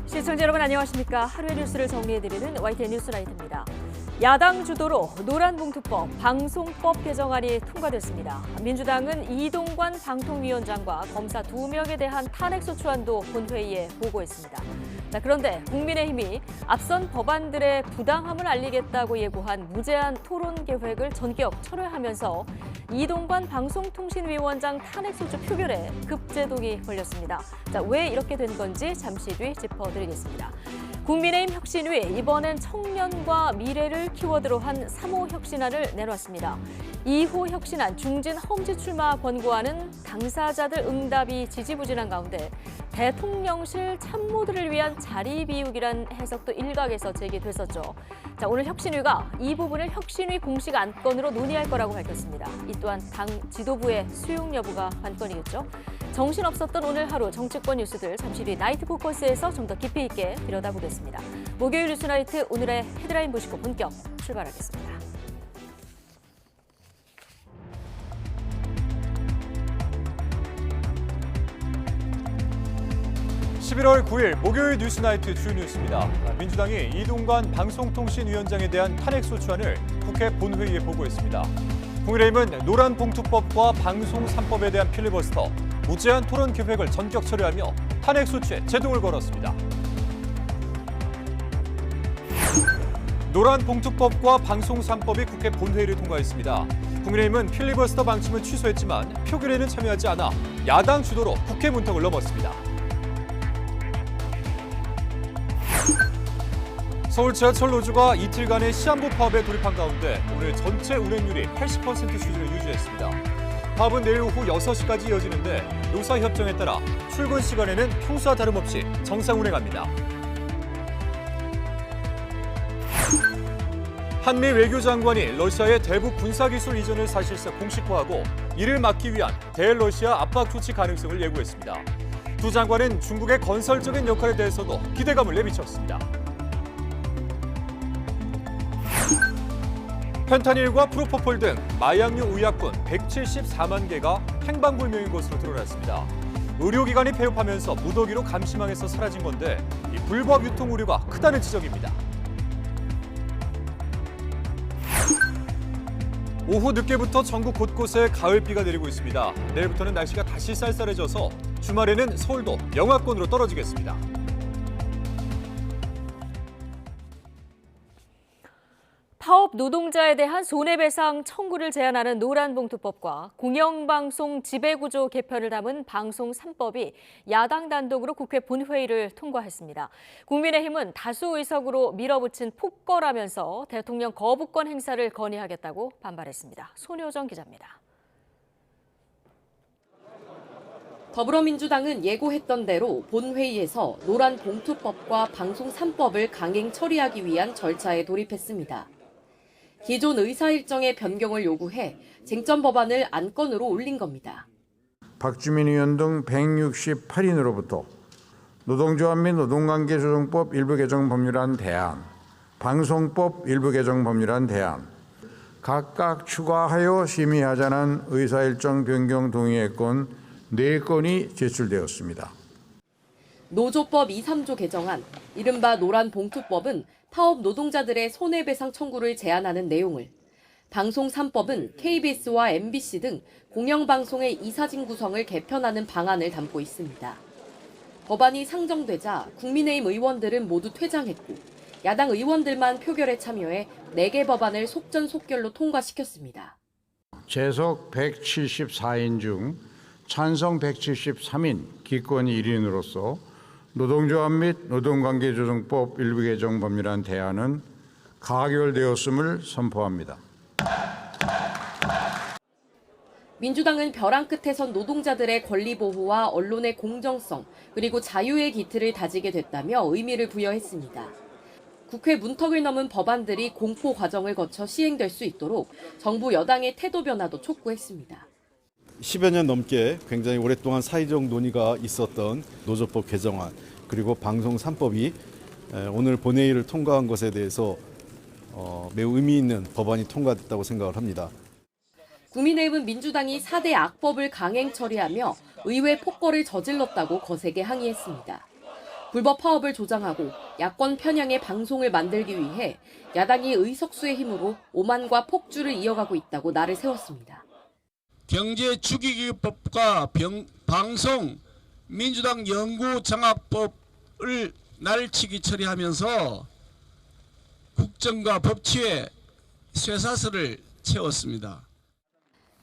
시청자 여러분 안녕하십니까. 하루의 뉴스를 정리해드리는 YTN 뉴스라이트입니다. 야당 주도로 노란봉투법, 방송법 개정안이 통과됐습니다. 민주당은 이동관 방통위원장과 검사 2명에 대한 탄핵소추안도 본회의에 보고했습니다. 그런데 국민의힘이 앞선 법안들의 부당함을 알리겠다고 예고한 무제한 토론 계획을 전격 철회하면서 이동관 방송통신위원장 탄핵소추 표결에 급제동이 걸렸습니다. 왜 이렇게 된 건지 잠시 뒤 짚어드리겠습니다. 국민의힘 혁신위 이번엔 청년과 미래를 키워드로 한 3호 혁신안을 내놨습니다. 2호 혁신안 중진 험지 출마 권고하는 당사자들 응답이 지지부진한 가운데 대통령실 참모들을 위한 자리 비우기란 해석도 일각에서 제기됐었죠. 오늘 혁신위가 이 부분을 혁신위 공식 안건으로 논의할 거라고 밝혔습니다. 이 또한 당 지도부의 수용 여부가 관건이겠죠. 정신없었던 오늘 하루 정치권 뉴스들 잠시 뒤 나이트 포커스에서 좀 더 깊이 있게 들여다보겠습니다. 목요일 뉴스나이트 오늘의 헤드라인 보시고 본격 출발하겠습니다. 11월 9일 목요일 뉴스나이트 주요 뉴스입니다. 민주당이 이동관 방송통신위원장에 대한 탄핵소추안을 국회 본회의에 보고했습니다. 국민의힘은 노란봉투법과 방송 3법에 대한 필리버스터, 무제한 토론 계획을 전격 철회하며 탄핵소추에 제동을 걸었습니다. 노란봉투법과 방송 3법이 국회 본회의를 통과했습니다. 국민의힘은 필리버스터 방침은 취소했지만 표결에는 참여하지 않아 야당 주도로 국회 문턱을 넘었습니다. 서울 지하철 노조가 이틀간의 시한부 파업에 돌입한 가운데 오늘 전체 운행률이 80% 수준을 유지했습니다. 파업은 내일 오후 6시까지 이어지는데 노사협정에 따라 출근 시간에는 평소와 다름없이 정상 운행합니다. 한미 외교장관이 러시아의 대북 군사기술 이전을 사실상 공식화하고 이를 막기 위한 대러시아 압박 조치 가능성을 예고했습니다. 두 장관은 중국의 건설적인 역할에 대해서도 기대감을 내비쳤습니다. 펜타닐과 프로포폴 등 마약류 의약품 174만 개가 행방불명인 것으로 드러났습니다. 의료기관이 폐업하면서 무더기로 감시망에서 사라진 건데 이 불법 유통 우려가 크다는 지적입니다. 오후 늦게부터 전국 곳곳에 가을비가 내리고 있습니다. 내일부터는 날씨가 다시 쌀쌀해져서 주말에는 서울도 영하권으로 떨어지겠습니다. 파업 노동자에 대한 손해배상 청구를 제한하는 노란봉투법과 공영방송 지배구조 개편을 담은 방송 3법이 야당 단독으로 국회 본회의를 통과했습니다. 국민의힘은 다수 의석으로 밀어붙인 폭거라면서 대통령 거부권 행사를 건의하겠다고 반발했습니다. 손효정 기자입니다. 더불어민주당은 예고했던 대로 본회의에서 노란봉투법과 방송 3법을 강행 처리하기 위한 절차에 돌입했습니다. 기존 의사일정의 변경을 요구해 쟁점 법안을 안건으로 올린 겁니다. 박주민 의원 등 168인으로부터 노동조합 및 노동관계조정법 일부 개정 법률안 대안, 방송법 일부 개정 법률안 대안, 각각 추가하여 심의하자는 의사일정 변경 동의의 건 4건이 제출되었습니다. 노조법 2, 3조 개정안, 이른바 노란봉투법은 파업 노동자들의 손해배상 청구를 제한하는 내용을, 방송 3법은 KBS와 MBC 등 공영방송의 이사진 구성을 개편하는 방안을 담고 있습니다. 법안이 상정되자 국민의힘 의원들은 모두 퇴장했고 야당 의원들만 표결에 참여해 4개 법안을 속전속결로 통과시켰습니다. 재석 174인 중 찬성 173인 기권 1인으로서 노동조합 및 노동관계조정법 일부 개정 법률안 대안은 가결되었음을 선포합니다. 민주당은 벼랑 끝에 선 노동자들의 권리 보호와 언론의 공정성 그리고 자유의 기틀을 다지게 됐다며 의미를 부여했습니다. 국회 문턱을 넘은 법안들이 공포 과정을 거쳐 시행될 수 있도록 정부 여당의 태도 변화도 촉구했습니다. 10여 년 넘게 굉장히 오랫동안 사회적 논의가 있었던 노조법 개정안 그리고 방송 3법이 오늘 본회의를 통과한 것에 대해서 매우 의미 있는 법안이 통과됐다고 생각을 합니다. 국민의힘은 민주당이 4대 악법을 강행 처리하며 의회 폭거를 저질렀다고 거세게 항의했습니다. 불법 파업을 조장하고 야권 편향의 방송을 만들기 위해 야당이 의석수의 힘으로 오만과 폭주를 이어가고 있다고 날을 세웠습니다. 경제 주기기법과 방송 민주당 연구장악법을 날치기 처리하면서 국정과 법치에 쇠사슬을 채웠습니다.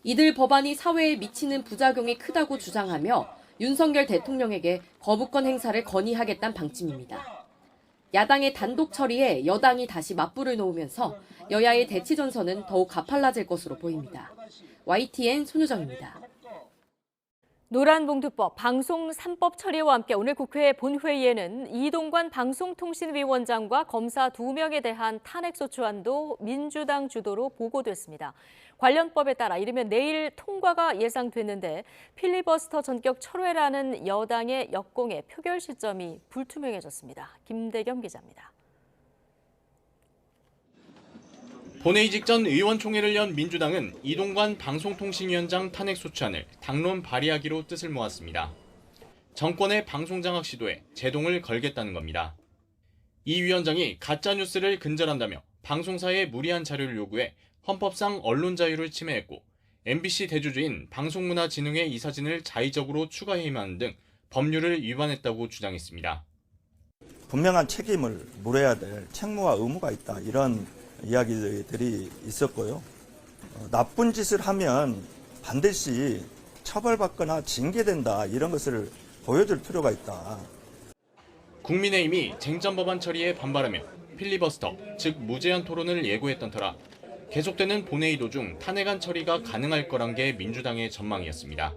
이들 법안이 사회에 미치는 부작용이 크다고 주장하며 윤석열 대통령에게 거부권 행사를 건의하겠다는 방침입니다. 야당의 단독 처리에 여당이 다시 맞불을 놓으면서 여야의 대치 전선은 더욱 가팔라질 것으로 보입니다. YTN 손유정입니다. 노란봉투법, 방송 3법 처리와 함께 오늘 국회 본회의에는 이동관 방송통신위원장과 검사 2명에 대한 탄핵소추안도 민주당 주도로 보고됐습니다. 관련 법에 따라 이르면 내일 통과가 예상됐는데 필리버스터 전격 철회라는 여당의 역공의 표결 시점이 불투명해졌습니다. 김대겸 기자입니다. 본회의 직전 의원총회를 연 민주당은 이동관 방송통신위원장 탄핵소추안을 당론 발의하기로 뜻을 모았습니다. 정권의 방송장악 시도에 제동을 걸겠다는 겁니다. 이 위원장이 가짜뉴스를 근절한다며 방송사에 무리한 자료를 요구해 헌법상 언론 자유를 침해했고 MBC 대주주인 방송문화진흥회 이사진을 자의적으로 추가해임하는 등 법률을 위반했다고 주장했습니다. 분명한 책임을 물어야 될 책무와 의무가 있다. 이런 이야기들이 있었고요. 나쁜 짓을 하면 반드시 처벌받거나 징계된다. 이런 것을 보여줄 필요가 있다. 국민의힘이 쟁점 법안 처리에 반발하며 필리버스터, 즉 무제한 토론을 예고했던 터라 계속되는 본회의 도중 탄핵안 처리가 가능할 거란 게 민주당의 전망이었습니다.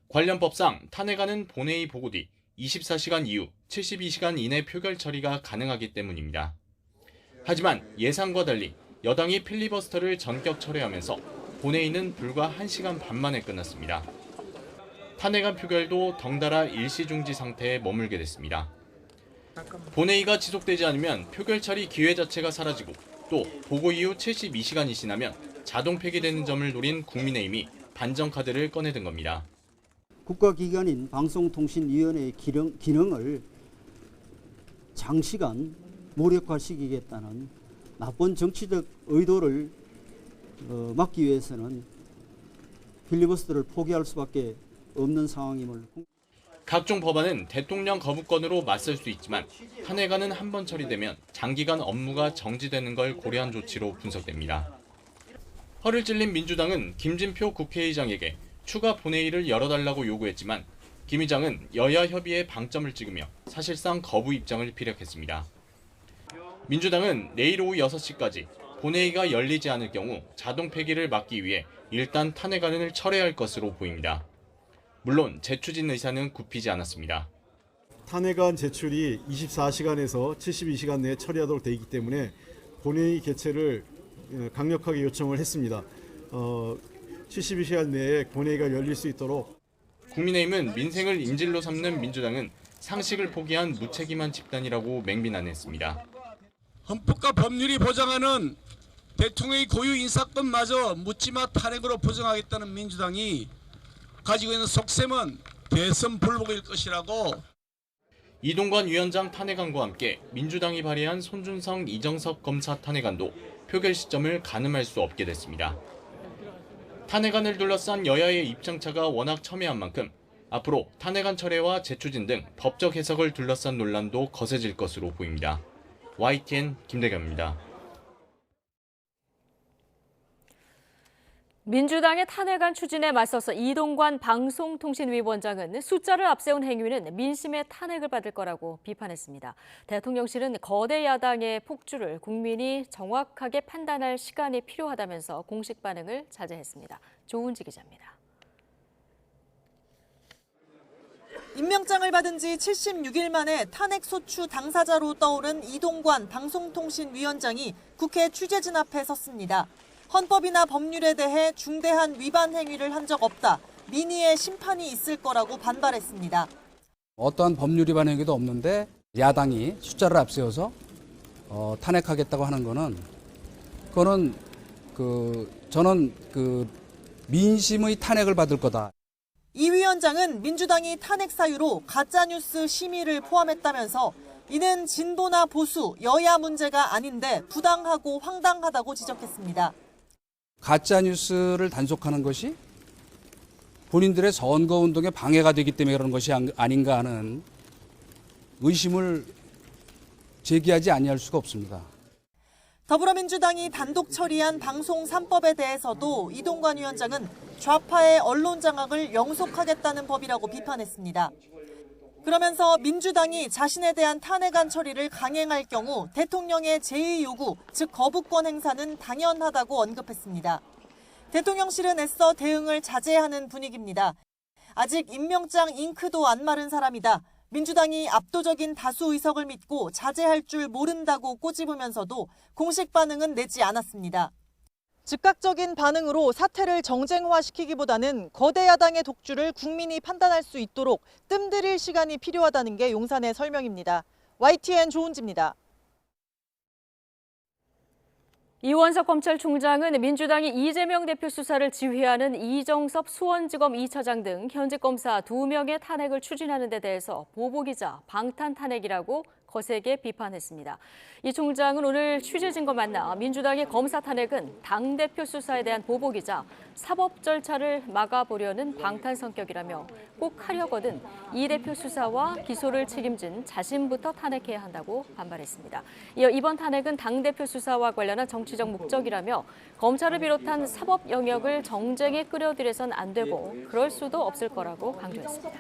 관련 법상 탄핵안은 본회의 보고 뒤 24시간 이후 72시간 이내 표결 처리가 가능하기 때문입니다. 하지만 예상과 달리 여당이 필리버스터를 전격 철회하면서 본회의는 불과 1시간 반 만에 끝났습니다. 탄핵안 표결도 덩달아 일시중지 상태에 머물게 됐습니다. 본회의가 지속되지 않으면 표결 처리 기회 자체가 사라지고 또 보고 이후 72시간이 지나면 자동 폐기되는 점을 노린 국민의힘이 반전카드를 꺼내든 겁니다. 국가기관인 방송통신위원회의 기능을 장시간 무력화시키겠다는 나쁜 정치적 의도를 막기 위해서는 필리버스터를 포기할 수밖에 없는 상황임을. 각종 법안은 대통령 거부권으로 맞설 수 있지만 탄핵안은 한 번 처리되면 장기간 업무가 정지되는 걸 고려한 조치로 분석됩니다. 허를 찔린 민주당은 김진표 국회의장에게 추가 본회의를 열어달라고 요구했지만 김 의장은 여야 협의에 방점을 찍으며 사실상 거부 입장을 피력했습니다. 민주당은 내일 오후 6시까지 본회의가 열리지 않을 경우 자동 폐기를 막기 위해 일단 탄핵안을 철회할 것으로 보입니다. 물론 재추진 의사는 굽히지 않았습니다. 탄핵안 제출이 24시간에서 72시간 내에 처리하도록 되어 있기 때문에 본회의 개최를 강력하게 요청을 했습니다. 72시간 내에 본회의가 열릴 수 있도록. 국민의힘은 민생을 인질로 삼는 민주당은 상식을 포기한 무책임한 집단이라고 맹비난했습니다. 헌법과 법률이 보장하는 대통령의 고유 인사권마저 묻지마 탄핵으로 부정하겠다는 민주당이 가지고 있는 속셈은 대선 불복일 것이라고. 이동관 위원장 탄핵안과 함께 민주당이 발의한 손준성, 이정석 검사 탄핵안도 표결 시점을 가늠할 수 없게 됐습니다. 탄핵안을 둘러싼 여야의 입장차가 워낙 첨예한 만큼 앞으로 탄핵안 철회와 재추진 등 법적 해석을 둘러싼 논란도 거세질 것으로 보입니다. YTN 김대겸입니다. 민주당의 탄핵안 추진에 맞서서 이동관 방송통신위원장은 숫자를 앞세운 행위는 민심의 탄핵을 받을 거라고 비판했습니다. 대통령실은 거대 야당의 폭주를 국민이 정확하게 판단할 시간이 필요하다면서 공식 반응을 자제했습니다. 조은지 기자입니다. 임명장을 받은 지 76일 만에 탄핵소추 당사자로 떠오른 이동관 방송통신위원장이 국회 취재진 앞에 섰습니다. 헌법이나 법률에 대해 중대한 위반 행위를 한 적 없다. 민의의 심판이 있을 거라고 반발했습니다. 어떠한 법률 위반 행위도 없는데 야당이 숫자를 앞세워서 탄핵하겠다고 하는 거는 저는 민심의 탄핵을 받을 거다. 이 위원장은 민주당이 탄핵 사유로 가짜뉴스 심의를 포함했다면서 이는 진보나 보수, 여야 문제가 아닌데 부당하고 황당하다고 지적했습니다. 가짜 뉴스를 단속하는 것이 본인들의 선거운동에 방해가 되기 때문에 그런 것이 아닌가 하는 의심을 제기하지 아니할 수가 없습니다. 더불어민주당이 단독 처리한 방송 3법에 대해서도 이동관 위원장은 좌파의 언론 장악을 영속하겠다는 법이라고 비판했습니다. 그러면서 민주당이 자신에 대한 탄핵안 처리를 강행할 경우 대통령의 제의 요구, 즉 거부권 행사는 당연하다고 언급했습니다. 대통령실은 애써 대응을 자제하는 분위기입니다. 아직 임명장 잉크도 안 마른 사람이다. 민주당이 압도적인 다수 의석을 믿고 자제할 줄 모른다고 꼬집으면서도 공식 반응은 내지 않았습니다. 즉각적인 반응으로 사태를 정쟁화시키기보다는 거대 야당의 독주를 국민이 판단할 수 있도록 뜸들일 시간이 필요하다는 게 용산의 설명입니다. YTN 조은지입니다. 이원석 검찰총장은 민주당이 이재명 대표 수사를 지휘하는 이정섭 수원지검 2차장 등 현직 검사 2명의 탄핵을 추진하는 데 대해서 보복이자 방탄 탄핵이라고 거세게 비판했습니다. 이 총장은 오늘 취재진과 만나 민주당의 검사 탄핵은 당대표 수사에 대한 보복이자 사법 절차를 막아보려는 방탄 성격이라며 꼭 하려거든 이 대표 수사와 기소를 책임진 자신부터 탄핵해야 한다고 반발했습니다. 이어 이번 탄핵은 당대표 수사와 관련한 정치적 목적이라며 검찰을 비롯한 사법 영역을 정쟁에 끌어들여선 안 되고 그럴 수도 없을 거라고 강조했습니다.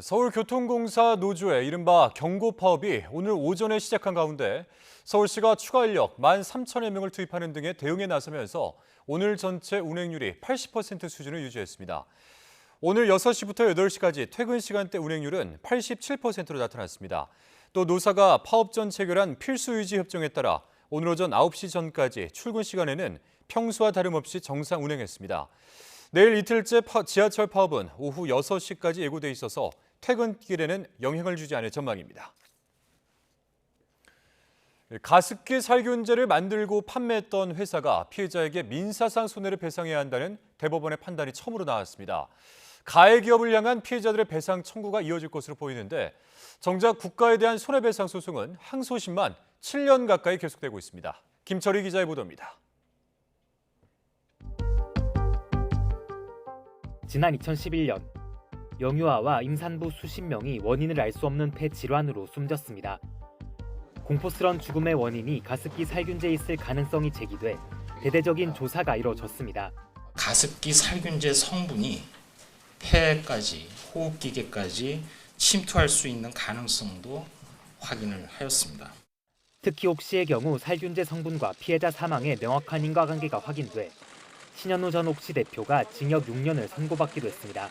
서울교통공사 노조의 이른바 경고 파업이 오늘 오전에 시작한 가운데 서울시가 추가 인력 13,000여 명을 투입하는 등의 대응에 나서면서 오늘 전체 운행률이 80% 수준을 유지했습니다. 오늘 6시부터 8시까지 퇴근 시간대 운행률은 87%로 나타났습니다. 또 노사가 파업 전 체결한 필수 유지 협정에 따라 오늘 오전 9시 전까지 출근 시간에는 평소와 다름없이 정상 운행했습니다. 내일 이틀째 지하철 파업은 오후 6시까지 예고돼 있어서 퇴근길에는 영향을 주지 않을 전망입니다. 가습기 살균제를 만들고 판매했던 회사가 피해자에게 민사상 손해를 배상해야 한다는 대법원의 판단이 처음으로 나왔습니다. 가해 기업을 향한 피해자들의 배상 청구가 이어질 것으로 보이는데 정작 국가에 대한 손해배상 소송은 항소심만 7년 가까이 계속되고 있습니다. 김철희 기자의 보도입니다. 지난 2011년 영유아와 임산부 수십 명이 원인을 알 수 없는 폐 질환으로 숨졌습니다. 공포스런 죽음의 원인이 가습기 살균제에 있을 가능성이 제기돼 대대적인 조사가 이뤄졌습니다. 가습기 살균제 성분이 폐까지, 호흡기계까지 침투할 수 있는 가능성도 확인을 하였습니다. 특히 옥시의 경우 살균제 성분과 피해자 사망에 명확한 인과관계가 확인돼 신현우 전 옥시 대표가 징역 6년을 선고받기도 했습니다.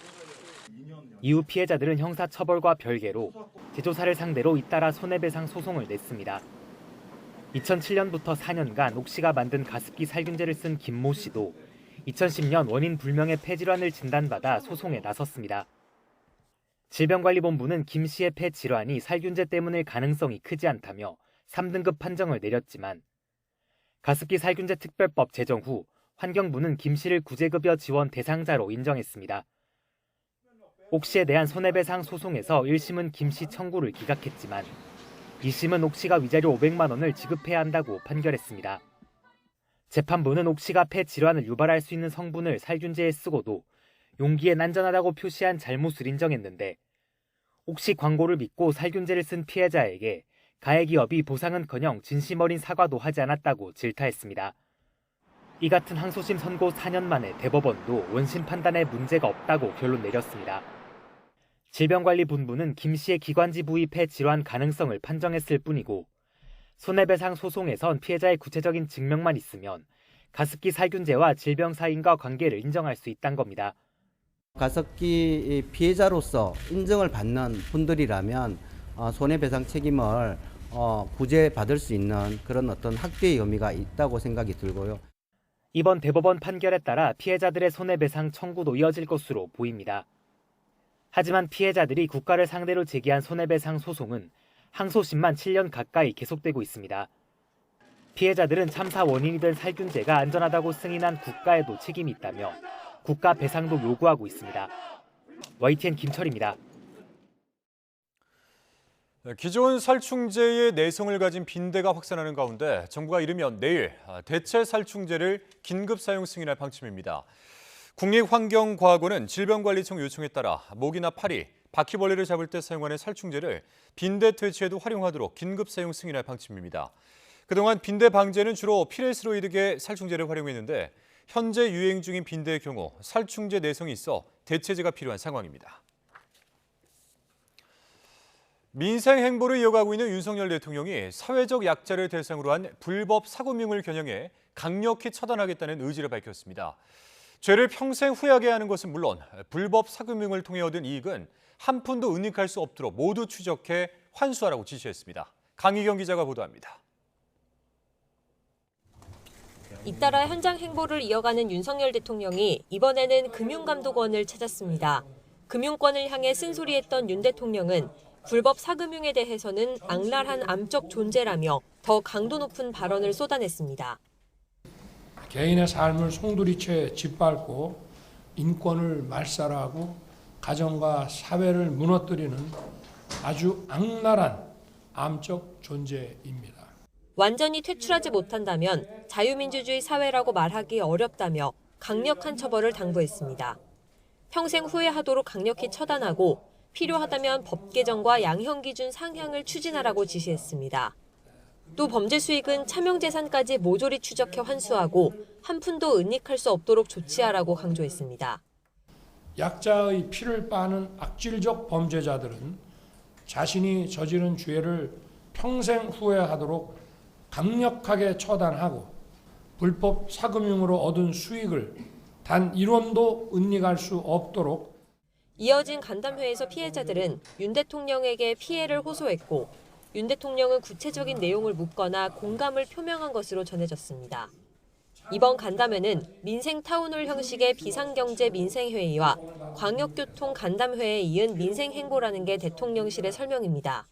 이후 피해자들은 형사처벌과 별개로 제조사를 상대로 잇따라 손해배상 소송을 냈습니다. 2007년부터 4년간 옥시가 만든 가습기 살균제를 쓴 김모 씨도 2010년 원인 불명의 폐질환을 진단받아 소송에 나섰습니다. 질병관리본부는 김 씨의 폐 질환이 살균제 때문일 가능성이 크지 않다며 3등급 판정을 내렸지만 가습기 살균제 특별법 제정 후 환경부는 김 씨를 구제급여 지원 대상자로 인정했습니다. 옥시에 대한 손해배상 소송에서 1심은 김 씨 청구를 기각했지만 2심은 옥시가 위자료 500만 원을 지급해야 한다고 판결했습니다. 재판부는 옥시가 폐 질환을 유발할 수 있는 성분을 살균제에 쓰고도 용기엔 안전하다고 표시한 잘못을 인정했는데 옥시 광고를 믿고 살균제를 쓴 피해자에게 가해 기업이 보상은커녕 진심 어린 사과도 하지 않았다고 질타했습니다. 이 같은 항소심 선고 4년 만에 대법원도 원심 판단에 문제가 없다고 결론 내렸습니다. 질병관리본부는 김 씨의 기관지 부위 폐 질환 가능성을 판정했을 뿐이고 손해배상 소송에선 피해자의 구체적인 증명만 있으면 가습기 살균제와 질병 사인과 관계를 인정할 수 있다는 겁니다. 가습기 피해자로서 인정을 받는 분들이라면 손해배상 책임을 구제받을 수 있는 그런 어떤 학대의 혐의가 있다고 생각이 들고요. 이번 대법원 판결에 따라 피해자들의 손해배상 청구도 이어질 것으로 보입니다. 하지만 피해자들이 국가를 상대로 제기한 손해배상 소송은 항소심만 7년 가까이 계속되고 있습니다. 피해자들은 참사 원인이 된 살균제가 안전하다고 승인한 국가에도 책임이 있다며 국가 배상도 요구하고 있습니다. YTN 김철입니다. 기존 살충제의 내성을 가진 빈대가 확산하는 가운데 정부가 이르면 내일 대체 살충제를 긴급 사용 승인할 방침입니다. 국립환경과학원은 질병관리청 요청에 따라 모기나 파리, 바퀴벌레를 잡을 때 사용하는 살충제를 빈대 퇴치에도 활용하도록 긴급 사용 승인할 방침입니다. 그동안 빈대 방제는 주로 피레스로이드계 살충제를 활용했는데 현재 유행 중인 빈대의 경우 살충제 내성이 있어 대체제가 필요한 상황입니다. 민생 행보를 이어가고 있는 윤석열 대통령이 사회적 약자를 대상으로 한 불법 사금융을 겨냥해 강력히 처단하겠다는 의지를 밝혔습니다. 죄를 평생 후회하게 하는 것은 물론 불법 사금융을 통해 얻은 이익은 한 푼도 은닉할 수 없도록 모두 추적해 환수하라고 지시했습니다. 강희경 기자가 보도합니다. 잇따라 현장 행보를 이어가는 윤석열 대통령이 이번에는 금융감독원을 찾았습니다. 금융권을 향해 쓴소리했던 윤 대통령은 불법 사금융에 대해서는 악랄한 암적 존재라며 더 강도 높은 발언을 쏟아냈습니다. 개인의 삶을 송두리째 짓밟고 인권을 말살하고 가정과 사회를 무너뜨리는 아주 악랄한 암적 존재입니다. 완전히 퇴출하지 못한다면 자유민주주의 사회라고 말하기 어렵다며 강력한 처벌을 당부했습니다. 평생 후회하도록 강력히 처단하고 필요하다면 법 개정과 양형기준 상향을 추진하라고 지시했습니다. 또 범죄 수익은 차명재산까지 모조리 추적해 환수하고 한 푼도 은닉할 수 없도록 조치하라고 강조했습니다. 약자의 피를 빠는 악질적 범죄자들은 자신이 저지른 죄를 평생 후회하도록 강력하게 처단하고 불법 사금융으로 얻은 수익을 단 1원도 은닉할 수 없도록. 이어진 간담회에서 피해자들은 윤 대통령에게 피해를 호소했고 윤 대통령은 구체적인 내용을 묻거나 공감을 표명한 것으로 전해졌습니다. 이번 간담회는 민생 타운홀 형식의 비상경제 민생회의와 광역교통 간담회에 이은 민생행보라는 게 대통령실의 설명입니다.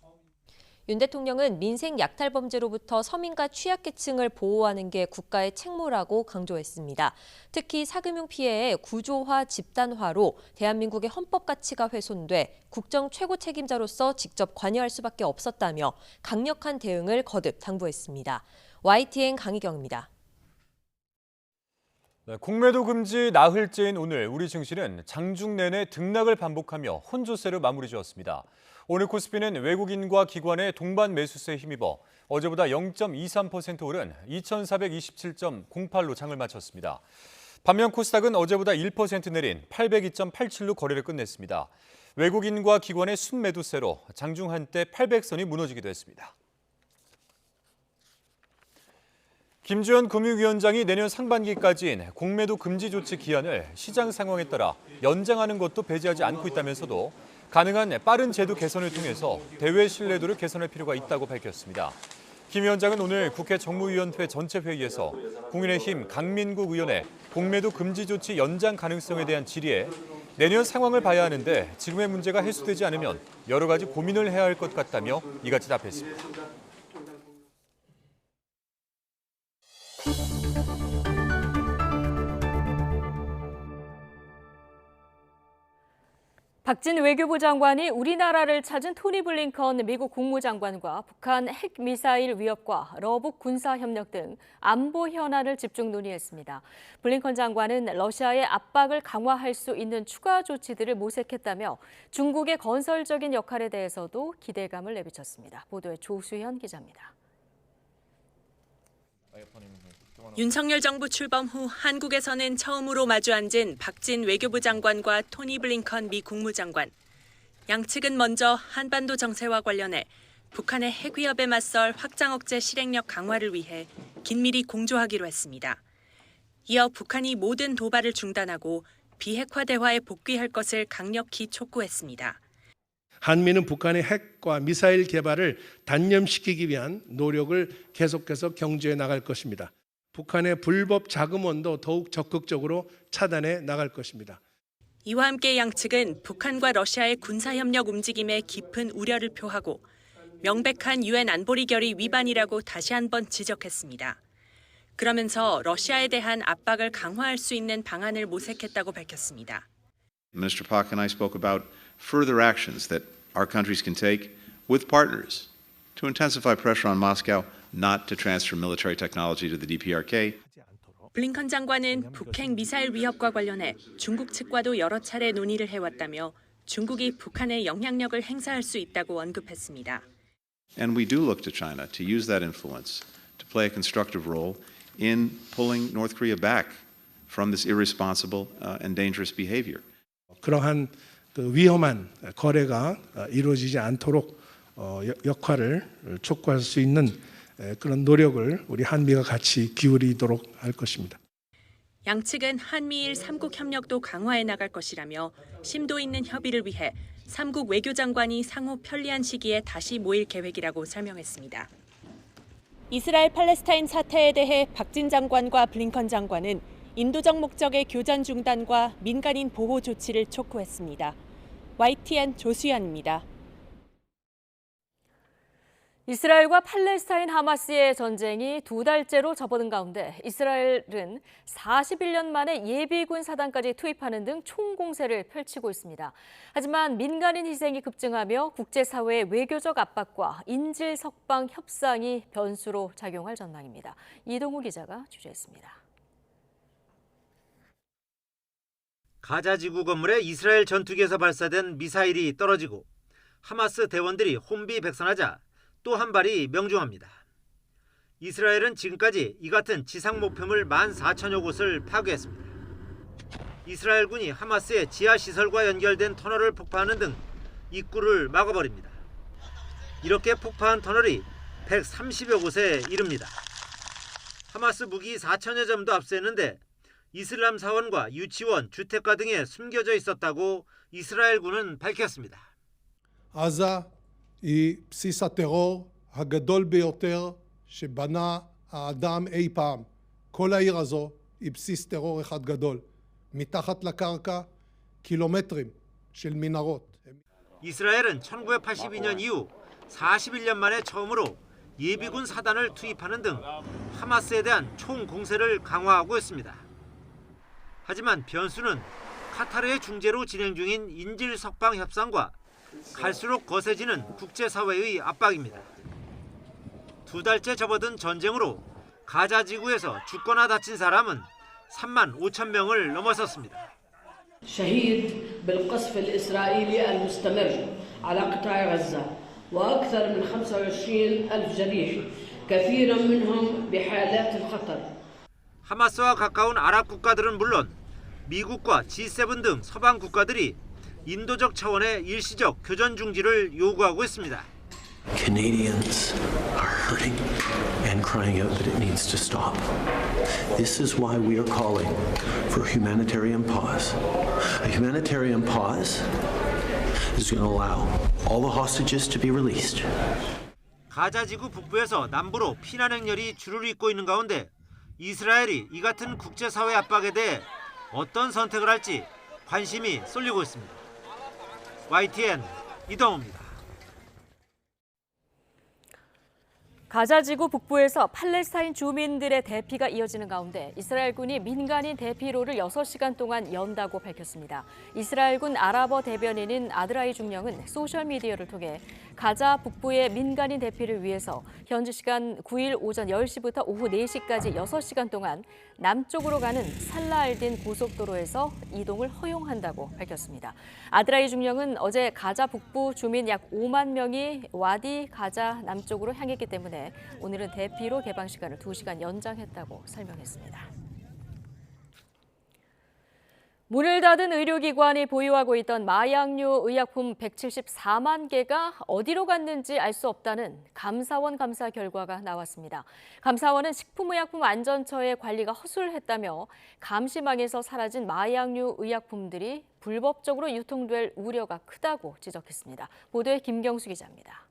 윤 대통령은 민생 약탈 범죄로부터 서민과 취약계층을 보호하는 게 국가의 책무라고 강조했습니다. 특히 사금융 피해의 구조화, 집단화로 대한민국의 헌법 가치가 훼손돼 국정 최고 책임자로서 직접 관여할 수밖에 없었다며 강력한 대응을 거듭 당부했습니다. YTN 강희경입니다. 공매도 금지 나흘째인 오늘 우리 증시는 장중 내내 등락을 반복하며 혼조세로 마무리 지었습니다. 오늘 코스피는 외국인과 기관의 동반 매수세에 힘입어 어제보다 0.23% 오른 2,427.08로 장을 마쳤습니다. 반면 코스닥은 어제보다 1% 내린 802.87로 거래를 끝냈습니다. 외국인과 기관의 순매도세로 장중 한때 800선이 무너지기도 했습니다. 김주현 금융위원장이 내년 상반기까지인 공매도 금지 조치 기한을 시장 상황에 따라 연장하는 것도 배제하지 않고 있다면서도 가능한 빠른 제도 개선을 통해서 대외 신뢰도를 개선할 필요가 있다고 밝혔습니다. 김 위원장은 오늘 국회 정무위원회 전체 회의에서 국민의힘 강민국 의원의 공매도 금지 조치 연장 가능성에 대한 질의에 내년 상황을 봐야 하는데 지금의 문제가 해소되지 않으면 여러 가지 고민을 해야 할 것 같다며 이같이 답했습니다. 박진 외교부 장관이 우리나라를 찾은 토니 블링컨 미국 국무장관과 북한 핵미사일 위협과 러북 군사협력 등 안보 현안을 집중 논의했습니다. 블링컨 장관은 러시아의 압박을 강화할 수 있는 추가 조치들을 모색했다며 중국의 건설적인 역할에 대해서도 기대감을 내비쳤습니다. 보도에 조수현 기자입니다. 윤석열 정부 출범 후 한국에서는 처음으로 마주 앉은 박진 외교부 장관과 토니 블링컨 미 국무장관. 양측은 먼저 한반도 정세와 관련해 북한의 핵 위협에 맞설 확장 억제 실행력 강화를 위해 긴밀히 공조하기로 했습니다. 이어 북한이 모든 도발을 중단하고 비핵화 대화에 복귀할 것을 강력히 촉구했습니다. 한미는 북한의 핵과 미사일 개발을 단념시키기 위한 노력을 계속해서 경주해 나갈 것입니다. 북한의 불법 자금원도 더욱 적극적으로 차단해 나갈 것입니다. 이와 함께 양측은 북한과 러시아의 군사협력 움직임에 깊은 우려를 표하고 명백한 유엔 안보리 결의 위반이라고 다시 한번 지적했습니다. 그러면서 러시아에 대한 압박을 강화할 수 있는 방안을 모색했다고 밝혔습니다. Minister Pak and I spoke about further actions that our countries can take with partners to intensify pressure on Moscow not to transfer military technology to the DPRK. 블링컨 장관은 북핵 미사일 위협과 관련해 중국 측과도 여러 차례 논의를 해왔다며 중국이 북한에 영향력을 행사할 수 있다고 언급했습니다. And we do look to China to use that influence to play a constructive role in pulling North Korea back from this irresponsible and dangerous behavior. 그러한 그 위험한 거래가 이루어지지 않도록 역할을 촉구할 수 있는 그런 노력을 우리 한미가 같이 기울이도록 할 것입니다. 양측은 한미일 3국 협력도 강화해 나갈 것이라며 심도 있는 협의를 위해 3국 외교장관이 상호 편리한 시기에 다시 모일 계획이라고 설명했습니다. 이스라엘 팔레스타인 사태에 대해 박진 장관과 블링컨 장관은 인도적 목적의 교전 중단과 민간인 보호 조치를 촉구했습니다. YTN 조수연입니다. 이스라엘과 팔레스타인 하마스의 전쟁이 2달째로 접어든 가운데 이스라엘은 41년 만에 예비군 사단까지 투입하는 등 총공세를 펼치고 있습니다. 하지만 민간인 희생이 급증하며 국제사회의 외교적 압박과 인질 석방 협상이 변수로 작용할 전망입니다. 이동우 기자가 취재했습니다. 가자 지구 건물에 이스라엘 전투기에서 발사된 미사일이 떨어지고 하마스 대원들이 혼비백산하자 또 한 발이 명중합니다. 이스라엘은 지금까지 이 같은 지상 목표물 14,000여 곳을 파괴했습니다. 이스라엘군이 하마스의 지하시설과 연결된 터널을 폭파하는 등 입구를 막아버립니다. 이렇게 폭파한 터널이 130여 곳에 이릅니다. 하마스 무기 4,000여 점도 압수했는데 이슬람 사원과 유치원, 주택가 등에 숨겨져 있었다고 이스라엘군은 밝혔습니다. עזה היא בסיס הטרור הגדול ביותר שבנה האדם אי פעם. כל העיר הזו היא בסיס טרור אחד גדול. מתחת לקרקע קילומטרים של מנהרות. 이스라엘은 1982년 이후 41년 만에 처음으로 예비군 사단을 투입하는 등 하마스에 대한 총공세를 강화하고 있습니다. 하지만 변수는 카타르의 중재로 진행 중인 인질 석방 협상과 갈수록 거세지는 국제사회의 압박입니다. 2달째 접어든 전쟁으로 가자 지구에서 죽거나 다친 사람은 3만 5천 명을 넘어섰습니다. شهيد بالقصف الإسرائيلي المستمر على قطاع غزة وأكثر من 25,000 جريح كثير منهم بحالات الخطر. 하마스와 가까운 아랍 국가들은 물론 미국과 G7 등 서방 국가들이 인도적 차원의 일시적 교전 중지를 요구하고 있습니다. Canadians are hurting and crying out that it needs to stop. This is why we are calling for a humanitarian pause. A humanitarian pause is going to allow all the hostages to be released. 가자 지구 북부에서 남부로 피난 행렬이 줄을 잇고 있는 가운데 이스라엘이 이 같은 국제사회 압박에 대해 어떤 선택을 할지 관심이 쏠리고 있습니다. YTN 이동우입니다. 가자 지구 북부에서 팔레스타인 주민들의 대피가 이어지는 가운데 이스라엘군이 민간인 대피로를 6시간 동안 연다고 밝혔습니다. 이스라엘군 아랍어 대변인인 아드라이 중령은 소셜미디어를 통해 가자 북부의 민간인 대피를 위해서 현지 시간 9일 오전 10시부터 오후 4시까지 6시간 동안 남쪽으로 가는 살라알딘 고속도로에서 이동을 허용한다고 밝혔습니다. 아드라이 중령은 어제 가자 북부 주민 약 5만 명이 와디 가자 남쪽으로 향했기 때문에 오늘은 대피로 개방 시간을 2시간 연장했다고 설명했습니다. 문을 닫은 의료기관이 보유하고 있던 마약류 의약품 174만 개가 어디로 갔는지 알 수 없다는 감사원 감사 결과가 나왔습니다. 감사원은 식품의약품안전처의 관리가 허술했다며 감시망에서 사라진 마약류 의약품들이 불법적으로 유통될 우려가 크다고 지적했습니다. 보도에 김경수 기자입니다.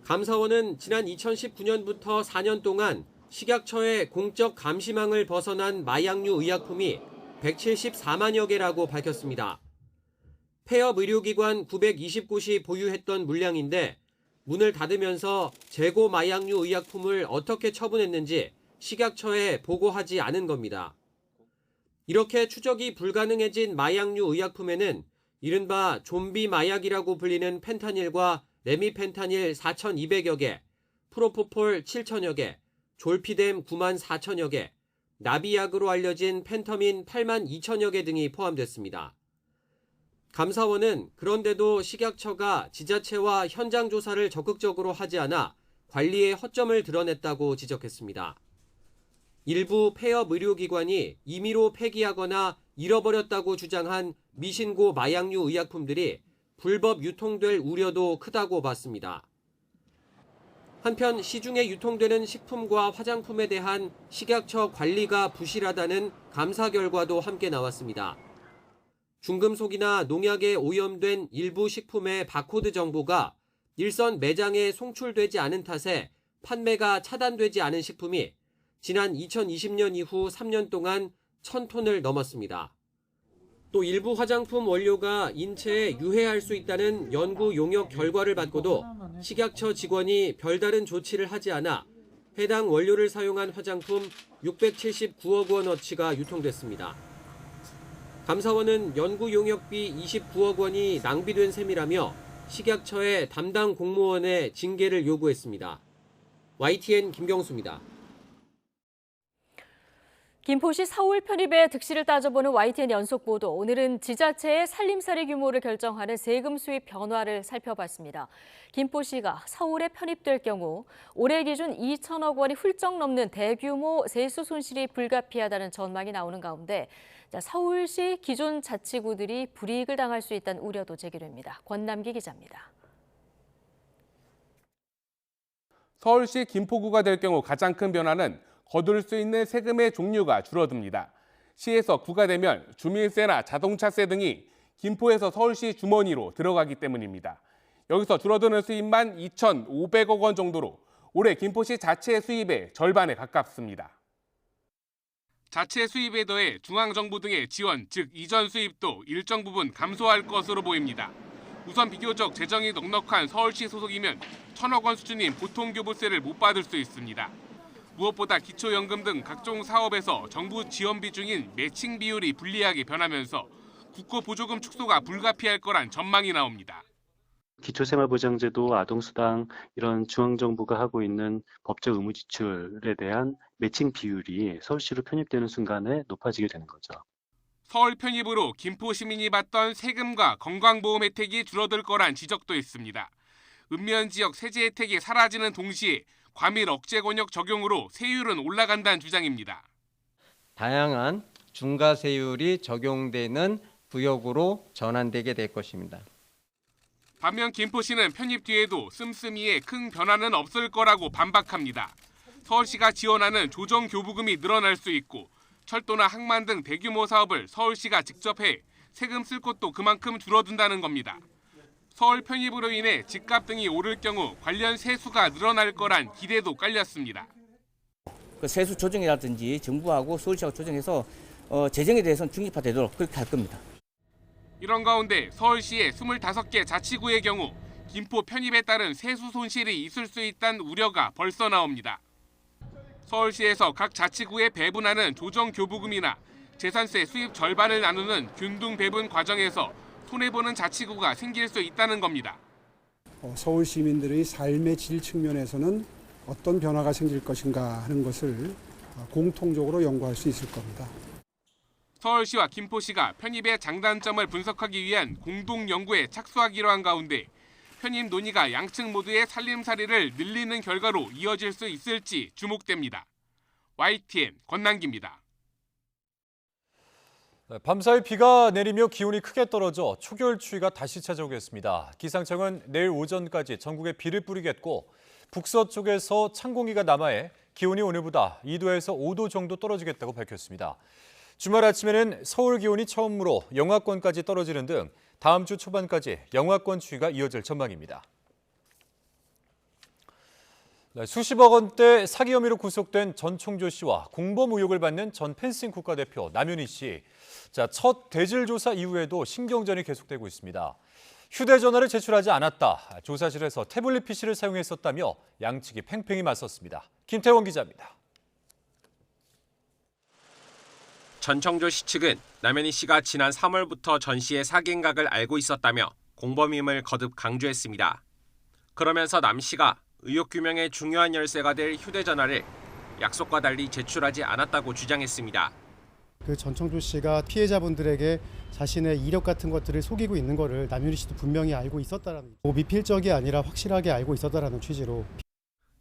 감사원은 지난 2019년부터 4년 동안 식약처의 공적 감시망을 벗어난 마약류 의약품이 174만여 개라고 밝혔습니다. 폐업 의료기관 920곳이 보유했던 물량인데 문을 닫으면서 재고 마약류 의약품을 어떻게 처분했는지 식약처에 보고하지 않은 겁니다. 이렇게 추적이 불가능해진 마약류 의약품에는 이른바 좀비 마약이라고 불리는 펜타닐과 레미펜타닐 4,200여 개, 프로포폴 7,000여 개, 졸피뎀 9만 4천여 개, 나비약으로 알려진 펜터민 8만 2천여 개 등이 포함됐습니다. 감사원은 그런데도 식약처가 지자체와 현장 조사를 적극적으로 하지 않아 관리에 허점을 드러냈다고 지적했습니다. 일부 폐업 의료기관이 임의로 폐기하거나 잃어버렸다고 주장한 미신고 마약류 의약품들이 불법 유통될 우려도 크다고 봤습니다. 한편 시중에 유통되는 식품과 화장품에 대한 식약처 관리가 부실하다는 감사 결과도 함께 나왔습니다. 중금속이나 농약에 오염된 일부 식품의 바코드 정보가 일선 매장에 송출되지 않은 탓에 판매가 차단되지 않은 식품이 지난 2020년 이후 3년 동안 1,000톤을 넘었습니다. 또 일부 화장품 원료가 인체에 유해할 수 있다는 연구 용역 결과를 받고도 식약처 직원이 별다른 조치를 하지 않아 해당 원료를 사용한 화장품 679억 원어치가 유통됐습니다. 감사원은 연구 용역비 29억 원이 낭비된 셈이라며 식약처의 담당 공무원의 징계를 요구했습니다. YTN 김경수입니다. 김포시 서울 편입의 득실을 따져보는 YTN 연속 보도. 오늘은 지자체의 살림살이 규모를 결정하는 세금 수입 변화를 살펴봤습니다. 김포시가 서울에 편입될 경우 올해 기준 2천억 원이 훌쩍 넘는 대규모 세수 손실이 불가피하다는 전망이 나오는 가운데 서울시 기존 자치구들이 불이익을 당할 수 있다는 우려도 제기됩니다. 권남기 기자입니다. 서울시 김포구가 될 경우 가장 큰 변화는 거둘 수 있는 세금의 종류가 줄어듭니다. 시에서 구가 되면 주민세나 자동차세 등이 김포에서 서울시 주머니로 들어가기 때문입니다. 여기서 줄어드는 수입만 2,500억 원 정도로 올해 김포시 자체 수입의 절반에 가깝습니다. 자체 수입에 더해 중앙정부 등의 지원, 즉 이전 수입도 일정 부분 감소할 것으로 보입니다. 우선 비교적 재정이 넉넉한 서울시 소속이면 1,000억 원 수준인 보통교부세를 못 받을 수 있습니다. 무엇보다 기초연금 등 각종 사업에서 정부 지원 비중인 매칭 비율이 불리하게 변하면서 국고보조금 축소가 불가피할 거란 전망이 나옵니다. 기초생활보장제도, 아동수당 이런 중앙정부가 하고 있는 법적 의무 지출에 대한 매칭 비율이 서울시로 편입되는 순간에 높아지게 되는 거죠. 서울 편입으로 김포 시민이 받던 세금과 건강보험 혜택이 줄어들 거란 지적도 있습니다. 읍면 지역 세제 혜택이 사라지는 동시에 과밀 억제 권역 적용으로 세율은 올라간다는 주장입니다. 다양한 중과세율이 적용되는 구역으로 전환되게 될 것입니다. 반면 김포시는 편입 뒤에도 씀씀이에 큰 변화는 없을 거라고 반박합니다. 서울시가 지원하는 조정교부금이 늘어날 수 있고 철도나 항만 등 대규모 사업을 서울시가 직접 해 세금 쓸 곳도 그만큼 줄어든다는 겁니다. 서울 편입으로 인해 집값 등이 오를 경우 관련 세수가 늘어날 거란 기대도 깔렸습니다. 그 세수 조정이라든지 정부하고 서울시하고 조정해서 재정에 대해서는 중립화되도록 그렇게 할 겁니다. 이런 가운데 서울시의 25개 자치구의 경우 김포 편입에 따른 세수 손실이 있을 수 있다는 우려가 벌써 나옵니다. 서울시에서 각 자치구에 배분하는 조정교부금이나 재산세 수입 절반을 나누는 균등 배분 과정에서 손해보는 자치구가 생길 수 있다는 겁니다. 서울 시민들의 삶의 질 측면에서는 어떤 변화가 생길 것인가 하는 것을 공통적으로 연구할 수 있을 겁니다. 서울시와 김포시가 편입의 장단점을 분석하기 위한 공동 연구에 착수하기로 한 가운데 편입 논의가 양측 모두의 살림살이를 늘리는 결과로 이어질 수 있을지 주목됩니다. YTN 권남기입니다. 밤사이 비가 내리며 기온이 크게 떨어져 초겨울 추위가 다시 찾아오겠습니다. 기상청은 내일 오전까지 전국에 비를 뿌리겠고 북서쪽에서 찬 공기가 남하해 기온이 오늘보다 2도에서 5도 정도 떨어지겠다고 밝혔습니다. 주말 아침에는 서울 기온이 처음으로 영하권까지 떨어지는 등 다음 주 초반까지 영하권 추위가 이어질 전망입니다. 수십억 원대 사기 혐의로 구속된 전 총조 씨와 공범 의혹을 받는 전 펜싱 국가대표 남윤희 씨. 첫 대질 조사 이후에도 신경전이 계속되고 있습니다. 휴대전화를 제출하지 않았다. 조사실에서 태블릿 PC를 사용했었다며 양측이 팽팽히 맞섰습니다. 김태원 기자입니다. 전청조 씨 측은 남현희 씨가 지난 3월부터 전 씨의 사기 행각을 알고 있었다며 공범임을 거듭 강조했습니다. 그러면서 남 씨가 의혹 규명의 중요한 열쇠가 될 휴대전화를 약속과 달리 제출하지 않았다고 주장했습니다. 그 전청조 씨가 피해자분들에게 자신의 이력 같은 것들을 속이고 있는 것을 남현희 씨도 분명히 알고 있었다라는, 미필적이 아니라 확실하게 알고 있었다라는 취지로.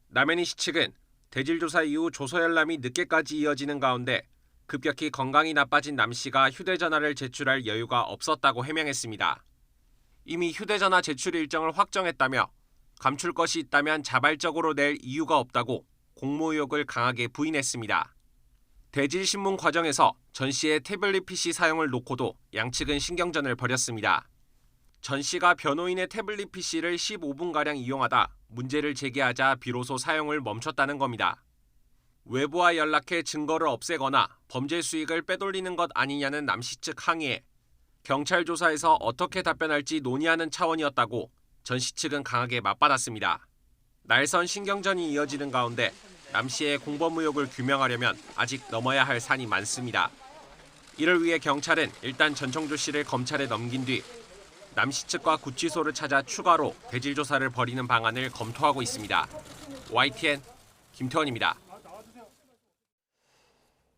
남현희 씨 측은 대질 조사 이후 조서 열람이 늦게까지 이어지는 가운데 급격히 건강이 나빠진 남 씨가 휴대전화를 제출할 여유가 없었다고 해명했습니다. 이미 휴대전화 제출 일정을 확정했다며 감출 것이 있다면 자발적으로 낼 이유가 없다고 공모 의혹을 강하게 부인했습니다. 대질신문 과정에서 전 씨의 태블릿 PC 사용을 놓고도 양측은 신경전을 벌였습니다. 전 씨가 변호인의 태블릿 PC를 15분가량 이용하다 문제를 제기하자 비로소 사용을 멈췄다는 겁니다. 외부와 연락해 증거를 없애거나 범죄 수익을 빼돌리는 것 아니냐는 남 씨 측 항의에 경찰 조사에서 어떻게 답변할지 논의하는 차원이었다고 전 씨 측은 강하게 맞받았습니다. 날선 신경전이 이어지는 가운데 남 씨의 공범 의혹을 규명하려면 아직 넘어야 할 산이 많습니다. 이를 위해 경찰은 일단 전청조 씨를 검찰에 넘긴 뒤 남 씨 측과 구치소를 찾아 추가로 대질 조사를 벌이는 방안을 검토하고 있습니다. YTN 김태원입니다.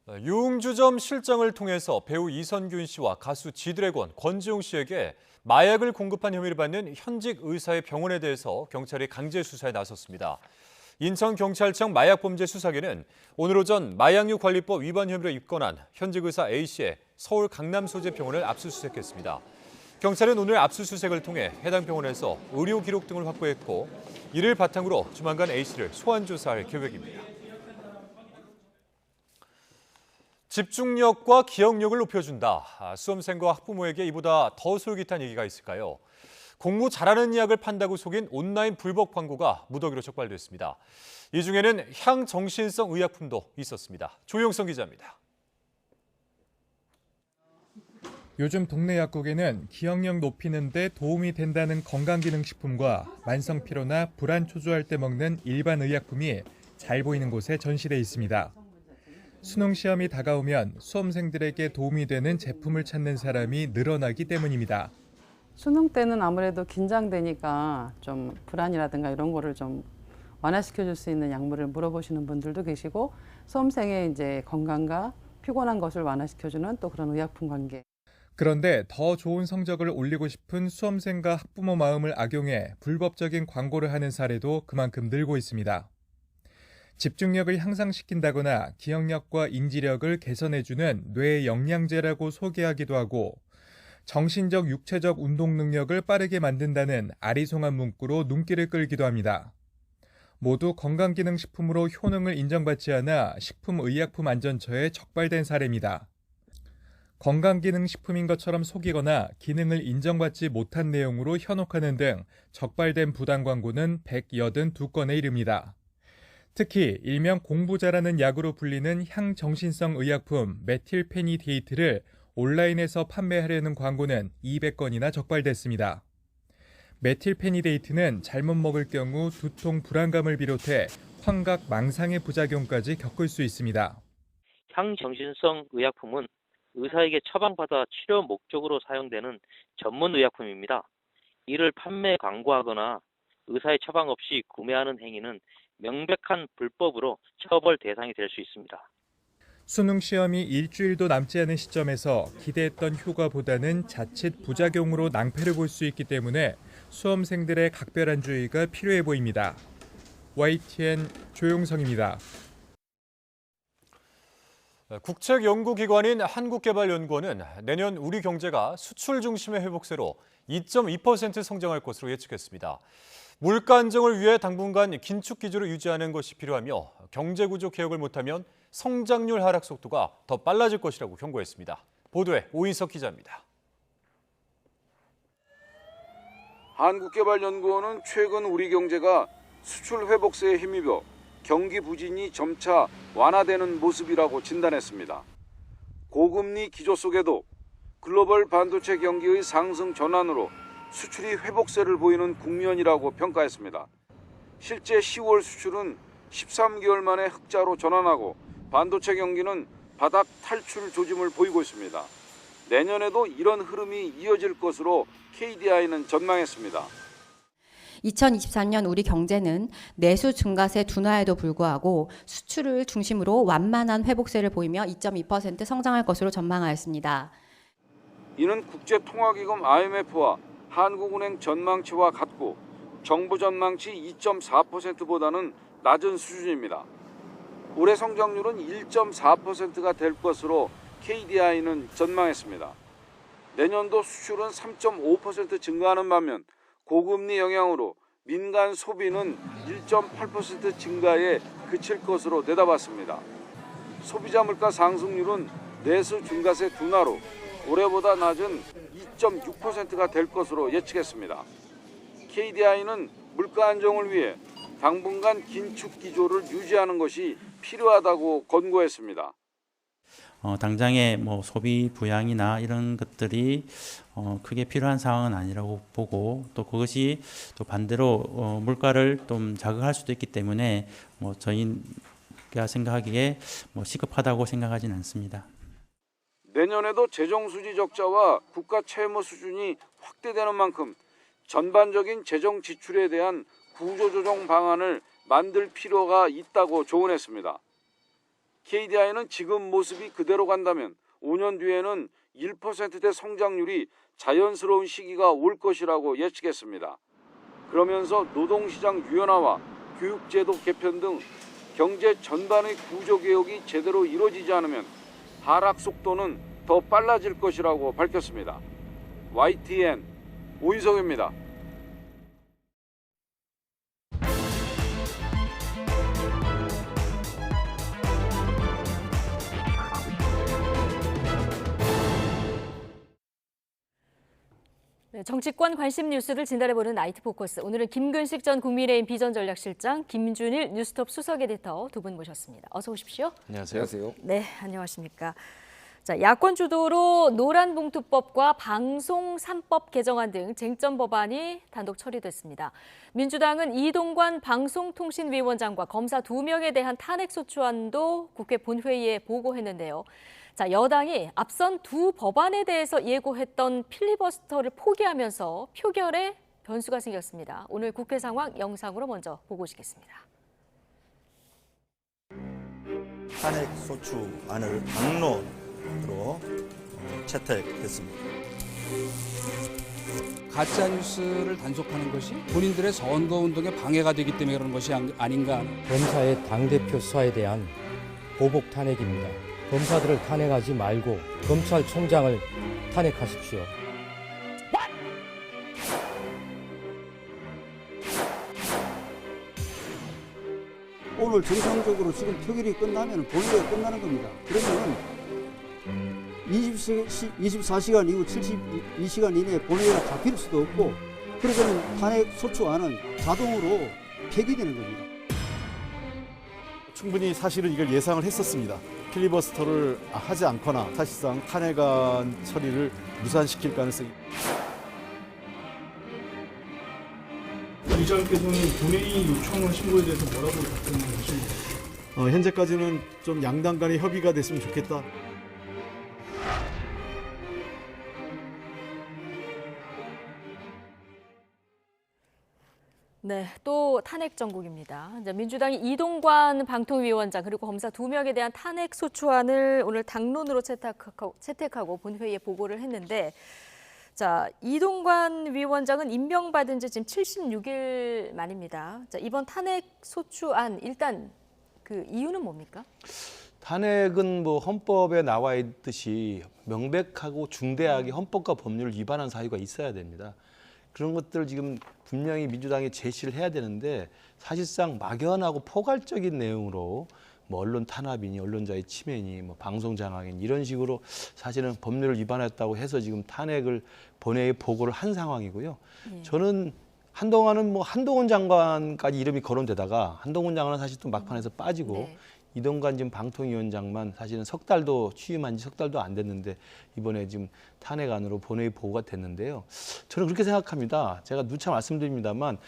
유흥주점 실정을 통해서 배우 이선균 씨와 가수 지드래곤 권지용 씨에게 마약을 공급한 혐의를 받는 현직 의사의 병원에 대해서 경찰이 강제 수사에 나섰습니다. 인천경찰청 마약범죄수사계는 오늘 오전 마약류 관리법 위반 혐의로 입건한 현직 의사 A씨의 서울 강남 소재 병원을 압수수색했습니다. 경찰은 오늘 압수수색을 통해 해당 병원에서 의료 기록 등을 확보했고 이를 바탕으로 조만간 A씨를 소환 조사할 계획입니다. 집중력과 기억력을 높여준다. 수험생과 학부모에게 이보다 더 솔깃한 얘기가 있을까요? 공부 잘하는 약을 판다고 속인 온라인 불법 광고가 무더기로 적발됐습니다. 이 중에는 향정신성 의약품도 있었습니다. 조용성 기자입니다. 요즘 동네 약국에는 기억력 높이는 데 도움이 된다는 건강기능식품과 만성피로나 불안 초조할 때 먹는 일반 의약품이 잘 보이는 곳에 전시돼 있습니다. 수능 시험이 다가오면 수험생들에게 도움이 되는 제품을 찾는 사람이 늘어나기 때문입니다. 수능 때는 아무래도 긴장되니까 좀 불안이라든가 이런 거를 좀 완화시켜 줄 수 있는 약물을 물어보시는 분들도 계시고 수험생의 이제 건강과 피곤한 것을 완화시켜 주는 또 그런 의약품 관계. 그런데 더 좋은 성적을 올리고 싶은 수험생과 학부모 마음을 악용해 불법적인 광고를 하는 사례도 그만큼 늘고 있습니다. 집중력을 향상시킨다거나 기억력과 인지력을 개선해주는 뇌 영양제라고 소개하기도 하고 정신적, 육체적 운동 능력을 빠르게 만든다는 아리송한 문구로 눈길을 끌기도 합니다. 모두 건강기능식품으로 효능을 인정받지 않아 식품의약품안전처에 적발된 사례입니다. 건강기능식품인 것처럼 속이거나 기능을 인정받지 못한 내용으로 현혹하는 등 적발된 부당 광고는 182건에 이릅니다. 특히 일명 공부 잘하는 약으로 불리는 향정신성 의약품 메틸페니데이트를 온라인에서 판매하려는 광고는 200건이나 적발됐습니다. 메틸페니데이트는 잘못 먹을 경우 두통, 불안감을 비롯해 환각, 망상의 부작용까지 겪을 수 있습니다. 향정신성 의약품은 의사에게 처방받아 치료 목적으로 사용되는 전문 의약품입니다. 이를 판매, 광고하거나 의사의 처방 없이 구매하는 행위는 명백한 불법으로 처벌 대상이 될 수 있습니다. 수능 시험이 일주일도 남지 않은 시점에서 기대했던 효과보다는 자칫 부작용으로 낭패를 볼 수 있기 때문에 수험생들의 각별한 주의가 필요해 보입니다. YTN 조용성입니다. 국책연구기관인 한국개발연구원은 내년 우리 경제가 수출 중심의 회복세로 2.2% 성장할 것으로 예측했습니다. 물가 안정을 위해 당분간 긴축 기조를 유지하는 것이 필요하며 경제구조 개혁을 못하면 성장률 하락 속도가 더 빨라질 것이라고 경고했습니다. 보도에 오인석 기자입니다. 한국개발연구원은 최근 우리 경제가 수출 회복세에 힘입어 경기 부진이 점차 완화되는 모습이라고 진단했습니다. 고금리 기조 속에도 글로벌 반도체 경기의 상승 전환으로 수출이 회복세를 보이는 국면이라고 평가했습니다. 실제 10월 수출은 13개월 만에 흑자로 전환하고 반도체 경기는 바닥 탈출 조짐을 보이고 있습니다. 내년에도 이런 흐름이 이어질 것으로 KDI는 전망했습니다. 2024년 우리 경제는 내수 증가세 둔화에도 불구하고 수출을 중심으로 완만한 회복세를 보이며 2.2% 성장할 것으로 전망하였습니다. 이는 국제통화기금 IMF와 한국은행 전망치와 같고 정부 전망치 2.4%보다는 낮은 수준입니다. 올해 성장률은 1.4%가 될 것으로 KDI는 전망했습니다. 내년도 수출은 3.5% 증가하는 반면 고금리 영향으로 민간 소비는 1.8% 증가에 그칠 것으로 내다봤습니다. 소비자 물가 상승률은 내수 증가세 둔화로 올해보다 낮은 2.6%가 될 것으로 예측했습니다. KDI는 물가 안정을 위해 당분간 긴축 기조를 유지하는 것이 필요하다고 권고했습니다. 당장의 소비 부양이나 이런 것들이 크게 필요한 상황은 아니라고 보고 또 그것이 또 반대로 물가를 좀 자극할 수도 있기 때문에 저희가 생각하기에 시급하다고 생각하지는 않습니다. 내년에도 재정수지 적자와 국가 채무 수준이 확대되는 만큼 전반적인 재정 지출에 대한 구조조정 방안을 만들 필요가 있다고 조언했습니다. KDI는 지금 모습이 그대로 간다면 5년 뒤에는 1%대 성장률이 자연스러운 시기가 올 것이라고 예측했습니다. 그러면서 노동시장 유연화와 교육제도 개편 등 경제 전반의 구조개혁이 제대로 이루어지지 않으면 하락 속도는 더 빨라질 것이라고 밝혔습니다. YTN 오인석입니다. 네, 정치권 관심 뉴스를 진단해보는 나이트 포커스. 오늘은 김근식 전 국민의힘 비전전략실장, 김준일 뉴스톱 수석 에디터 두 분 모셨습니다. 어서 오십시오. 안녕하세요. 네, 안녕하십니까. 자, 야권 주도로 노란봉투법과 방송 3법 개정안 등 쟁점 법안이 단독 처리됐습니다. 민주당은 이동관 방송통신위원장과 검사 2명에 대한 탄핵소추안도 국회 본회의에 보고했는데요. 자, 여당이 앞선 두 법안에 대해서 예고했던 필리버스터를 포기하면서 표결에 변수가 생겼습니다. 오늘 국회 상황 영상으로 먼저 보고 오시겠습니다. 탄핵소추안을 당론으로 채택했습니다. 가짜뉴스를 단속하는 것이 본인들의 선거운동에 방해가 되기 때문에 그런 것이 아닌가. 검사의 당대표 수사에 대한 보복 탄핵입니다. 검사들을 탄핵하지 말고 검찰총장을 탄핵하십시오. 오늘 정상적으로 지금 표결이 끝나면 본회의가 끝나는 겁니다. 그러면 24시간 이후 72시간 이내에 본회의가 잡힐 수도 없고 그러면 탄핵소추안은 자동으로 폐기되는 겁니다. 충분히 사실은 이걸 예상을 했었습니다. 필리버스터를 하지 않거나 사실상 탄핵안 처리를 무산시킬 가능성이. 의장께서는 본회의 요청하신 거에 대해서 뭐라고 답변하십니까? 현재까지는 좀 양당 간의 협의가 됐으면 좋겠다. 네, 또 탄핵 정국입니다. 민주당이 이동관 방통위원장 그리고 검사 2명에 대한 탄핵 소추안을 오늘 당론으로 채택하고 본회의에 보고를 했는데, 자, 이동관 위원장은 임명받은 지 지금 76일 만입니다. 자, 이번 탄핵 소추안 일단 그 이유는 뭡니까? 탄핵은 헌법에 나와 있듯이 명백하고 중대하게 헌법과 법률을 위반한 사유가 있어야 됩니다. 그런 것들을 지금 분명히 민주당이 제시를 해야 되는데 사실상 막연하고 포괄적인 내용으로 언론 탄압이니 언론자의 침해니 방송 장악이니 이런 식으로 사실은 법률을 위반했다고 해서 지금 탄핵을 본회의에 보고를 한 상황이고요. 저는 한동안은 한동훈 장관까지 이름이 거론되다가 한동훈 장관은 사실 또 막판에서 빠지고 이동관 지금 방통위원장만 사실은 석 달도 취임한 지 석 달도 안 됐는데 이번에 지금 탄핵안으로 본회의 보고가 됐는데요. 저는 그렇게 생각합니다. 제가 누차 말씀드립니다만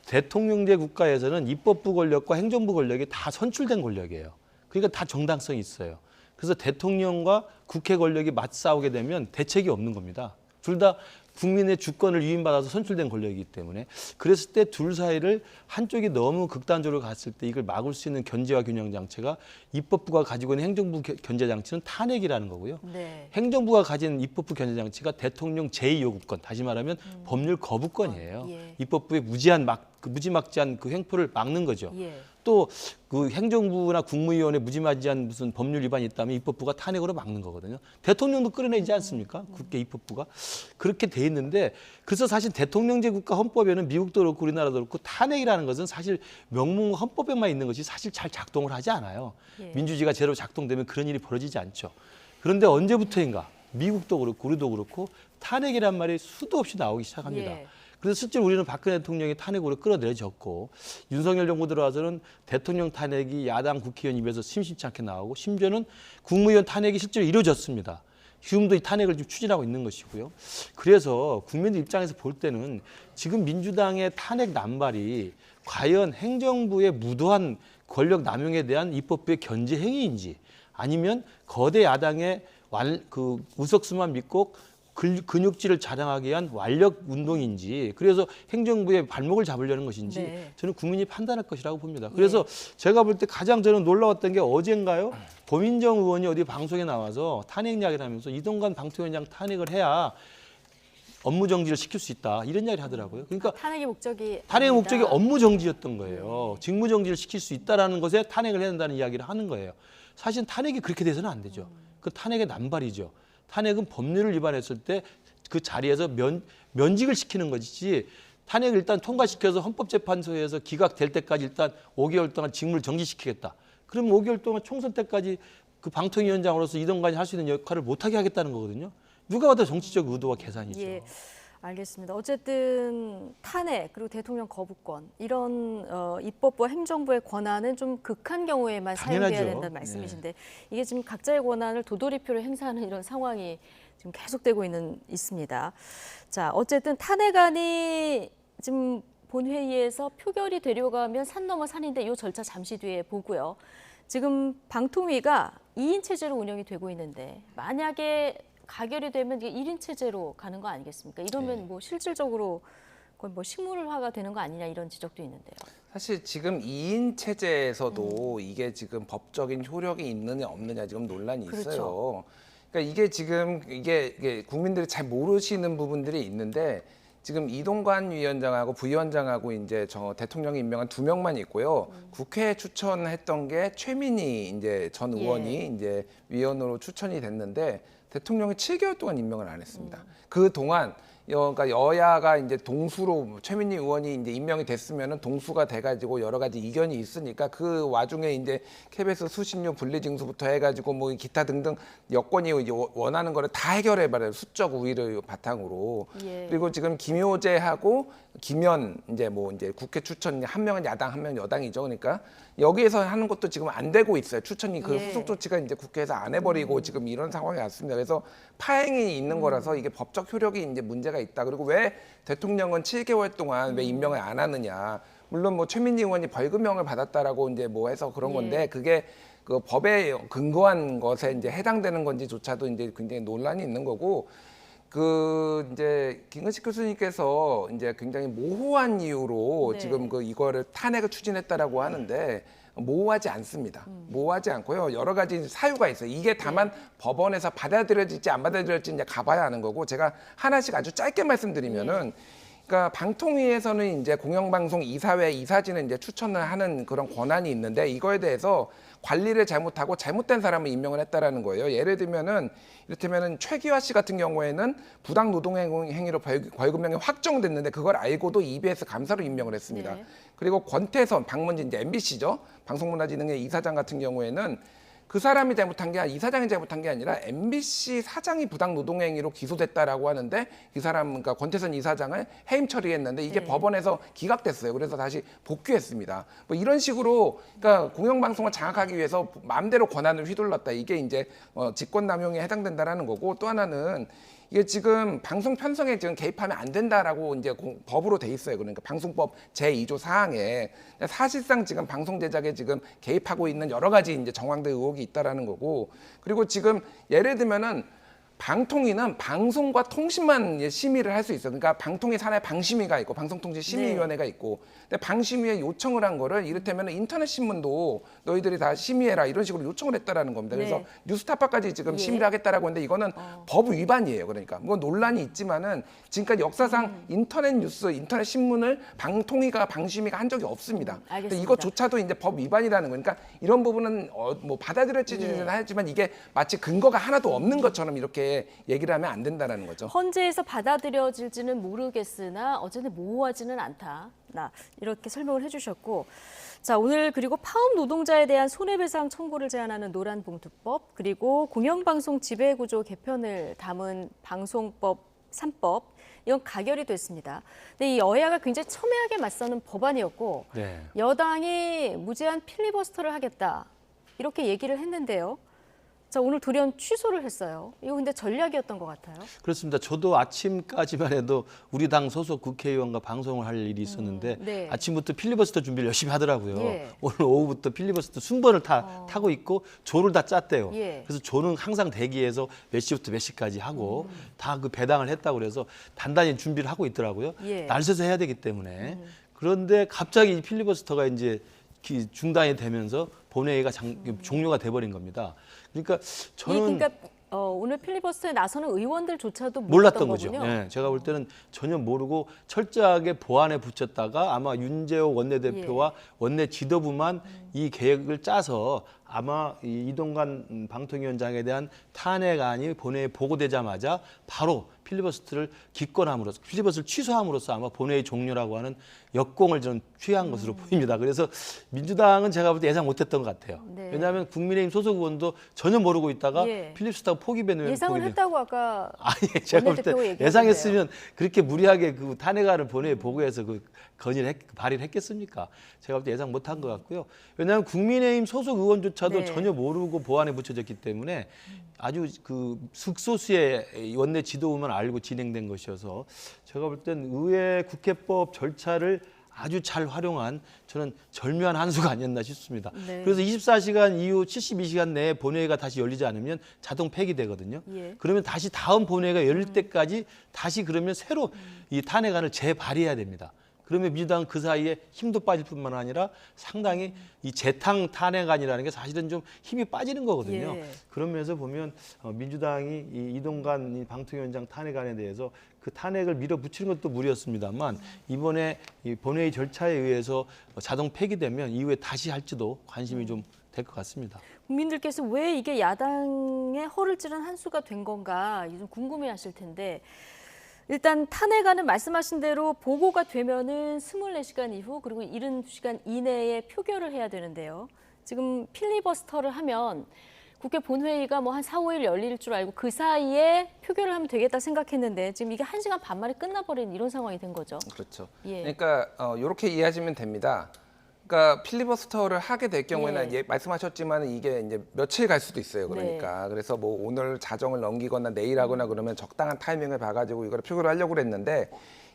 대통령제 국가에서는 입법부 권력과 행정부 권력이 다 선출된 권력이에요. 그러니까 다 정당성이 있어요. 그래서 대통령과 국회 권력이 맞싸우게 되면 대책이 없는 겁니다. 둘 다 국민의 주권을 위임받아서 선출된 권력이기 때문에 그랬을 때 둘 사이를 한쪽이 너무 극단적으로 갔을 때 이걸 막을 수 있는 견제와 균형 장치가 입법부가 가지고 있는 행정부 견제 장치는 탄핵이라는 거고요. 네. 행정부가 가진 입법부 견제 장치가 대통령 제2요구권, 다시 말하면 법률 거부권이에요. 예. 입법부의 무지막지한 그 횡포를 막는 거죠. 예. 또 그 행정부나 국무위원회 무지막지한 무슨 법률 위반이 있다면 입법부가 탄핵으로 막는 거거든요. 대통령도 끌어내지 않습니까? 국회 입법부가. 그렇게 돼 있는데 그래서 사실 대통령제 국가 헌법에는 미국도 그렇고 우리나라도 그렇고 탄핵이라는 것은 사실 명문 헌법에만 있는 것이 사실 잘 작동을 하지 않아요. 예. 민주주의가 제대로 작동되면 그런 일이 벌어지지 않죠. 그런데 언제부터인가 미국도 그렇고 우리도 그렇고 탄핵이란 말이 수도 없이 나오기 시작합니다. 예. 그래서 실제로 우리는 박근혜 대통령이 탄핵으로 끌어내려졌고 윤석열 정부 들어와서는 대통령 탄핵이 야당 국회의원 입에서 심심치 않게 나오고 심지어는 국무위원 탄핵이 실제로 이루어졌습니다. 지금도 이 탄핵을 좀 추진하고 있는 것이고요. 그래서 국민들 입장에서 볼 때는 지금 민주당의 탄핵 남발이 과연 행정부의 무도한 권력 남용에 대한 입법부의 견제 행위인지 아니면 거대 야당의 의석수만 믿고 근육질을 자랑하기 위한 완력 운동인지 그래서 행정부의 발목을 잡으려는 것인지 네. 저는 국민이 판단할 것이라고 봅니다. 그래서 제가 볼 때 가장 저는 놀라웠던 게 어젠가요? 고민정 의원이 어디 방송에 나와서 탄핵 이야기를 하면서 이동관 방통위원장 탄핵을 해야 업무 정지를 시킬 수 있다 이런 이야기를 하더라고요. 그러니까 탄핵의 목적이 업무 정지였던 거예요. 직무 정지를 시킬 수 있다라는 것에 탄핵을 해야 된다는 이야기를 하는 거예요. 사실 탄핵이 그렇게 돼서는 안 되죠. 그 탄핵의 남발이죠. 탄핵은 법률을 위반했을 때 그 자리에서 면직을 시키는 것이지 탄핵을 일단 통과시켜서 헌법재판소에서 기각될 때까지 일단 5개월 동안 직무를 정지시키겠다. 그럼 5개월 동안 총선 때까지 그 방통위원장으로서 이동관이 할 수 있는 역할을 못하게 하겠다는 거거든요. 누가 봐도 정치적 의도와 계산이죠. 예. 알겠습니다. 어쨌든 탄핵 그리고 대통령 거부권 이런 입법부와 행정부의 권한은 좀 극한 경우에만 당연하죠. 사용돼야 된다는 말씀이신데 이게 지금 각자의 권한을 도돌이표로 행사하는 이런 상황이 지금 계속되고 있습니다. 자, 어쨌든 탄핵안이 지금 본회의에서 표결이 되려고 하면 산 넘어 산인데 이 절차 잠시 뒤에 보고요. 지금 방통위가 2인 체제로 운영이 되고 있는데 만약에 가결이 되면 이게 1인 체제로 가는 거 아니겠습니까? 이러면 뭐 실질적으로 거의 뭐 식물화가 되는 거 아니냐 이런 지적도 있는데요. 사실 지금 2인 체제에서도 이게 지금 법적인 효력이 있느냐 없느냐 지금 논란이 있어요. 그렇죠. 그러니까 이게 지금 이게 국민들이 잘 모르시는 부분들이 있는데 지금 이동관 위원장하고 부위원장하고 이제 저 대통령이 임명한 2명만 있고요. 국회에 추천했던 게 최민희 이제 전 의원이 이제 위원으로 추천이 됐는데 대통령이 7개월 동안 임명을 안 했습니다. 그 동안 그러니까 여야가 이제 동수로 최민희 의원이 이제 임명이 됐으면은 동수가 돼가지고 여러 가지 이견이 있으니까 그 와중에 이제 KBS 수신료 분리징수부터 해가지고 뭐 기타 등등 여권이 원하는 거를 다 해결해버려요. 수적 우위를 바탕으로. 예. 그리고 지금 김효재하고 김현 이제 뭐 이제 국회 추천 한 명은 야당 한 명은 여당이죠. 그러니까 여기에서 하는 것도 지금 안 되고 있어요. 추천이 그 후속 조치가 이제 국회에서 안 해버리고 지금 이런 상황이 왔습니다. 그래서 파행이 있는 거라서 이게 법적 효력이 이제 문제가 있다. 그리고 왜 대통령은 7개월 동안 왜 임명을 안 하느냐. 물론 뭐 최민희 의원이 벌금형을 받았다라고 이제 뭐 해서 그런 건데 그게 그 법에 근거한 것에 이제 해당되는 건지조차도 이제 굉장히 논란이 있는 거고. 그 이제 김근식 교수님께서 이제 굉장히 모호한 이유로 지금 그 이거를 탄핵을 추진했다라고 하는데 모호하지 않습니다. 모호하지 않고요. 여러 가지 사유가 있어요. 이게 다만 법원에서 받아들여질지 안 받아들여질지 이제 가봐야 하는 거고 제가 하나씩 아주 짧게 말씀드리면은 그러니까 방통위에서는 이제 공영방송 이사회 이사진을 이제 추천을 하는 그런 권한이 있는데 이거에 대해서 관리를 잘못하고 잘못된 사람을 임명을 했다라는 거예요. 예를 들면은 이를테면은 최기화 씨 같은 경우에는 부당 노동 행위로 벌금형이 확정됐는데 그걸 알고도 EBS 감사로 임명을 했습니다. 그리고 권태선, 박문진 이제 MBC죠. 방송문화진흥회 이사장 같은 경우에는 그 사람이 잘못한 게 아니라 이사장이 잘못한 게 아니라 MBC 사장이 부당 노동행위로 기소됐다라고 하는데 이 사람 그러니까 권태선 이사장을 해임 처리했는데 이게 법원에서 기각됐어요. 그래서 다시 복귀했습니다. 뭐 이런 식으로 그러니까 공영방송을 장악하기 위해서 마음대로 권한을 휘둘렀다. 이게 이제 직권남용에 해당된다라는 거고 또 하나는 이게 지금 방송 편성에 지금 개입하면 안 된다라고 이제 법으로 돼 있어요. 그러니까 방송법 제2조 사항에 사실상 지금 방송 제작에 지금 개입하고 있는 여러 가지 이제 정황들 의혹이 있다라는 거고 그리고 지금 예를 들면은 방통위는 방송과 통신만 심의를 할 수 있어요. 그러니까 방통위 산하에 방심위가 있고 방송통신심의위원회가 있고 근데 방심위에 요청을 한 거를 이를테면 인터넷 신문도 너희들이 다 심의해라 이런 식으로 요청을 했다라는 겁니다. 그래서 네. 뉴스타파까지 지금 심의를 하겠다라고 했는데 이거는 법 위반이에요. 그러니까 뭐 논란이 있지만은 지금까지 역사상 인터넷 뉴스, 인터넷 신문을 방통위가 방심위가 한 적이 없습니다. 근데 알겠습니다. 이것조차도 이제 법 위반이라는 거니까 이런 부분은 뭐 받아들여지지는 하지만 이게 마치 근거가 하나도 없는 것처럼 이렇게 얘기를 하면 안 된다라는 거죠. 헌재에서 받아들여질지는 모르겠으나 어쨌든 모호하지는 않다. 이렇게 설명을 해주셨고 자 오늘 그리고 파업 노동자에 대한 손해배상 청구를 제한하는 노란봉투법 그리고 공영방송 지배구조 개편을 담은 방송법 3법 이건 가결이 됐습니다. 근데 이 여야가 굉장히 첨예하게 맞서는 법안이었고 네. 여당이 무제한 필리버스터를 하겠다 이렇게 얘기를 했는데요. 자 오늘 돌연 취소를 했어요. 이거 근데 전략이었던 것 같아요. 그렇습니다. 저도 아침까지만 해도 우리 당 소속 국회의원과 방송을 할 일이 있었는데 네. 아침부터 필리버스터 준비를 열심히 하더라고요. 예. 오늘 오후부터 필리버스터 순번을 타고 있고 조를 다 짰대요. 예. 그래서 조는 항상 대기해서 몇 시부터 몇 시까지 하고 다 그 배당을 했다고 그래서 단단히 준비를 하고 있더라고요. 예. 날 서서 해야 되기 때문에. 그런데 갑자기 이 필리버스터가 이제 중단이 되면서 본회의가 종료가 돼버린 겁니다. 그러니까 저는 오늘 필리버스터에 나서는 의원들조차도 몰랐던 거군요. 거죠. 네, 제가 볼 때는 전혀 모르고 철저하게 보안에 붙였다가 아마 윤재호 원내대표와 원내 지도부만 이 계획을 짜서 아마 이동관 방통위원장에 대한 탄핵안이 본회의에 보고되자마자 바로 필리버스터를 기권함으로써 필리버스터를 취소함으로써 아마 본회의 종료라고 하는 역공을 저는 취한 것으로 보입니다. 그래서 민주당은 제가 볼 때 예상 못했던 것 같아요. 네. 왜냐하면 국민의힘 소속 의원도 전혀 모르고 있다가 예. 필리버스터가 포기되면 예상을 했다고 아까 제가 볼 원내대표가 때 얘기하던데요. 예상했으면 그렇게 무리하게 그 탄핵안을 본회의에 보고해서 그 발의를 했겠습니까? 제가 볼 때 예상 못한 것 같고요. 왜냐하면 국민의힘 소속 의원조차도 네. 전혀 모르고 보안에 붙여졌기 때문에 아주 그 숙소수의 원내 지도부만 알고 진행된 것이어서 제가 볼 땐 의회 국회법 절차를 아주 잘 활용한 저는 절묘한 한 수가 아니었나 싶습니다. 네. 그래서 24시간 이후 72시간 내에 본회의가 다시 열리지 않으면 자동 폐기되거든요. 예. 그러면 다시 다음 본회의가 열릴 때까지 다시 그러면 새로 이 탄핵안을 재발의해야 됩니다. 그러면 민주당은 그 사이에 힘도 빠질 뿐만 아니라 상당히 이 재탕 탄핵안이라는 게 사실은 좀 힘이 빠지는 거거든요. 예. 그런 면에서 보면 민주당이 이 이동관 방통위원장 탄핵안에 대해서 그 탄핵을 밀어붙이는 것도 무리였습니다만 이번에 이 본회의 절차에 의해서 자동 폐기되면 이후에 다시 할지도 관심이 좀 될 것 같습니다. 국민들께서 왜 이게 야당의 허를 찌른 한 수가 된 건가 좀 궁금해하실 텐데 일단 탄핵안은 말씀하신 대로 보고가 되면은 24시간 이후 그리고 72시간 이내에 표결을 해야 되는데요. 지금 필리버스터를 하면 국회 본회의가 뭐 한 4, 5일 열릴 줄 알고 그 사이에 표결을 하면 되겠다 생각했는데 지금 이게 1시간 반 만에 끝나버린 이런 상황이 된 거죠. 그렇죠. 예. 그러니까 이렇게 이해하시면 됩니다. 그러니까 필리버스터를 하게 될 경우에는 예. 말씀하셨지만 이게 이제 며칠 갈 수도 있어요. 그러니까 그래서 뭐 오늘 자정을 넘기거나 내일 하거나 그러면 적당한 타이밍을 봐가지고 이걸 표결을 하려고 그랬는데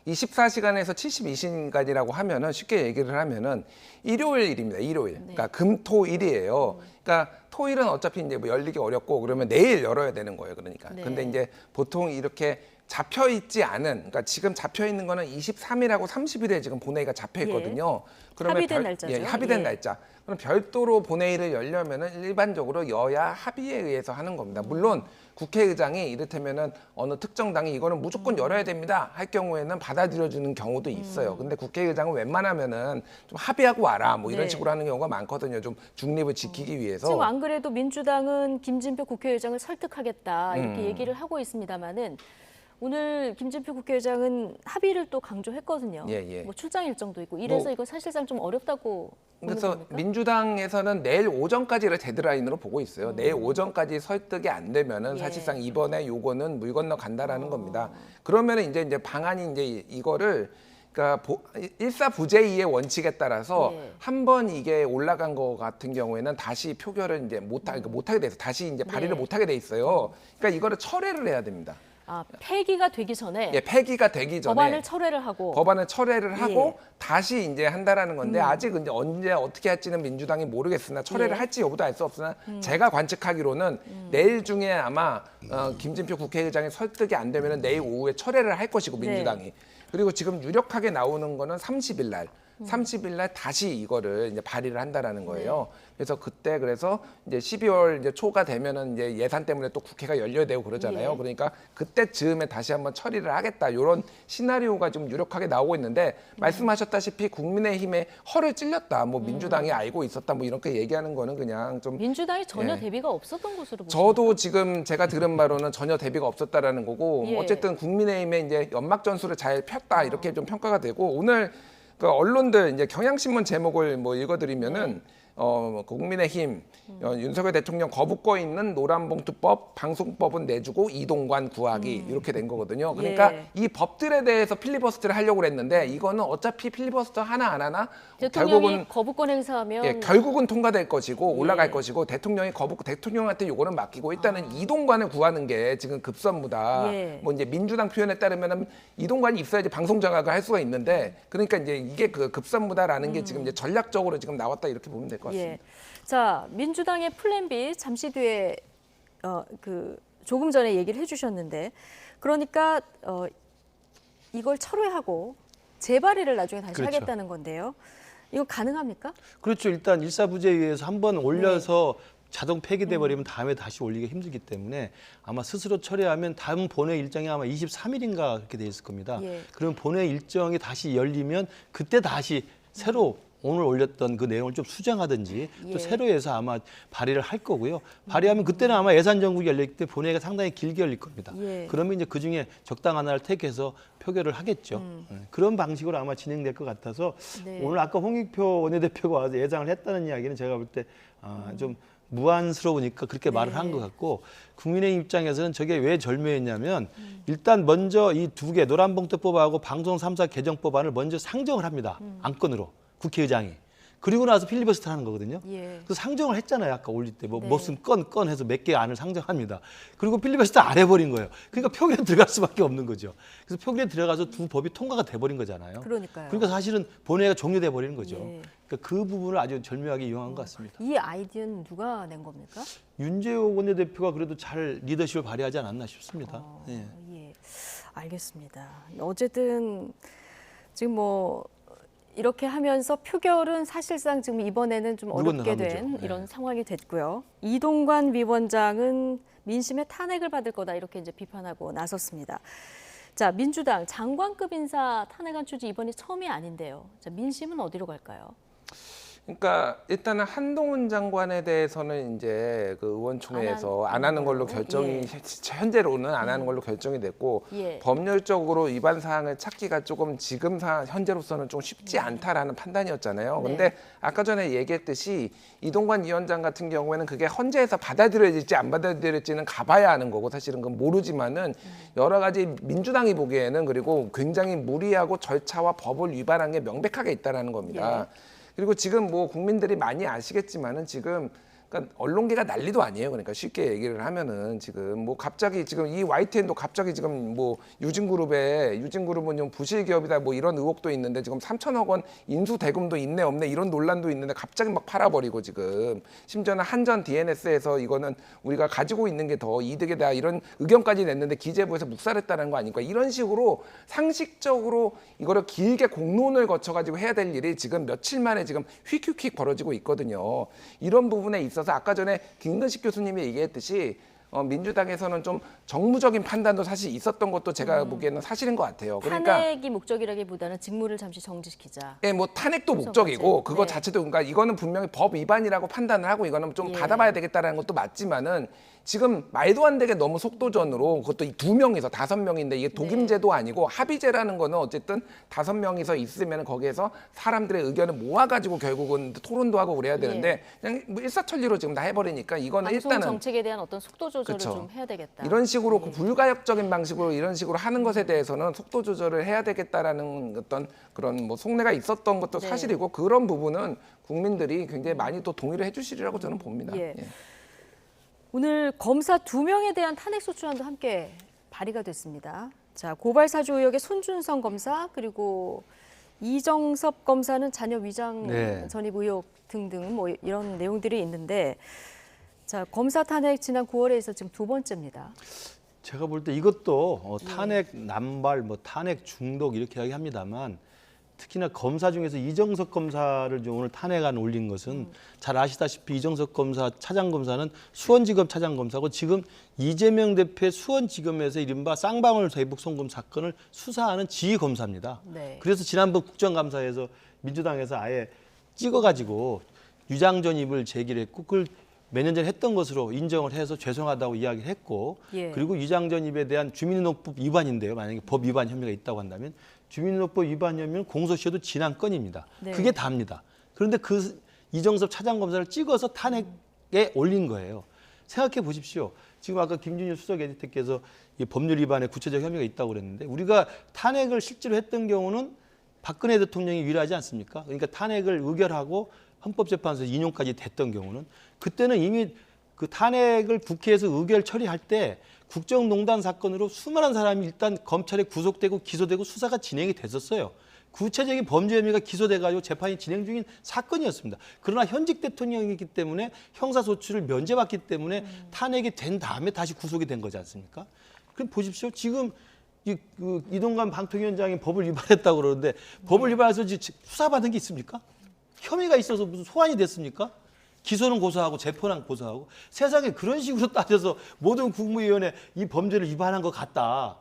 24시간에서 72시간이라고 하면은 쉽게 얘기를 하면은 일요일입니다. 일요일. 그러니까 금토일이에요. 그러니까 토일은 어차피 이제 뭐 열리기 어렵고 그러면 내일 열어야 되는 거예요. 그러니까. 네. 근데 이제 보통 이렇게 잡혀 있지 않은, 그러니까 지금 잡혀 있는 거는 23일하고 30일에 지금 본회의가 잡혀 있거든요. 그러면 합의된 날짜죠. 예, 합의된 예. 날짜. 그럼 별도로 본회의를 열려면은 일반적으로 여야 합의에 의해서 하는 겁니다. 물론 국회의장이 이를테면은 어느 특정 당이 이거는 무조건 열어야 됩니다 할 경우에는 받아들여주는 경우도 있어요. 근데 국회의장은 웬만하면은 좀 합의하고 와라 뭐 이런 네. 식으로 하는 경우가 많거든요. 좀 중립을 지키기 위해서. 지금 안 그래도 민주당은 김진표 국회의장을 설득하겠다 이렇게 얘기를 하고 있습니다만은 오늘 김진표 국회의장은 합의를 또 강조했거든요. 예. 뭐 출장 일정도 있고 이래서 뭐, 이거 사실상 좀 어렵다고 보는 그래서 겁니까? 민주당에서는 내일 오전까지를 데드라인으로 보고 있어요. 내일 오전까지 설득이 안 되면은 사실상 이번에 요거는 물 건너 간다라는 겁니다. 그러면은 이제 방안이 이제 이거를 그러니까 일사부재이의 원칙에 따라서 한 번 이게 올라간 거 같은 경우에는 다시 표결을 이제 못하게 돼서 다시 이제 발의를 못하게 돼 있어요. 그러니까 이거를 철회를 해야 됩니다. 아, 폐기가 되기 전에 폐기가 되기 전에 법안을 철회를 하고 다시 이제 한다라는 건데 아직 이제 언제 어떻게 할지는 민주당이 모르겠으나 철회를 할지 여부도 알 수 없으나 제가 관측하기로는 내일 중에 아마 김진표 국회의장이 설득이 안 되면은 내일 오후에 철회를 할 것이고 민주당이 그리고 지금 유력하게 나오는 거는 30일 날. 30일 날 다시 이거를 이제 발의를 한다라는 거예요. 그래서 그때 그래서 이제 12월 이제 초가 되면은 이제 예산 때문에 또 국회가 열려야 되고 그러잖아요. 그러니까 그때 즈음에 다시 한번 처리를 하겠다. 이런 시나리오가 좀 유력하게 나오고 있는데 말씀하셨다시피 국민의힘에 허를 찔렸다. 뭐 민주당이 알고 있었다. 뭐 이렇게 얘기하는 거는 그냥 좀 민주당이 전혀 대비가 없었던 것으로 보입니다. 저도 지금 제가 들은 바로는 전혀 대비가 없었다라는 거고 어쨌든 국민의힘에 이제 연막 전술을 잘 폈다 이렇게 좀 평가가 되고 오늘 그 언론들 이제 경향신문 제목을 뭐 읽어드리면은 국민의힘 윤석열 대통령 거부권 있는 노란봉투법 방송법은 내주고 이동관 구하기 이렇게 된 거거든요. 그러니까 이 법들에 대해서 필리버스터를 하려고 했는데 이거는 어차피 필리버스터 하나 안 하나 대통령이 거부권 행사하면 결국은 통과될 것이고 올라갈 것이고 대통령한테 요거는 맡기고 일단은 이동관을 구하는 게 지금 급선무다. 뭐 이제 민주당 표현에 따르면은 이동관이 있어야지 방송 장악을 할 수가 있는데 그러니까 이제 이게 그 급선무다라는 게 지금 이제 전략적으로 지금 나왔다 이렇게 보면 될 것 같습니다. 자, 민주당의 플랜 B 잠시 뒤에 조금 전에 얘기를 해주셨는데 그러니까 이걸 철회하고 재발의를 나중에 다시 하겠다는 건데요. 이거 가능합니까? 그렇죠. 일단 일사부재위에서 한번 올려서 자동 폐기돼 버리면 다음에 다시 올리기가 힘들기 때문에 아마 스스로 처리하면 다음 본회 일정이 아마 23일인가 그렇게 돼 있을 겁니다. 그럼 본회 일정이 다시 열리면 그때 다시 새로 오늘 올렸던 그 내용을 좀 수정하든지 또 새로 해서 아마 발의를 할 거고요. 발의하면 그때는 아마 예산 정국이 열리기 때문에 본회의가 상당히 길게 열릴 겁니다. 그러면 이제 그중에 적당한 하나를 택해서 표결을 하겠죠. 그런 방식으로 아마 진행될 것 같아서 오늘 아까 홍익표 원내대표가 와서 예상을 했다는 이야기는 제가 볼 때 좀 무안스러우니까 그렇게 말을 한 것 같고 국민의힘 입장에서는 저게 왜 절묘했냐면 일단 먼저 이 두 개 노란봉투법하고 방송 3사 개정법안을 먼저 상정을 합니다. 안건으로. 국회의장이. 그리고 나서 필리버스터 하는 거거든요. 그래서 상정을 했잖아요. 아까 올릴 때. 무슨 건 해서 몇 개 안을 상정합니다. 그리고 필리버스터 안 해버린 거예요. 그러니까 표결에 들어갈 수밖에 없는 거죠. 그래서 표결에 들어가서 두 법이 통과가 돼버린 거잖아요. 그러니까 사실은 본회의가 종료돼 버리는 거죠. 그러니까 그 부분을 아주 절묘하게 이용한 것 같습니다. 이 아이디어는 누가 낸 겁니까? 윤재호 원내대표가 그래도 잘 리더십을 발휘하지 않았나 싶습니다. 알겠습니다. 어쨌든 지금 뭐 이렇게 하면서 표결은 사실상 지금 이번에는 좀 어렵게 된 이런 상황이 됐고요. 이동관 위원장은 민심의 탄핵을 받을 거다 이렇게 이제 비판하고 나섰습니다. 자, 민주당 장관급 인사 탄핵안 추진 이번이 처음이 아닌데요. 자, 민심은 어디로 갈까요? 그러니까 일단은 한동훈 장관에 대해서는 이제 그 의원총회에서 안 하는 걸로 결정이 현재로는 안 하는 걸로 결정이 됐고 법률적으로 위반 사항을 찾기가 조금 지금 현재로서는 좀 쉽지 않다라는 판단이었잖아요. 근데 아까 전에 얘기했듯이 이동관 위원장 같은 경우에는 그게 헌재에서 받아들여질지 안 받아들여질지는 가봐야 하는 거고 사실은 그건 모르지만은 여러 가지 민주당이 보기에는 그리고 굉장히 무리하고 절차와 법을 위반한 게 명백하게 있다라는 겁니다. 그리고 지금 뭐 국민들이 많이 아시겠지만은 지금 그러니까 언론계가 난리도 아니에요. 그러니까 쉽게 얘기를 하면은 지금 뭐 갑자기 지금 이 YTN도 갑자기 지금 뭐 유진그룹은 좀 부실 기업이다 뭐 이런 의혹도 있는데 지금 3천억 원 인수 대금도 있네 없네 이런 논란도 있는데 갑자기 막 팔아버리고 지금 심지어는 한전 DNS에서 이거는 우리가 가지고 있는 게 더 이득이다 이런 의견까지 냈는데 기재부에서 묵살했다는 거 아닙니까? 이런 식으로 상식적으로 이거를 길게 공론을 거쳐가지고 해야 될 일이 지금 며칠 만에 지금 휙휙휙 벌어지고 있거든요. 이런 부분에 있어서 아까 전에 김근식 교수님이 얘기했듯이 민주당에서는 좀 정무적인 판단도 사실 있었던 것도 제가 보기에는 사실인 것 같아요. 그러니까 탄핵이 목적이라기보다는 직무를 잠시 정지시키자. 뭐 탄핵도 목적이고 그거 자체도 그러니까 이거는 분명히 법 위반이라고 판단을 하고 이거는 좀 받아봐야 되겠다라는 것도 맞지만은 지금 말도 안 되게 너무 속도전으로 그것도 2명이서 5명인데 이게 독임제도 아니고 합의제라는 거는 어쨌든 5명이서 있으면 거기에서 사람들의 의견을 모아가지고 결국은 토론도 하고 그래야 되는데 그냥 뭐 일사천리로 지금 다 해버리니까 이거는 방송 일단은 정책에 대한 어떤 속도 조절을 그쵸. 좀 해야 되겠다. 이런 식으로 그 불가역적인 방식으로 이런 식으로 하는 것에 대해서는 속도 조절을 해야 되겠다라는 어떤 그런 뭐 속내가 있었던 것도 사실이고 그런 부분은 국민들이 굉장히 많이 또 동의를 해주시리라고 저는 봅니다. 예. 오늘 검사 2명에 대한 탄핵소추안도 함께 발의가 됐습니다. 자, 고발 사주 의혹의 손준성 검사 그리고 이정섭 검사는 자녀 위장 전입 의혹 등등 뭐 이런 내용들이 있는데 자, 검사 탄핵 지난 9월에 있어 지금 2번째입니다. 제가 볼 때 이것도 탄핵 남발, 뭐 탄핵 중독 이렇게 이야기합니다만 특히나 검사 중에서 이정석 검사를 오늘 탄핵안 올린 것은 잘 아시다시피 이정석 검사 차장검사는 수원지검 차장검사고 지금 이재명 대표의 수원지검에서 이른바 쌍방울 대북 송금 사건을 수사하는 지휘검사입니다. 그래서 지난번 국정감사에서 민주당에서 아예 찍어가지고 유장전입을 제기를 했고 그걸 몇 년 전에 했던 것으로 인정을 해서 죄송하다고 이야기를 했고 그리고 유장전입에 대한 주민등록법 위반인데요. 만약에 법 위반 혐의가 있다고 한다면 주민등록법 위반 혐의는 공소시효도 지난 건입니다. 그게 답니다. 그런데 그 이정섭 차장검사를 찍어서 탄핵에 올린 거예요. 생각해 보십시오. 지금 아까 김준일 수석 에디터께서 법률 위반에 구체적 혐의가 있다고 그랬는데 우리가 탄핵을 실제로 했던 경우는 박근혜 대통령이 유일하지 않습니까? 그러니까 탄핵을 의결하고 헌법재판소에서 인용까지 됐던 경우는 그때는 이미 그 탄핵을 국회에서 의결 처리할 때 국정농단 사건으로 수많은 사람이 일단 검찰에 구속되고 기소되고 수사가 진행이 됐었어요. 구체적인 범죄 혐의가 기소돼가지고 재판이 진행 중인 사건이었습니다. 그러나 현직 대통령이기 때문에 형사소추를 면제받기 때문에 탄핵이 된 다음에 다시 구속이 된 거지 않습니까? 그럼 보십시오. 지금 이동관 방통위원장이 법을 위반했다고 그러는데 법을 위반해서 수사받은 게 있습니까? 혐의가 있어서 무슨 소환이 됐습니까? 기소는 고소하고 재판은 고소하고 세상에 그런 식으로 따져서 모든 국무위원회 이 범죄를 위반한 것 같다.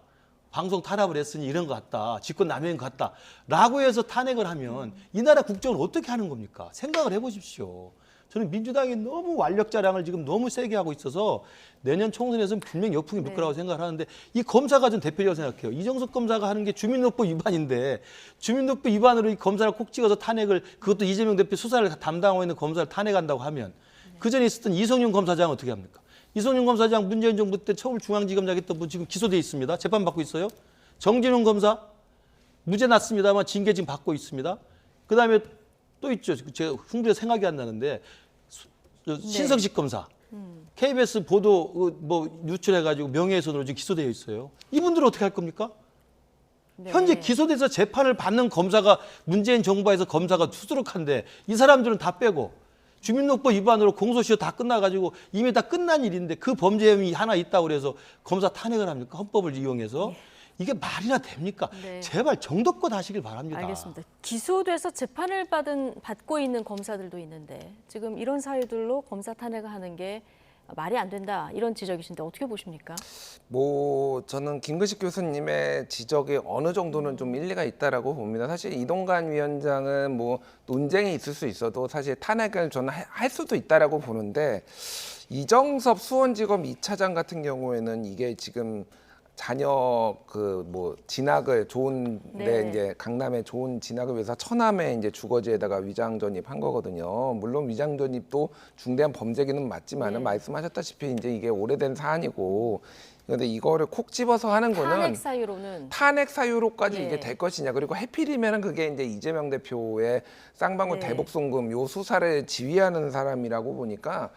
방송 탄압을 했으니 이런 것 같다. 직권남용인 것 같다. 라고 해서 탄핵을 하면 이 나라 국정을 어떻게 하는 겁니까? 생각을 해보십시오. 저는 민주당이 너무 완력 자랑을 지금 너무 세게 하고 있어서 내년 총선에서는 분명히 역풍이 불 거라고 생각을 하는데 이 검사가 좀 대표적으로 생각해요. 이정석 검사가 하는 게 주민등록법 위반인데 주민등록법 위반으로 이 검사를 콕 찍어서 탄핵을 그것도 이재명 대표 수사를 담당하고 있는 검사를 탄핵한다고 하면 그전에 있었던 이성윤 검사장은 어떻게 합니까? 이성윤 검사장 문재인 정부 때 서울중앙지검장 했던 분 지금 기소돼 있습니다. 재판받고 있어요. 정진웅 검사 무죄 났습니다만 징계 지금 받고 있습니다. 그다음에 또 있죠. 제가 흉내 생각이 안 나는데 신성식 검사 KBS 보도 뭐 유출해가지고 명예훼손으로 지금 기소되어 있어요. 이분들은 어떻게 할 겁니까? 현재 기소돼서 재판을 받는 검사가 문재인 정부에서 검사가 수두룩한데 이 사람들은 다 빼고 주민등록법 위반으로 공소시효 다 끝나가지고 이미 다 끝난 일인데 그 범죄 혐의 하나 있다고 그래서 검사 탄핵을 합니까? 헌법을 이용해서. 이게 말이나 됩니까? 제발 정도껏 하시길 바랍니다. 알겠습니다. 기소돼서 재판을 받고 있는 검사들도 있는데 지금 이런 사유들로 검사 탄핵을 하는 게 말이 안 된다 이런 지적이신데 어떻게 보십니까? 뭐 저는 김근식 교수님의 지적이 어느 정도는 좀 일리가 있다라고 봅니다. 사실 이동관 위원장은 뭐 논쟁이 있을 수 있어도 사실 탄핵을 저는 할 수도 있다라고 보는데 이정섭 수원지검 2차장 같은 경우에는 이게 지금 자녀 그 뭐 진학을 좋은데 이제 강남에 좋은 진학을 위해서 처남에 이제 주거지에다가 위장 전입한 거거든요. 물론 위장 전입도 중대한 범죄기는 맞지만은 말씀하셨다시피 이제 이게 오래된 사안이고 그런데 이거를 콕 집어서 하는 거는 탄핵 사유로까지 이게 될 것이냐 그리고 해필이면은 그게 이제 이재명 대표의 쌍방울 대북 송금 요 수사를 지휘하는 사람이라고 보니까.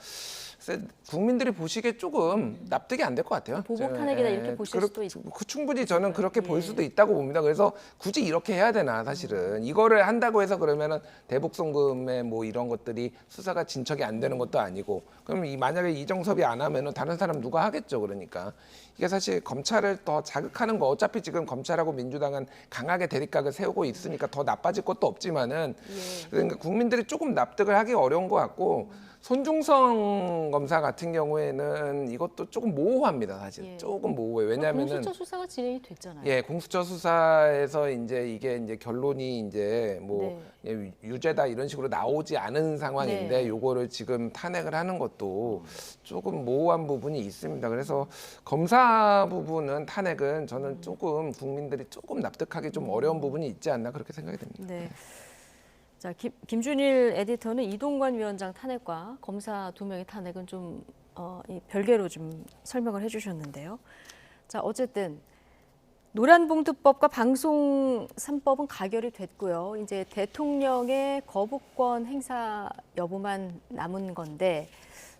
국민들이 보시기에 조금 납득이 안 될 것 같아요. 보복 탄핵이다 이렇게 보실 수도 있고. 충분히 저는 그렇게 볼 수도 있다고 봅니다. 그래서 굳이 이렇게 해야 되나 사실은. 이거를 한다고 해서 그러면은 대북송금의 뭐 이런 것들이 수사가 진척이 안 되는 것도 아니고 그럼 만약에 이정섭이 안 하면은 다른 사람 누가 하겠죠. 그러니까 이게 사실 검찰을 더 자극하는 거 어차피 지금 검찰하고 민주당은 강하게 대립각을 세우고 있으니까 더 나빠질 것도 없지만은 그러니까 국민들이 조금 납득을 하기 어려운 것 같고 손중성 검사 같은 경우에는 이것도 조금 모호합니다, 사실. 예. 조금 모호해요. 왜냐하면은 공수처 수사가 진행이 됐잖아요. 예, 공수처 수사에서 이제 이게 이제 결론이 이제 뭐 유죄다 이런 식으로 나오지 않은 상황인데 네. 요거를 지금 탄핵을 하는 것도 조금 모호한 부분이 있습니다. 그래서 검사 부분은 탄핵은 저는 조금 국민들이 조금 납득하기 좀 어려운 부분이 있지 않나 그렇게 생각이 됩니다. 네. 자, 김준일 에디터는 이동관 위원장 탄핵과 검사 2명의 탄핵은 좀 별개로 좀 설명을 해주셨는데요. 자, 어쨌든 노란봉투법과 방송 3법은 가결이 됐고요. 이제 대통령의 거부권 행사 여부만 남은 건데,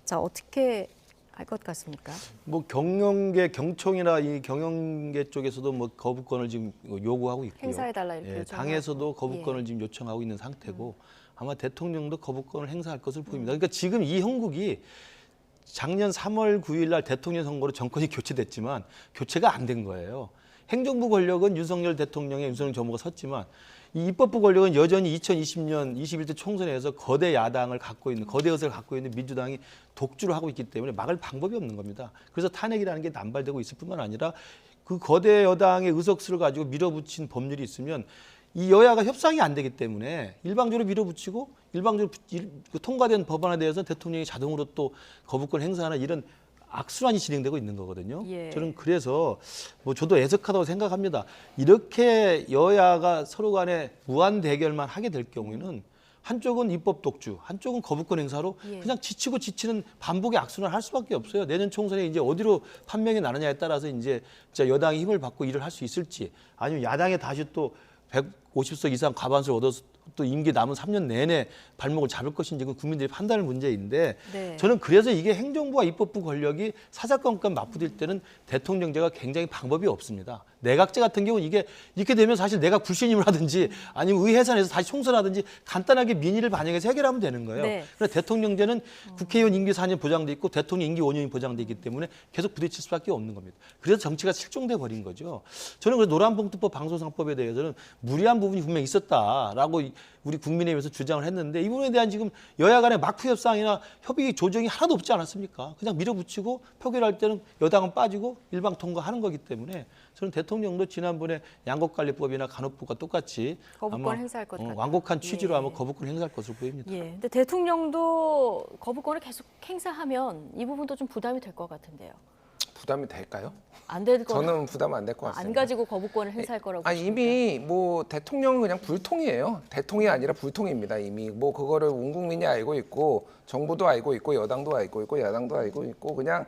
자, 어떻게 할 것 같습니까? 뭐 경영계 경총이나 이 경영계 쪽에서도 뭐 거부권을 지금 요구하고 있고요. 행사해달라 이렇게 요청하고. 당에서도 거부권을 지금 요청하고 있는 상태고 아마 대통령도 거부권을 행사할 것을 보입니다. 그러니까 지금 이 형국이 작년 3월 9일 날 대통령 선거로 정권이 교체됐지만 교체가 안 된 거예요. 행정부 권력은 윤석열 대통령의 윤석열 정부가 섰지만 이 입법부 권력은 여전히 2020년 21대 총선에서 거대 야당을 갖고 있는 거대 의석을 갖고 있는 민주당이 독주를 하고 있기 때문에 막을 방법이 없는 겁니다. 그래서 탄핵이라는 게 남발되고 있을 뿐만 아니라 그 거대 여당의 의석수를 가지고 밀어붙인 법률이 있으면 이 여야가 협상이 안 되기 때문에 일방적으로 밀어붙이고 일방적으로 통과된 법안에 대해서 대통령이 자동으로 또 거부권 행사하는 이런 악순환이 진행되고 있는 거거든요. 예. 저는 그래서 뭐 저도 애석하다고 생각합니다. 이렇게 여야가 서로 간에 무한 대결만 하게 될 경우에는 한쪽은 입법 독주, 한쪽은 거부권 행사로 그냥 지치고 지치는 반복의 악순환을 할 수밖에 없어요. 내년 총선에 이제 어디로 판명이 나느냐에 따라서 이제 진짜 여당이 힘을 받고 일을 할 수 있을지 아니면 야당에 다시 또 150석 이상 과반수를 얻어서 또 임기 남은 3년 내내 발목을 잡을 것인지 그 국민들이 판단할 문제인데 저는 그래서 이게 행정부와 입법부 권력이 사사건건 맞붙을 때는 대통령제가 굉장히 방법이 없습니다. 내각제 같은 경우는 이게 이렇게 되면 사실 내각 불신임을 하든지 아니면 의회산에서 다시 총선하든지 간단하게 민의를 반영해서 해결하면 되는 거예요. 그런데 대통령제는 국회의원 임기 4년 보장돼 있고 대통령 임기 5년이 보장돼 있기 때문에 계속 부딪힐 수밖에 없는 겁니다. 그래서 정치가 실종돼 버린 거죠. 저는 그래서 노란봉투법 방송상법에 대해서는 무리한 부분이 분명히 있었다라고 우리 국민의힘에서 주장을 했는데 이 부분에 대한 지금 여야 간의 마크 협상이나 협의 조정이 하나도 없지 않았습니까? 그냥 밀어붙이고 표결할 때는 여당은 빠지고 일방 통과하는 거기 때문에 저는 대통령도 지난번에 양곡관리법이나 간호법과 똑같이 거부권 아마 행사할 것 같아요. 완곡한 취지로 아마 거부권 행사할 것으로 보입니다. 예. 근데 대통령도 거부권을 계속 행사하면 이 부분도 좀 부담이 될 것 같은데요. 부담이 될까요? 안 될 거. 저는 부담 안 될 것 같습니다. 안 가지고 거부권을 행사할 거라고. 아니, 이미 뭐 대통령은 그냥 불통이에요. 대통이 아니라 불통입니다. 이미 뭐 그거를 온 국민이 알고 있고 정부도 알고 있고 여당도 알고 있고 야당도 알고 있고 그냥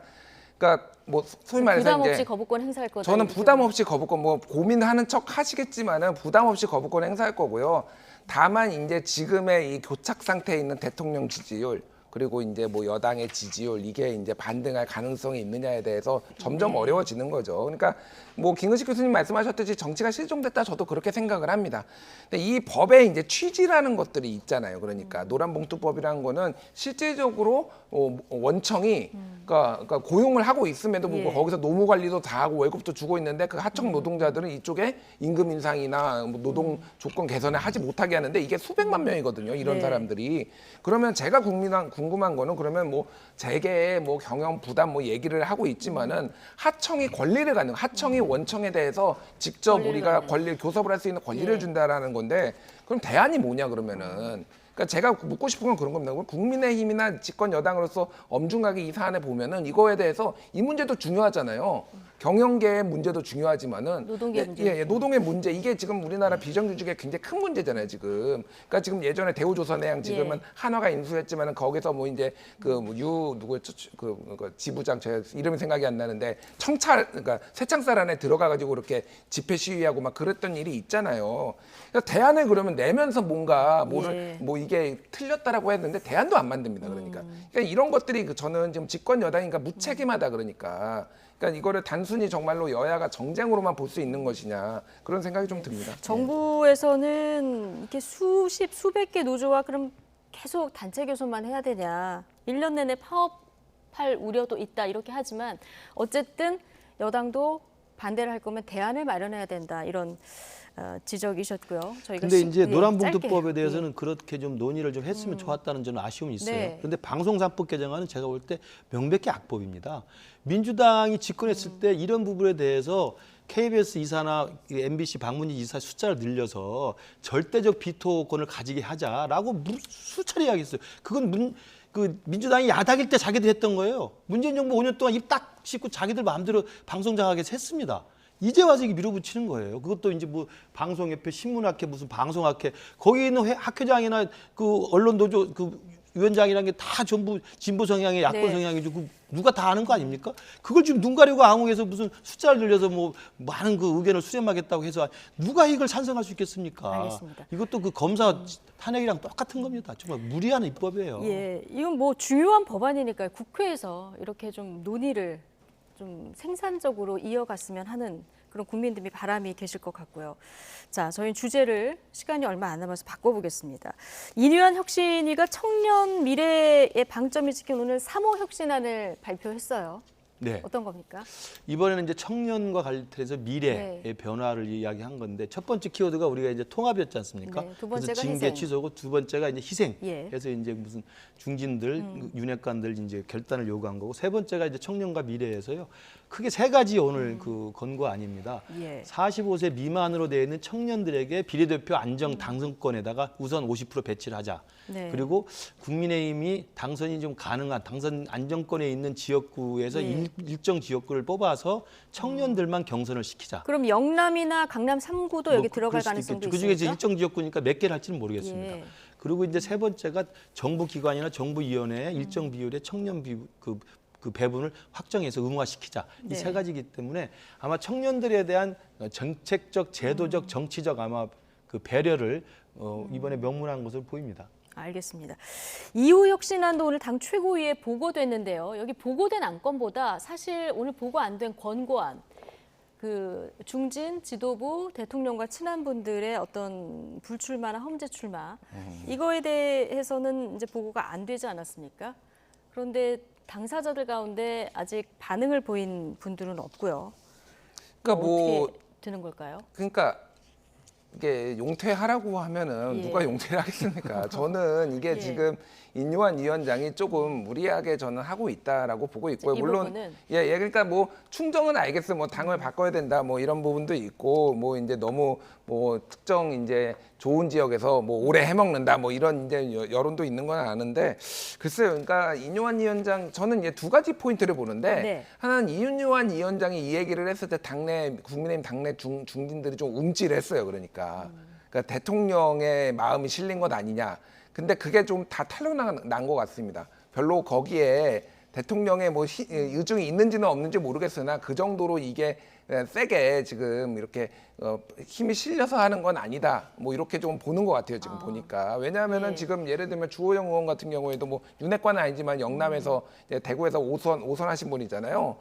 그러니까 뭐 소위 말해서 부담 이제 없이 거부권 행사할 거다. 저는 부담 없이 거부권 뭐 고민하는 척 하시겠지만은 부담 없이 거부권 행사할 거고요. 다만 이제 지금의 이 교착 상태에 있는 대통령 지지율 그리고 이제 뭐 여당의 지지율 이게 이제 반등할 가능성이 있느냐에 대해서 점점 어려워지는 거죠. 그러니까 뭐 김근식 교수님 말씀하셨듯이 정치가 실종됐다 저도 그렇게 생각을 합니다. 근데 이 법의 이제 취지라는 것들이 있잖아요. 그러니까 노란봉투법이라는 거는 실질적으로 원청이 그러니까 고용을 하고 있음에도 불구하고 거기서 노무 관리도 다 하고 월급도 주고 있는데 그 하청 노동자들은 이쪽에 임금 인상이나 뭐 노동 조건 개선을 하지 못하게 하는데 이게 수백만 명이거든요. 이런 사람들이. 그러면 제가 궁금한 거는 그러면 뭐 재계 뭐 경영 부담 뭐 얘기를 하고 있지만은 하청이 권리를 갖는 하청이 원청에 대해서 직접 우리가 교섭을 할 수 있는 권리를 준다라는 건데 그럼 대안이 뭐냐 그러면은 그러니까 제가 묻고 싶은 건 그런 겁니다. 국민의힘이나 집권 여당으로서 엄중하게 이 사안에 보면은 이거에 대해서 이 문제도 중요하잖아요. 경영계의 문제도 중요하지만은 노동계 문제. 노동의 문제 이게 지금 우리나라 비정규직의 굉장히 큰 문제잖아요. 지금. 그러니까 지금 예전에 대우조선해양 지금은 한화가 인수했지만은 거기서 뭐 이제 지부장 제 이름이 생각이 안 나는데 그러니까 쇠창살 안에 들어가가지고 그렇게 집회 시위하고 막 그랬던 일이 있잖아요. 그러니까 대안을 그러면 내면서 뭔가 뭐 이게 틀렸다라고 했는데 대안도 안 만듭니다. 그러니까 이런 것들이 저는 지금 집권 여당이니까 무책임하다 그러니까 이거를 단순히 정말로 여야가 정쟁으로만 볼 수 있는 것이냐 그런 생각이 좀 듭니다. 정부에서는 이렇게 수백 개 노조와 그럼 계속 단체 교섭만 해야 되냐. 1년 내내 파업할 우려도 있다 이렇게 하지만 어쨌든 여당도 반대를 할 거면 대안을 마련해야 된다 이런 지적이셨고요. 저희가 근데 이제 짧게, 노란봉투법에 예. 대해서는 그렇게 좀 논의를 좀 했으면 좋았다는 저는 아쉬움이 있어요. 네. 그런데 방송사법 개정안은 제가 볼 때 명백히 악법입니다. 민주당이 집권했을 때 이런 부분에 대해서 KBS 이사나 MBC 박문진 이사 숫자를 늘려서 절대적 비토권을 가지게 하자라고 수차례 이야기했어요. 그건 민주당이 야당일 때 자기들 했던 거예요. 문재인 정부 5년 동안 입 딱 씻고 자기들 마음대로 방송장악해서 했습니다. 이제 와서 이게 밀어붙이는 거예요. 그것도 이제 뭐 방송협회, 신문학회, 무슨 방송학회, 거기 있는 학회장이나 그 언론노조 그 위원장이라는 게 다 전부 진보 성향의 야권 네. 성향이죠. 그 누가 다 아는 거 아닙니까? 그걸 지금 눈 가리고 앙웅해서 무슨 숫자를 늘려서 뭐 많은 그 의견을 수렴하겠다고 해서 누가 이걸 찬성할 수 있겠습니까? 알겠습니다. 이것도 그 검사 탄핵이랑 똑같은 겁니다. 정말 무리한 입법이에요. 예, 이건 뭐 중요한 법안이니까 국회에서 이렇게 좀 논의를 좀 생산적으로 이어갔으면 하는 그런 국민들의 바람이 계실 것 같고요. 자, 저희는 주제를 시간이 얼마 안 남아서 바꿔보겠습니다. 인유한 혁신위가 청년 미래의 방점이 찍힌 오늘 3호 혁신안을 발표했어요. 네. 어떤 겁니까? 이번에는 이제 청년과 관련해서 미래의 네. 변화를 이야기한 건데 첫 번째 키워드가 우리가 이제 통합이었지 않습니까? 네, 두 그래서 번째가 징계 희생. 취소고 두 번째가 이제 희생. 예. 그래서 이제 무슨 중진들, 윤핵관들 이제 결단을 요구한 거고 세 번째가 이제 청년과 미래에서요. 크게 세 가지 오늘 그 권고안입니다. 예. 45세 미만으로 되어 있는 청년들에게 비례대표 안정 당선권에다가 우선 50% 배치를 하자. 네. 그리고 국민의힘이 당선이 좀 가능한 당선 안정권에 있는 지역구에서 예. 일정 지역구를 뽑아서 청년들만 경선을 시키자. 그럼 영남이나 강남 3구도 여기 들어갈 가능성도 있습니까? 그중에 이제 일정 지역구니까 몇 개를 할지는 모르겠습니다. 예. 그리고 이제 세 번째가 정부기관이나 정부위원회에 일정 비율의 청년 그 배분을 확정해서 의무화시키자. 이 네. 세 가지이기 때문에 아마 청년들에 대한 정책적, 제도적, 정치적 아마 그 배려를 이번에 명문한 것으로 보입니다. 알겠습니다. 2호 혁신안도 오늘 당 최고위에 보고됐는데요. 여기 보고된 안건보다 사실 오늘 보고 안 된 권고안, 그 중진 지도부 대통령과 친한 분들의 어떤 불출마나 험지 출마 이거에 대해서는 이제 보고가 안 되지 않았습니까? 그런데 당사자들 가운데 아직 반응을 보인 분들은 없고요. 그러니까 뭐 어떻게 되는 걸까요? 그러니까 이게 용퇴하라고 하면은 예. 누가 용퇴를 하겠습니까? 저는 이게 예. 지금 인유한 위원장이 조금 무리하게 저는 하고 있다라고 보고 있고요. 이 물론 부분은? 예, 그러니까 뭐 충정은 알겠어요. 뭐 당을 바꿔야 된다, 뭐 이런 부분도 있고, 뭐 이제 너무 뭐 특정 이제 좋은 지역에서 뭐 오래 해먹는다, 뭐 이런 이제 여론도 있는 건 아는데 글쎄요. 그러니까 인유한 위원장 저는 이제 두 가지 포인트를 보는데 네. 하나는 인유한 위원장이 이 얘기를 했을 때 당내 국민의힘 당내 중진들이 좀 움찔했어요. 그러니까 대통령의 마음이 실린 것 아니냐. 근데 그게 좀 다 탄로난 것 같습니다. 별로 거기에 대통령의 뭐 의중이 있는지는 없는지 모르겠으나 그 정도로 이게 세게 지금 이렇게 힘이 실려서 하는 건 아니다. 뭐 이렇게 좀 보는 것 같아요. 지금 보니까. 왜냐하면은 네. 지금 예를 들면 주호영 의원 같은 경우에도 뭐 윤핵관은 아니지만 영남에서 이제 대구에서 5선 하신 분이잖아요.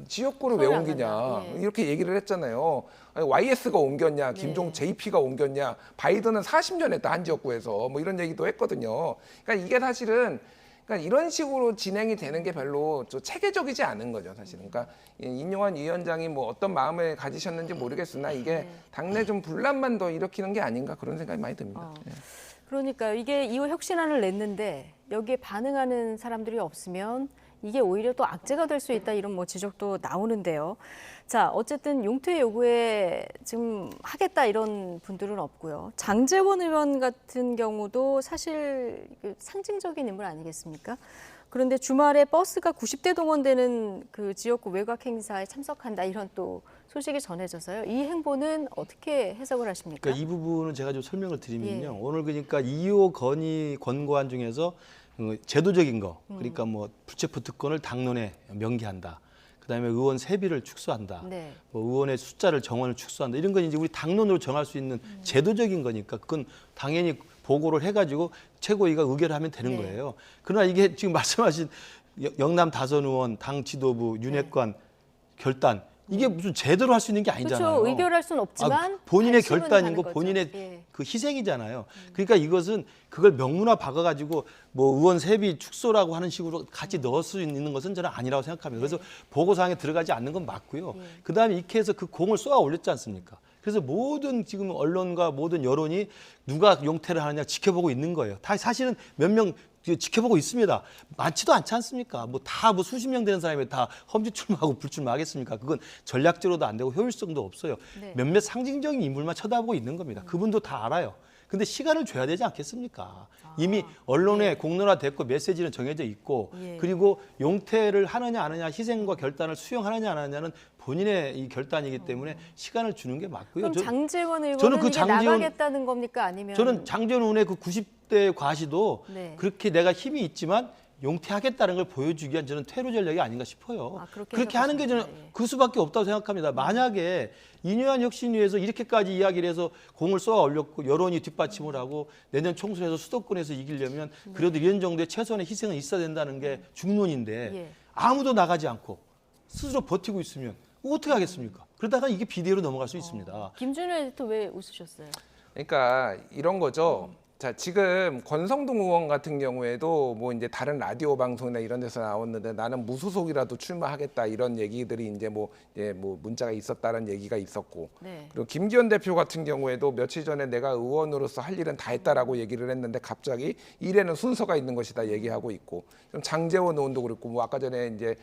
지역구를 왜 서울 안 옮기냐. 간다. 예. 이렇게 얘기를 했잖아요. 아니, YS가 옮겼냐, 김종 JP가 옮겼냐, 바이든은 40년 했다 한 지역구에서 뭐 이런 얘기도 했거든요. 그러니까 이게 사실은 그러니까 이런 식으로 진행이 되는 게 별로 좀 체계적이지 않은 거죠, 사실은. 그러니까 인용한 위원장이 뭐 어떤 마음을 가지셨는지 모르겠으나 이게 당내 좀 분란만 더 일으키는 게 아닌가 그런 생각이 많이 듭니다. 예. 그러니까 이게 2호 혁신안을 냈는데 여기에 반응하는 사람들이 없으면 이게 오히려 또 악재가 될 수 있다 이런 뭐 지적도 나오는데요. 자, 어쨌든 용퇴 요구에 지금 하겠다 이런 분들은 없고요. 장제원 의원 같은 경우도 사실 상징적인 인물 아니겠습니까? 그런데 주말에 버스가 90대 동원되는 그 지역구 외곽 행사에 참석한다 이런 또 소식이 전해져서요. 이 행보는 어떻게 해석을 하십니까? 그러니까 이 부분은 제가 좀 설명을 드리면요. 예. 오늘 그러니까 2호 건의 권고안 중에서 제도적인 거, 그러니까 뭐 불체포 특권을 당론에 명기한다. 그다음에 의원 세비를 축소한다. 네. 뭐 의원의 숫자를 정원을 축소한다. 이런 건 이제 우리 당론으로 정할 수 있는 제도적인 거니까 그건 당연히 보고를 해가지고 최고위가 의결을 하면 되는 네. 거예요. 그러나 이게 지금 말씀하신 영남 다선 의원, 당 지도부, 윤핵관 결단 이게 무슨 제대로 할 수 있는 게 아니잖아요. 그렇죠. 의결할 수는 없지만 본인의 관심은 결단이고 가는 거죠. 본인의 예. 그 희생이잖아요. 그러니까 이것은 그걸 명문화 박아가지고 뭐 의원 세비 축소라고 하는 식으로 같이 넣을 수 있는 것은 저는 아니라고 생각합니다. 그래서 보고사항에 들어가지 않는 건 맞고요. 그다음에 이렇게 해서 그 공을 쏘아 올렸지 않습니까? 그래서 모든 지금 언론과 모든 여론이 누가 용태를 하느냐 지켜보고 있는 거예요. 다 사실은 몇 명 지켜보고 있습니다. 많지도 않지 않습니까? 뭐 다 뭐 수십 명 되는 사람이 다 험지 출마하고 불출마하겠습니까? 그건 전략적으로도 안 되고 효율성도 없어요. 네. 몇몇 상징적인 인물만 쳐다보고 있는 겁니다. 그분도 다 알아요. 근데 시간을 줘야 되지 않겠습니까? 이미 언론에 공론화됐고 메시지는 정해져 있고 예. 그리고 용태를 하느냐 안 하느냐 희생과 결단을 수용하느냐 안 하느냐는 본인의 이 결단이기 때문에 시간을 주는 게 맞고요. 그럼 장제원 의원은 저는 그 이게 나가겠다는 겁니까? 아니면 저는 장제원 의원의 그 90대 과시도 네. 그렇게 내가 힘이 있지만 용퇴하겠다는 걸 보여주기 위한 저는 퇴로 전략이 아닌가 싶어요. 그렇게 하는 게 저는 그 수밖에 없다고 생각합니다. 만약에 인유한 혁신위에서 이렇게까지 이야기를 해서 공을 쏘아 올렸고 여론이 뒷받침을 하고 내년 총선에서 수도권에서 이기려면 그래도 이런 정도의 최소한의 희생은 있어야 된다는 게 중론인데 예. 아무도 나가지 않고 스스로 버티고 있으면 어떻게 하겠습니까? 그러다가 이게 비대위로 넘어갈 수 있습니다. 김준우 에디터 왜 웃으셨어요? 그러니까 이런 거죠. 자, 지금 권성동 의원 같은 경우에도 뭐 이제 다른 라디오 방송이나 이런 데서 나왔는데 나는 무소속이라도 출마하겠다 이런 얘기들이 이제 뭐 문자가 있었다는 얘기가 있었고 네. 그리고 김기현 대표 같은 경우에도 며칠 전에 내가 의원으로서 할 일은 다 했다라고 얘기를 했는데 갑자기 일에는 순서가 있는 것이다 얘기하고 있고 좀 장제원 의원도 그렇고 뭐 아까 전에 이제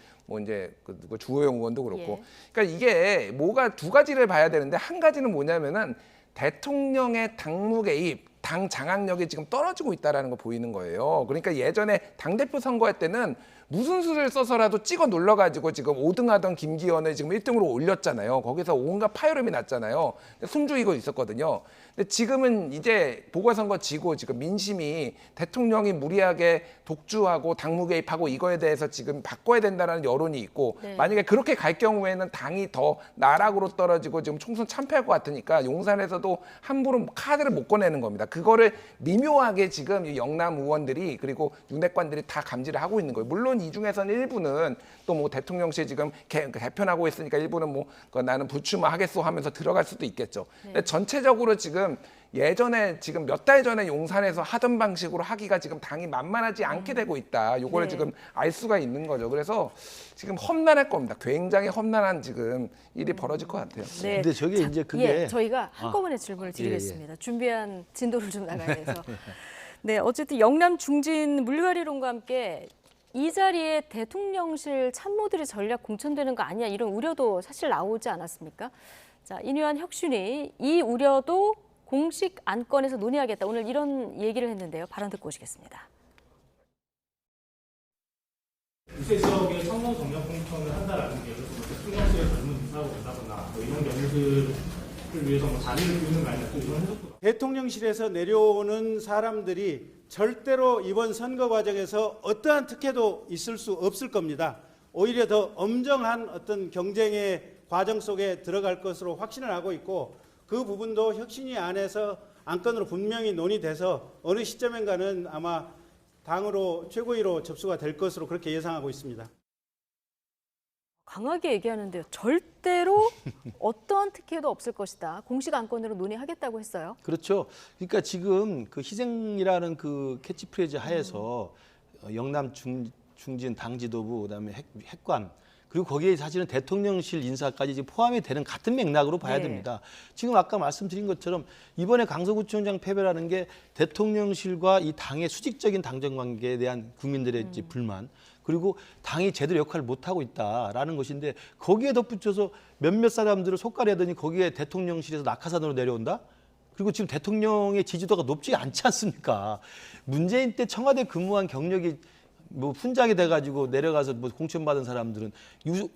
그 주호영 의원도 그렇고 그러니까 이게 뭐가 두 가지를 봐야 되는데 한 가지는 뭐냐면은 대통령의 당무 개입 당 장악력이 지금 떨어지고 있다는 거 보이는 거예요. 그러니까 예전에 당대표 선거할 때는 무슨 수를 써서라도 찍어 눌러가지고 지금 5등하던 김기현을 지금 1등으로 올렸잖아요. 거기서 온갖 파열음이 났잖아요. 숨죽이고 있었거든요. 근데 지금은 이제 보궐선거 지고 지금 민심이 대통령이 무리하게 독주하고 당무 개입하고 이거에 대해서 지금 바꿔야 된다는 여론이 있고 네. 만약에 그렇게 갈 경우에는 당이 더 나락으로 떨어지고 지금 총선 참패할 것 같으니까 용산에서도 함부로 카드를 못 꺼내는 겁니다. 그거를 미묘하게 지금 이 영남 의원들이 그리고 윤핵관들이 다 감지를 하고 있는 거예요. 물론 이 중에서는 일부는 또 뭐 대통령실 지금 개편하고 있으니까 일부는 뭐 나는 불출마하겠소 하면서 들어갈 수도 있겠죠. 근데 전체적으로 지금 예전에 지금 몇 달 전에 용산에서 하던 방식으로 하기가 지금 당이 만만하지 않게 되고 있다. 요거를 네. 지금 알 수가 있는 거죠. 그래서 지금 험난할 겁니다. 굉장히 험난한 지금 일이 벌어질 것 같아요. 네. 근데 저게 이제 그게 저희가 한꺼번에 질문을 드리겠습니다. 준비한 진도를 좀 나가야 해서. 예. 네, 어쨌든 영남 중진 물갈이론과 함께 이 자리에 대통령실 참모들이 전략 공천되는 거 아니야 이런 우려도 사실 나오지 않았습니까? 자, 인유한 혁신위 이 우려도 공식 안건에서 논의하겠다. 오늘 이런 얘기를 했는데요. 발언 듣고 오시겠습니다. 유세 지역에 참모 전략 공천을 한다라는 게 대통령실에 젊은 인사하고 온다거나 뭐 이런 경우들을 위해서 뭐 자리를 비우는 거 아니냐 또 이런 해석도 대통령실에서 내려오는 사람들이 절대로 이번 선거 과정에서 어떠한 특혜도 있을 수 없을 겁니다. 오히려 더 엄정한 어떤 경쟁의 과정 속에 들어갈 것으로 확신을 하고 있고 그 부분도 혁신위 안에서 안건으로 분명히 논의돼서 어느 시점인가는 아마 당으로 최고위로 접수가 될 것으로 그렇게 예상하고 있습니다. 강하게 얘기하는데요. 절대로 어떠한 특혜도 없을 것이다. 공식 안건으로 논의하겠다고 했어요. 그렇죠. 그러니까 지금 그 희생이라는 그 캐치프레이즈 하에서 영남 중진 당 지도부 그다음에 핵관 그리고 거기에 사실은 대통령실 인사까지 지금 포함이 되는 같은 맥락으로 봐야 네. 됩니다. 지금 아까 말씀드린 것처럼 이번에 강서구청장 패배라는 게 대통령실과 이 당의 수직적인 당정 관계에 대한 국민들의 이제 불만 그리고 당이 제대로 역할을 못하고 있다라는 것인데 거기에 덧붙여서 몇몇 사람들을 속가려더니 거기에 대통령실에서 낙하산으로 내려온다? 그리고 지금 대통령의 지지도가 높지 않지 않습니까? 문재인 때 청와대 근무한 경력이 뭐 훈장이 돼가지고 내려가서 뭐 공천받은 사람들은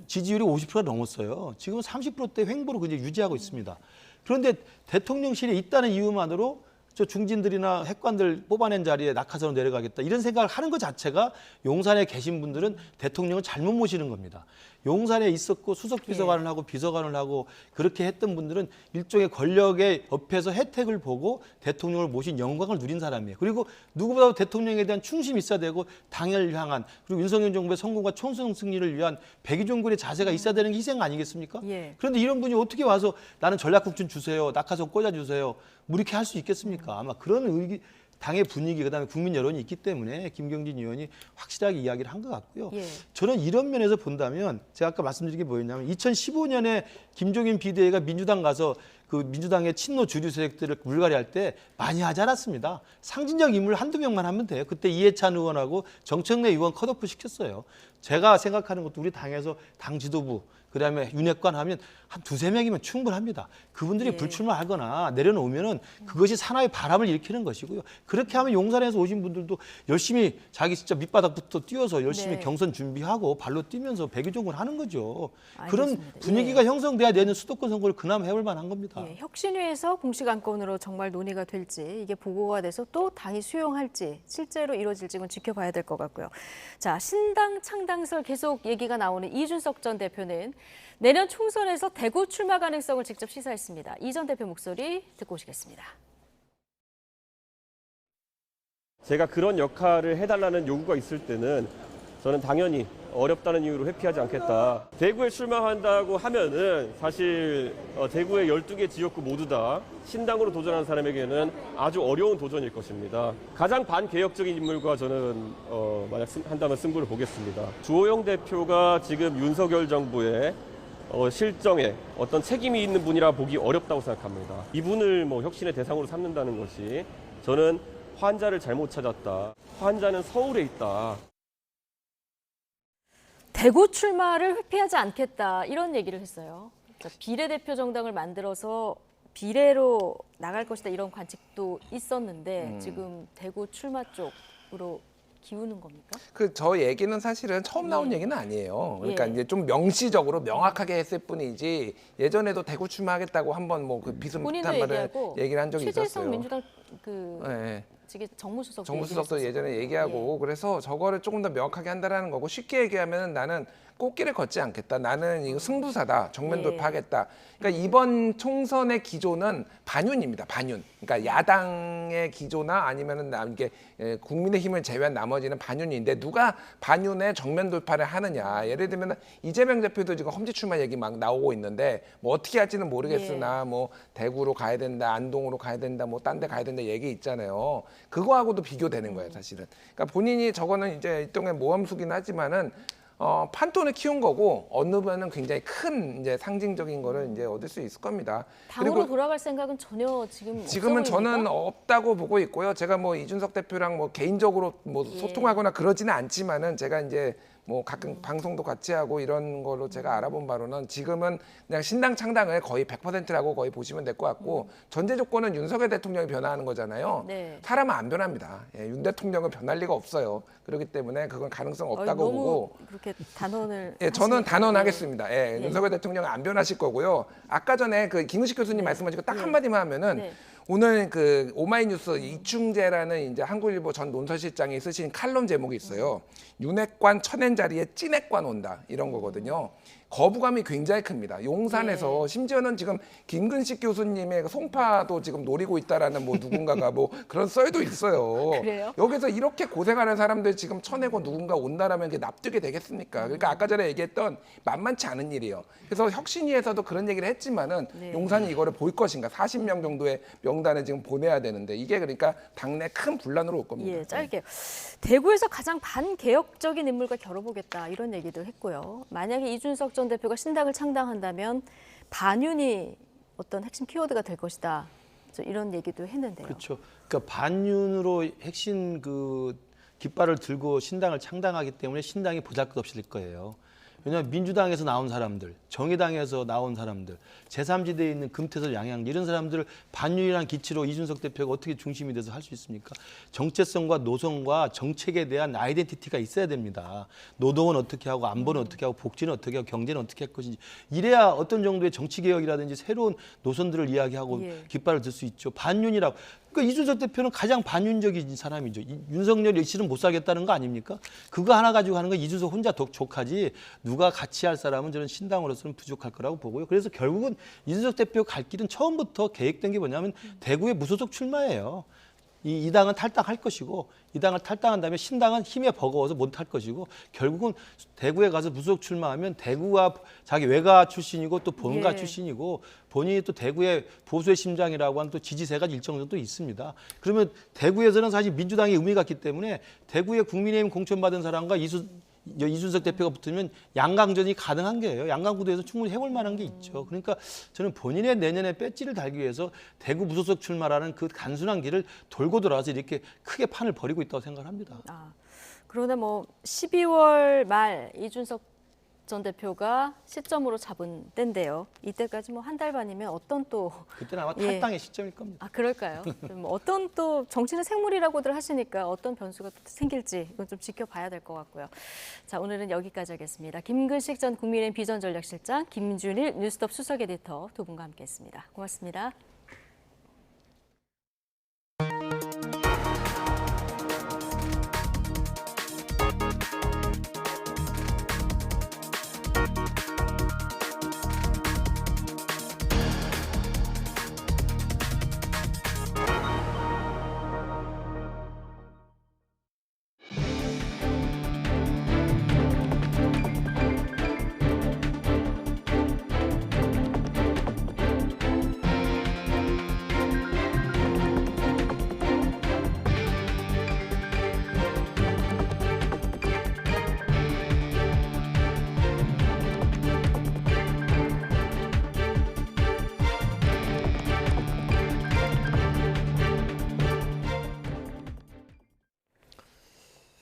지지율이 50%가 넘었어요. 지금 30%대 횡보로 그냥 유지하고 있습니다. 그런데 대통령실에 있다는 이유만으로 저 중진들이나 핵관들 뽑아낸 자리에 낙하산으로 내려가겠다 이런 생각을 하는 것 자체가 용산에 계신 분들은 대통령을 잘못 모시는 겁니다. 용산에 있었고 수석 비서관을 하고 비서관을 하고 그렇게 했던 분들은 일종의 권력의 옆에서 혜택을 보고 대통령을 모신 영광을 누린 사람이에요. 그리고 누구보다도 대통령에 대한 충심이 있어야 되고 당을 향한 그리고 윤석열 정부의 성공과 총선 승리를 위한 백의종군의 자세가 있어야 되는 게 희생 아니겠습니까? 예. 그런데 이런 분이 어떻게 와서 나는 전략국진 주세요. 낙하산 꽂아주세요. 뭐 이렇게 할 수 있겠습니까? 아마 그런 당의 분위기 그다음에 국민 여론이 있기 때문에 김경진 의원이 확실하게 이야기를 한 것 같고요. 예. 저는 이런 면에서 본다면 제가 아까 말씀드린 게 뭐였냐면 2015년에 김종인 비대위가 민주당 가서 그 민주당의 친노 주류 세력들을 물갈이할 때 많이 하지 않았습니다. 상징적 인물 한두 명만 하면 돼요. 그때 이해찬 의원하고 정청래 의원 컷오프 시켰어요. 제가 생각하는 것도 우리 당에서 당 지도부 그다음에 윤핵관 하면 한 두세 명이면 충분합니다. 그분들이 불출마하거나 내려놓으면은 그것이 산하의 바람을 일으키는 것이고요. 그렇게 하면 용산에서 오신 분들도 열심히 자기 진짜 밑바닥부터 뛰어서 열심히 경선 준비하고 발로 뛰면서 백의종군 하는 거죠. 그런 알겠습니다. 분위기가 형성돼야 되는 수도권 선거를 그나마 해볼 만한 겁니다. 혁신위에서 공식 안건으로 정말 논의가 될지 이게 보고가 돼서 또 당이 수용할지 실제로 이루어질지는 지켜봐야 될 것 같고요. 자, 신당 창당설 계속 얘기가 나오는 이준석 전 대표는 내년 총선에서 대구 출마 가능성을 직접 시사했습니다. 이 전 대표 목소리 듣고 오시겠습니다. 제가 그런 역할을 해달라는 요구가 있을 때는 저는 당연히 어렵다는 이유로 회피하지 않겠다. 대구에 출마한다고 하면은 사실 대구의 12개 지역구 모두 다 신당으로 도전하는 사람에게는 아주 어려운 도전일 것입니다. 가장 반개혁적인 인물과 저는 만약 한다면 승부를 보겠습니다. 주호영 대표가 지금 윤석열 정부의 실정에 어떤 책임이 있는 분이라 보기 어렵다고 생각합니다. 이분을 혁신의 대상으로 삼는다는 것이 저는 환자를 잘못 찾았다. 환자는 서울에 있다. 대구 출마를 회피하지 않겠다 이런 얘기를 했어요. 그러니까 비례대표 정당을 만들어서 비례로 나갈 것이다 이런 관측도 있었는데 지금 대구 출마 쪽으로 기우는 겁니까? 저 얘기는 사실은 처음 나온 얘기는 아니에요. 그러니까 이제 좀 명시적으로 명확하게 했을 뿐이지 예전에도 대구 출마하겠다고 한번 그 비슷한 말을 얘기를 한 적이 있었어요. 최재성 민주당 정무수석도 예전에 얘기하고 그래서 저거를 조금 더 명확하게 한다라는 거고 쉽게 얘기하면 나는 꽃길을 걷지 않겠다. 나는 이거 승부사다. 정면 돌파하겠다. 그러니까 이번 총선의 기조는 반윤입니다. 반윤. 그러니까 야당의 기조나 아니면은 이게 국민의힘을 제외한 나머지는 반윤인데 누가 반윤의 정면 돌파를 하느냐. 예를 들면 이재명 대표도 지금 험지 출마 얘기 막 나오고 있는데 뭐 어떻게 할지는 모르겠으나 뭐 대구로 가야 된다, 안동으로 가야 된다, 뭐 딴 데 가야 된다 얘기 있잖아요. 그거하고도 비교되는 거예요, 사실은. 그러니까 본인이 저거는 이제 일종의 모험수긴 하지만은 판돈을 키운 거고 어느 분은 굉장히 큰 이제 상징적인 거를 이제 얻을 수 있을 겁니다. 당으로 그리고 돌아갈 생각은 전혀 지금은 저는 없다고 보고 있고요. 제가 뭐 이준석 대표랑 뭐 개인적으로 뭐 소통하거나 그러지는 않지만은 제가 이제 뭐 가끔 방송도 같이 하고 이런 걸로 제가 알아본 바로는 지금은 그냥 신당 창당을 거의 100%라고 거의 보시면 될 것 같고 전제 조건은 윤석열 대통령이 변화하는 거잖아요. 사람은 안 변합니다. 윤 대통령은 변할 리가 없어요. 그렇기 때문에 그건 가능성 없다고 너무 보고 그렇게 단언을 저는 단언하겠습니다. 윤석열 대통령은 안 변하실 거고요. 아까 전에 그 김우식 교수님 말씀하시고 딱 한마디만 하면은 오늘 그 오마이뉴스 이충재라는 이제 한국일보 전 논설실장이 쓰신 칼럼 제목이 있어요. 윤핵관 쳐낸 자리에 찐핵관 온다 이런 거거든요. 거부감이 굉장히 큽니다. 용산에서 심지어는 지금 김근식 교수님의 송파도 지금 노리고 있다라는 뭐 누군가가 뭐 그런 썰도 있어요. 그래요? 여기서 이렇게 고생하는 사람들 지금 쳐내고 누군가 온다라면 그게 납득이 되겠습니까? 그러니까 아까 전에 얘기했던 만만치 않은 일이에요. 그래서 혁신위에서도 그런 얘기를 했지만은 용산이 이거를 볼 것인가? 40명 정도의 명단을 지금 보내야 되는데 이게 그러니까 당내 큰 분란으로 올 겁니다. 짧게요. 대구에서 가장 반개혁적인 인물과 겨뤄보겠다 이런 얘기도 했고요. 만약에 이준석 전 대표가 신당을 창당한다면 반윤이 어떤 핵심 키워드가 될 것이다. 이런 얘기도 했는데요. 그렇죠. 그러니까 반윤으로 핵심 그 깃발을 들고 신당을 창당하기 때문에 신당이 보잘것없이 될 거예요. 왜냐하면 민주당에서 나온 사람들, 정의당에서 나온 사람들, 제3지대에 있는 금태섭, 양양 이런 사람들을 반윤이라는 기치로 이준석 대표가 어떻게 중심이 돼서 할 수 있습니까? 정체성과 노선과 정책에 대한 아이덴티티가 있어야 됩니다. 노동은 어떻게 하고 안보는 어떻게 하고 복지는 어떻게 하고 경제는 어떻게 할 것인지 이래야 어떤 정도의 정치개혁이라든지 새로운 노선들을 이야기하고 깃발을 들 수 있죠. 반윤이라고. 그러니까 이준석 대표는 가장 반윤적인 사람이죠. 윤석열이 실은 못 살겠다는 거 아닙니까? 그거 하나 가지고 하는 건 이준석 혼자 족하지 누가 같이 할 사람은 저는 신당으로서는 부족할 거라고 보고요. 그래서 결국은 이준석 대표 갈 길은 처음부터 계획된 게 뭐냐면 대구의 무소속 출마예요. 이 당은 탈당할 것이고 이 당을 탈당한 다음에 신당은 힘에 버거워서 못할 것이고 결국은 대구에 가서 무소속 출마하면 대구가 자기 외가 출신이고 또 본가 출신이고 본인이 또 대구의 보수의 심장이라고 하는 또 지지세가 일정 정도 있습니다. 그러면 대구에서는 사실 민주당의 의미가 있기 때문에 대구에 국민의힘 공천받은 사람과 이준석 대표가 붙으면 양강전이 가능한 게예요. 양강구도에서 충분히 해볼 만한 게 있죠. 그러니까 저는 본인의 내년에 배지를 달기 위해서 대구 무소속 출마라는 그 단순한 길을 돌고 돌아서 이렇게 크게 판을 벌이고 있다고 생각합니다. 그러나 뭐 12월 말 이준석 전 대표가 시점으로 잡은 때인데요. 이때까지 뭐 한 달 반이면 어떤 또 그때는 아마 탈당의 시점일 겁니다. 그럴까요? 좀 어떤 또 정치는 생물이라고들 하시니까 어떤 변수가 또 생길지 이건 좀 지켜봐야 될 것 같고요. 자, 오늘은 여기까지 하겠습니다. 김근식 전 국민의힘 비전전략실장, 김준일 뉴스톱 수석 에디터 두 분과 함께했습니다. 고맙습니다.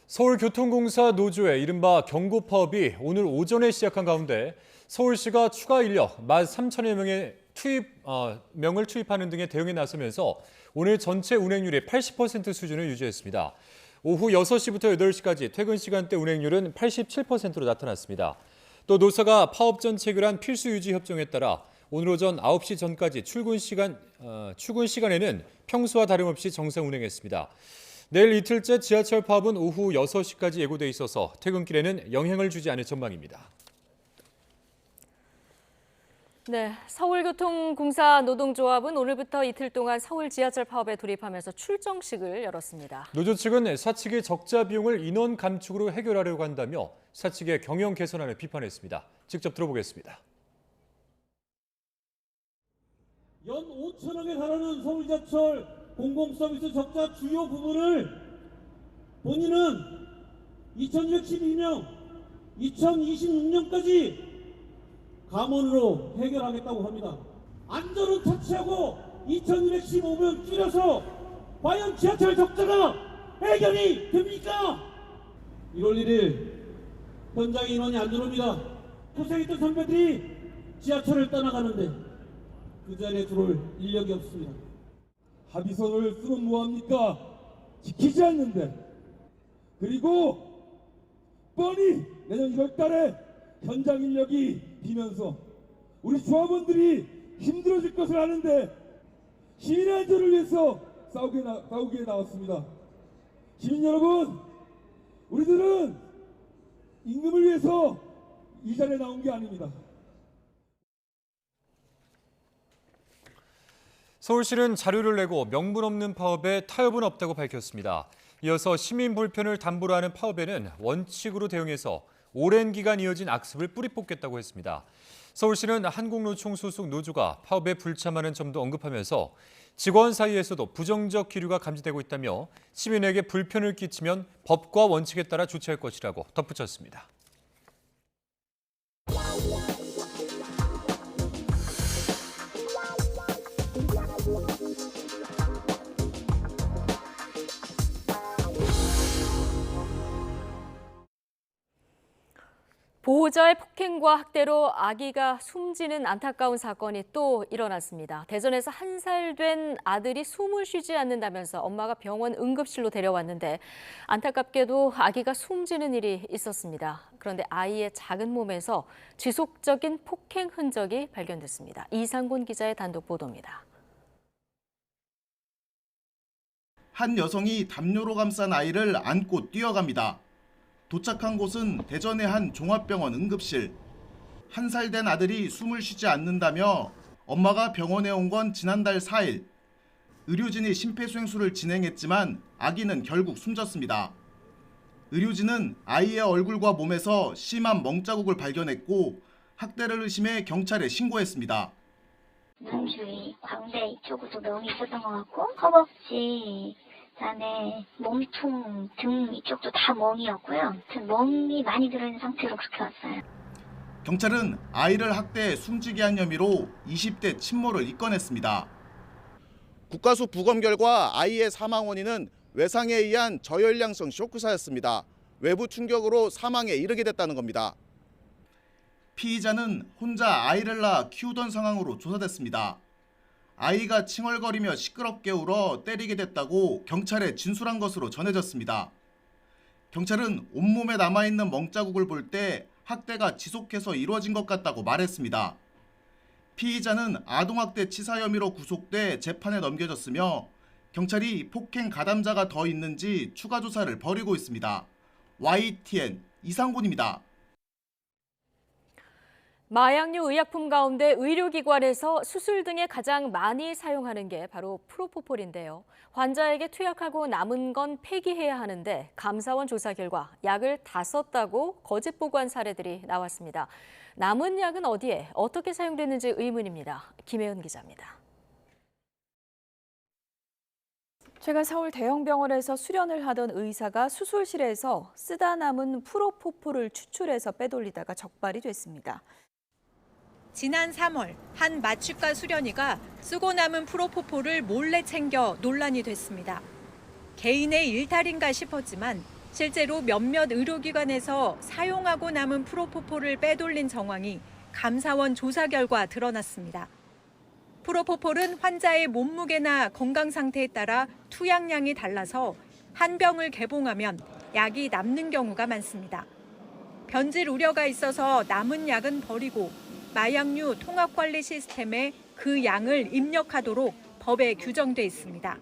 서울교통공사 노조의 이른바 경고 파업이 오늘 오전에 시작한 가운데 서울시가 추가 인력 13,000여 명을 투입하는 등의 대응에 나서면서 오늘 전체 운행률이 80% 수준을 유지했습니다. 오후 6시부터 8시까지 퇴근 시간대 운행률은 87%로 나타났습니다. 또 노사가 파업 전 체결한 필수 유지 협정에 따라 오늘 오전 9시 전까지 출근 시간에는 평소와 다름없이 정상 운행했습니다. 내일 이틀째 지하철 파업은 오후 6시까지 예고돼 있어서 퇴근길에는 영향을 주지 않을 전망입니다. 네, 서울교통공사 노동조합은 오늘부터 이틀 동안 서울 지하철 파업에 돌입하면서 출정식을 열었습니다. 노조 측은 사측의 적자 비용을 인원 감축으로 해결하려고 한다며 사측의 경영 개선안을 비판했습니다. 직접 들어보겠습니다. 연 5천억에 달하는 서울 지하철 공공서비스 적자 주요 부분을 본인은 2212명, 2026년까지 감원으로 해결하겠다고 합니다. 안전은 터치하고 2215명 줄여서 과연 지하철 적자가 해결이 됩니까? 1월 1일 현장에 인원이 안 들어옵니다. 고생했던 선배들이 지하철을 떠나가는데 그 자리에 들어올 인력이 없습니다. 합의서를 쓰면 뭐합니까? 지키지 않는데. 그리고 뻔히 내년 1월 달에 현장 인력이 비면서 우리 조합원들이 힘들어질 것을 아는데 시민의 안전을 위해서 싸우기에 나왔습니다. 시민 여러분, 우리들은 임금을 위해서 이 자리에 나온 게 아닙니다. 서울시는 자료를 내고 명분 없는 파업에 타협은 없다고 밝혔습니다. 이어서 시민 불편을 담보로 하는 파업에는 원칙으로 대응해서 오랜 기간 이어진 악습을 뿌리 뽑겠다고 했습니다. 서울시는 한국노총 소속 노조가 파업에 불참하는 점도 언급하면서 직원 사이에서도 부정적 기류가 감지되고 있다며 시민에게 불편을 끼치면 법과 원칙에 따라 조치할 것이라고 덧붙였습니다. 보호자의 폭행과 학대로 아기가 숨지는 안타까운 사건이 또 일어났습니다. 대전에서 1살 된 아들이 숨을 쉬지 않는다면서 엄마가 병원 응급실로 데려왔는데 안타깝게도 아기가 숨지는 일이 있었습니다. 그런데 아이의 작은 몸에서 지속적인 폭행 흔적이 발견됐습니다. 이상곤 기자의 단독 보도입니다. 한 여성이 담요로 감싼 아이를 안고 뛰어갑니다. 도착한 곳은 대전의 한 종합병원 응급실. 1살 된 아들이 숨을 쉬지 않는다며 엄마가 병원에 온 건 지난달 4일. 의료진이 심폐소생술을 진행했지만 아기는 결국 숨졌습니다. 의료진은 아이의 얼굴과 몸에서 심한 멍자국을 발견했고 학대를 의심해 경찰에 신고했습니다. 숨쉬기 광대 이쪽으로 명이 있었던 것 같고 허벅지 그다음에 몸통, 등 이쪽도 다 멍이었고요. 아무튼 멍이 많이 들어있는 상태로 그렇게 왔어요. 경찰은 아이를 학대해 숨지게 한 혐의로 20대 친모를 입건했습니다. 국가수 부검 결과 아이의 사망 원인은 외상에 의한 저혈량성 쇼크사였습니다. 외부 충격으로 사망에 이르게 됐다는 겁니다. 피의자는 혼자 아이를 낳아 키우던 상황으로 조사됐습니다. 아이가 칭얼거리며 시끄럽게 울어 때리게 됐다고 경찰에 진술한 것으로 전해졌습니다. 경찰은 온몸에 남아있는 멍자국을 볼 때 학대가 지속해서 이루어진 것 같다고 말했습니다. 피의자는 아동학대 치사 혐의로 구속돼 재판에 넘겨졌으며 경찰이 폭행 가담자가 더 있는지 추가 조사를 벌이고 있습니다. YTN 이상곤입니다. 마약류 의약품 가운데 의료기관에서 수술 등에 가장 많이 사용하는 게 바로 프로포폴인데요. 환자에게 투약하고 남은 건 폐기해야 하는데 감사원 조사 결과 약을 다 썼다고 거짓 보고한 사례들이 나왔습니다. 남은 약은 어디에 어떻게 사용됐는지 의문입니다. 김혜은 기자입니다. 최근 서울 대형 병원에서 수련을 하던 의사가 수술실에서 쓰다 남은 프로포폴을 추출해서 빼돌리다가 적발이 됐습니다. 지난 3월 한 마취과 수련의가 쓰고 남은 프로포폴을 몰래 챙겨 논란이 됐습니다. 개인의 일탈인가 싶었지만 실제로 몇몇 의료기관에서 사용하고 남은 프로포폴을 빼돌린 정황이 감사원 조사 결과 드러났습니다. 프로포폴은 환자의 몸무게나 건강 상태에 따라 투약량이 달라서 한 병을 개봉하면 약이 남는 경우가 많습니다. 변질 우려가 있어서 남은 약은 버리고 마약류 통합관리 시스템에 그 양을 입력하도록 법에 규정돼 있습니다.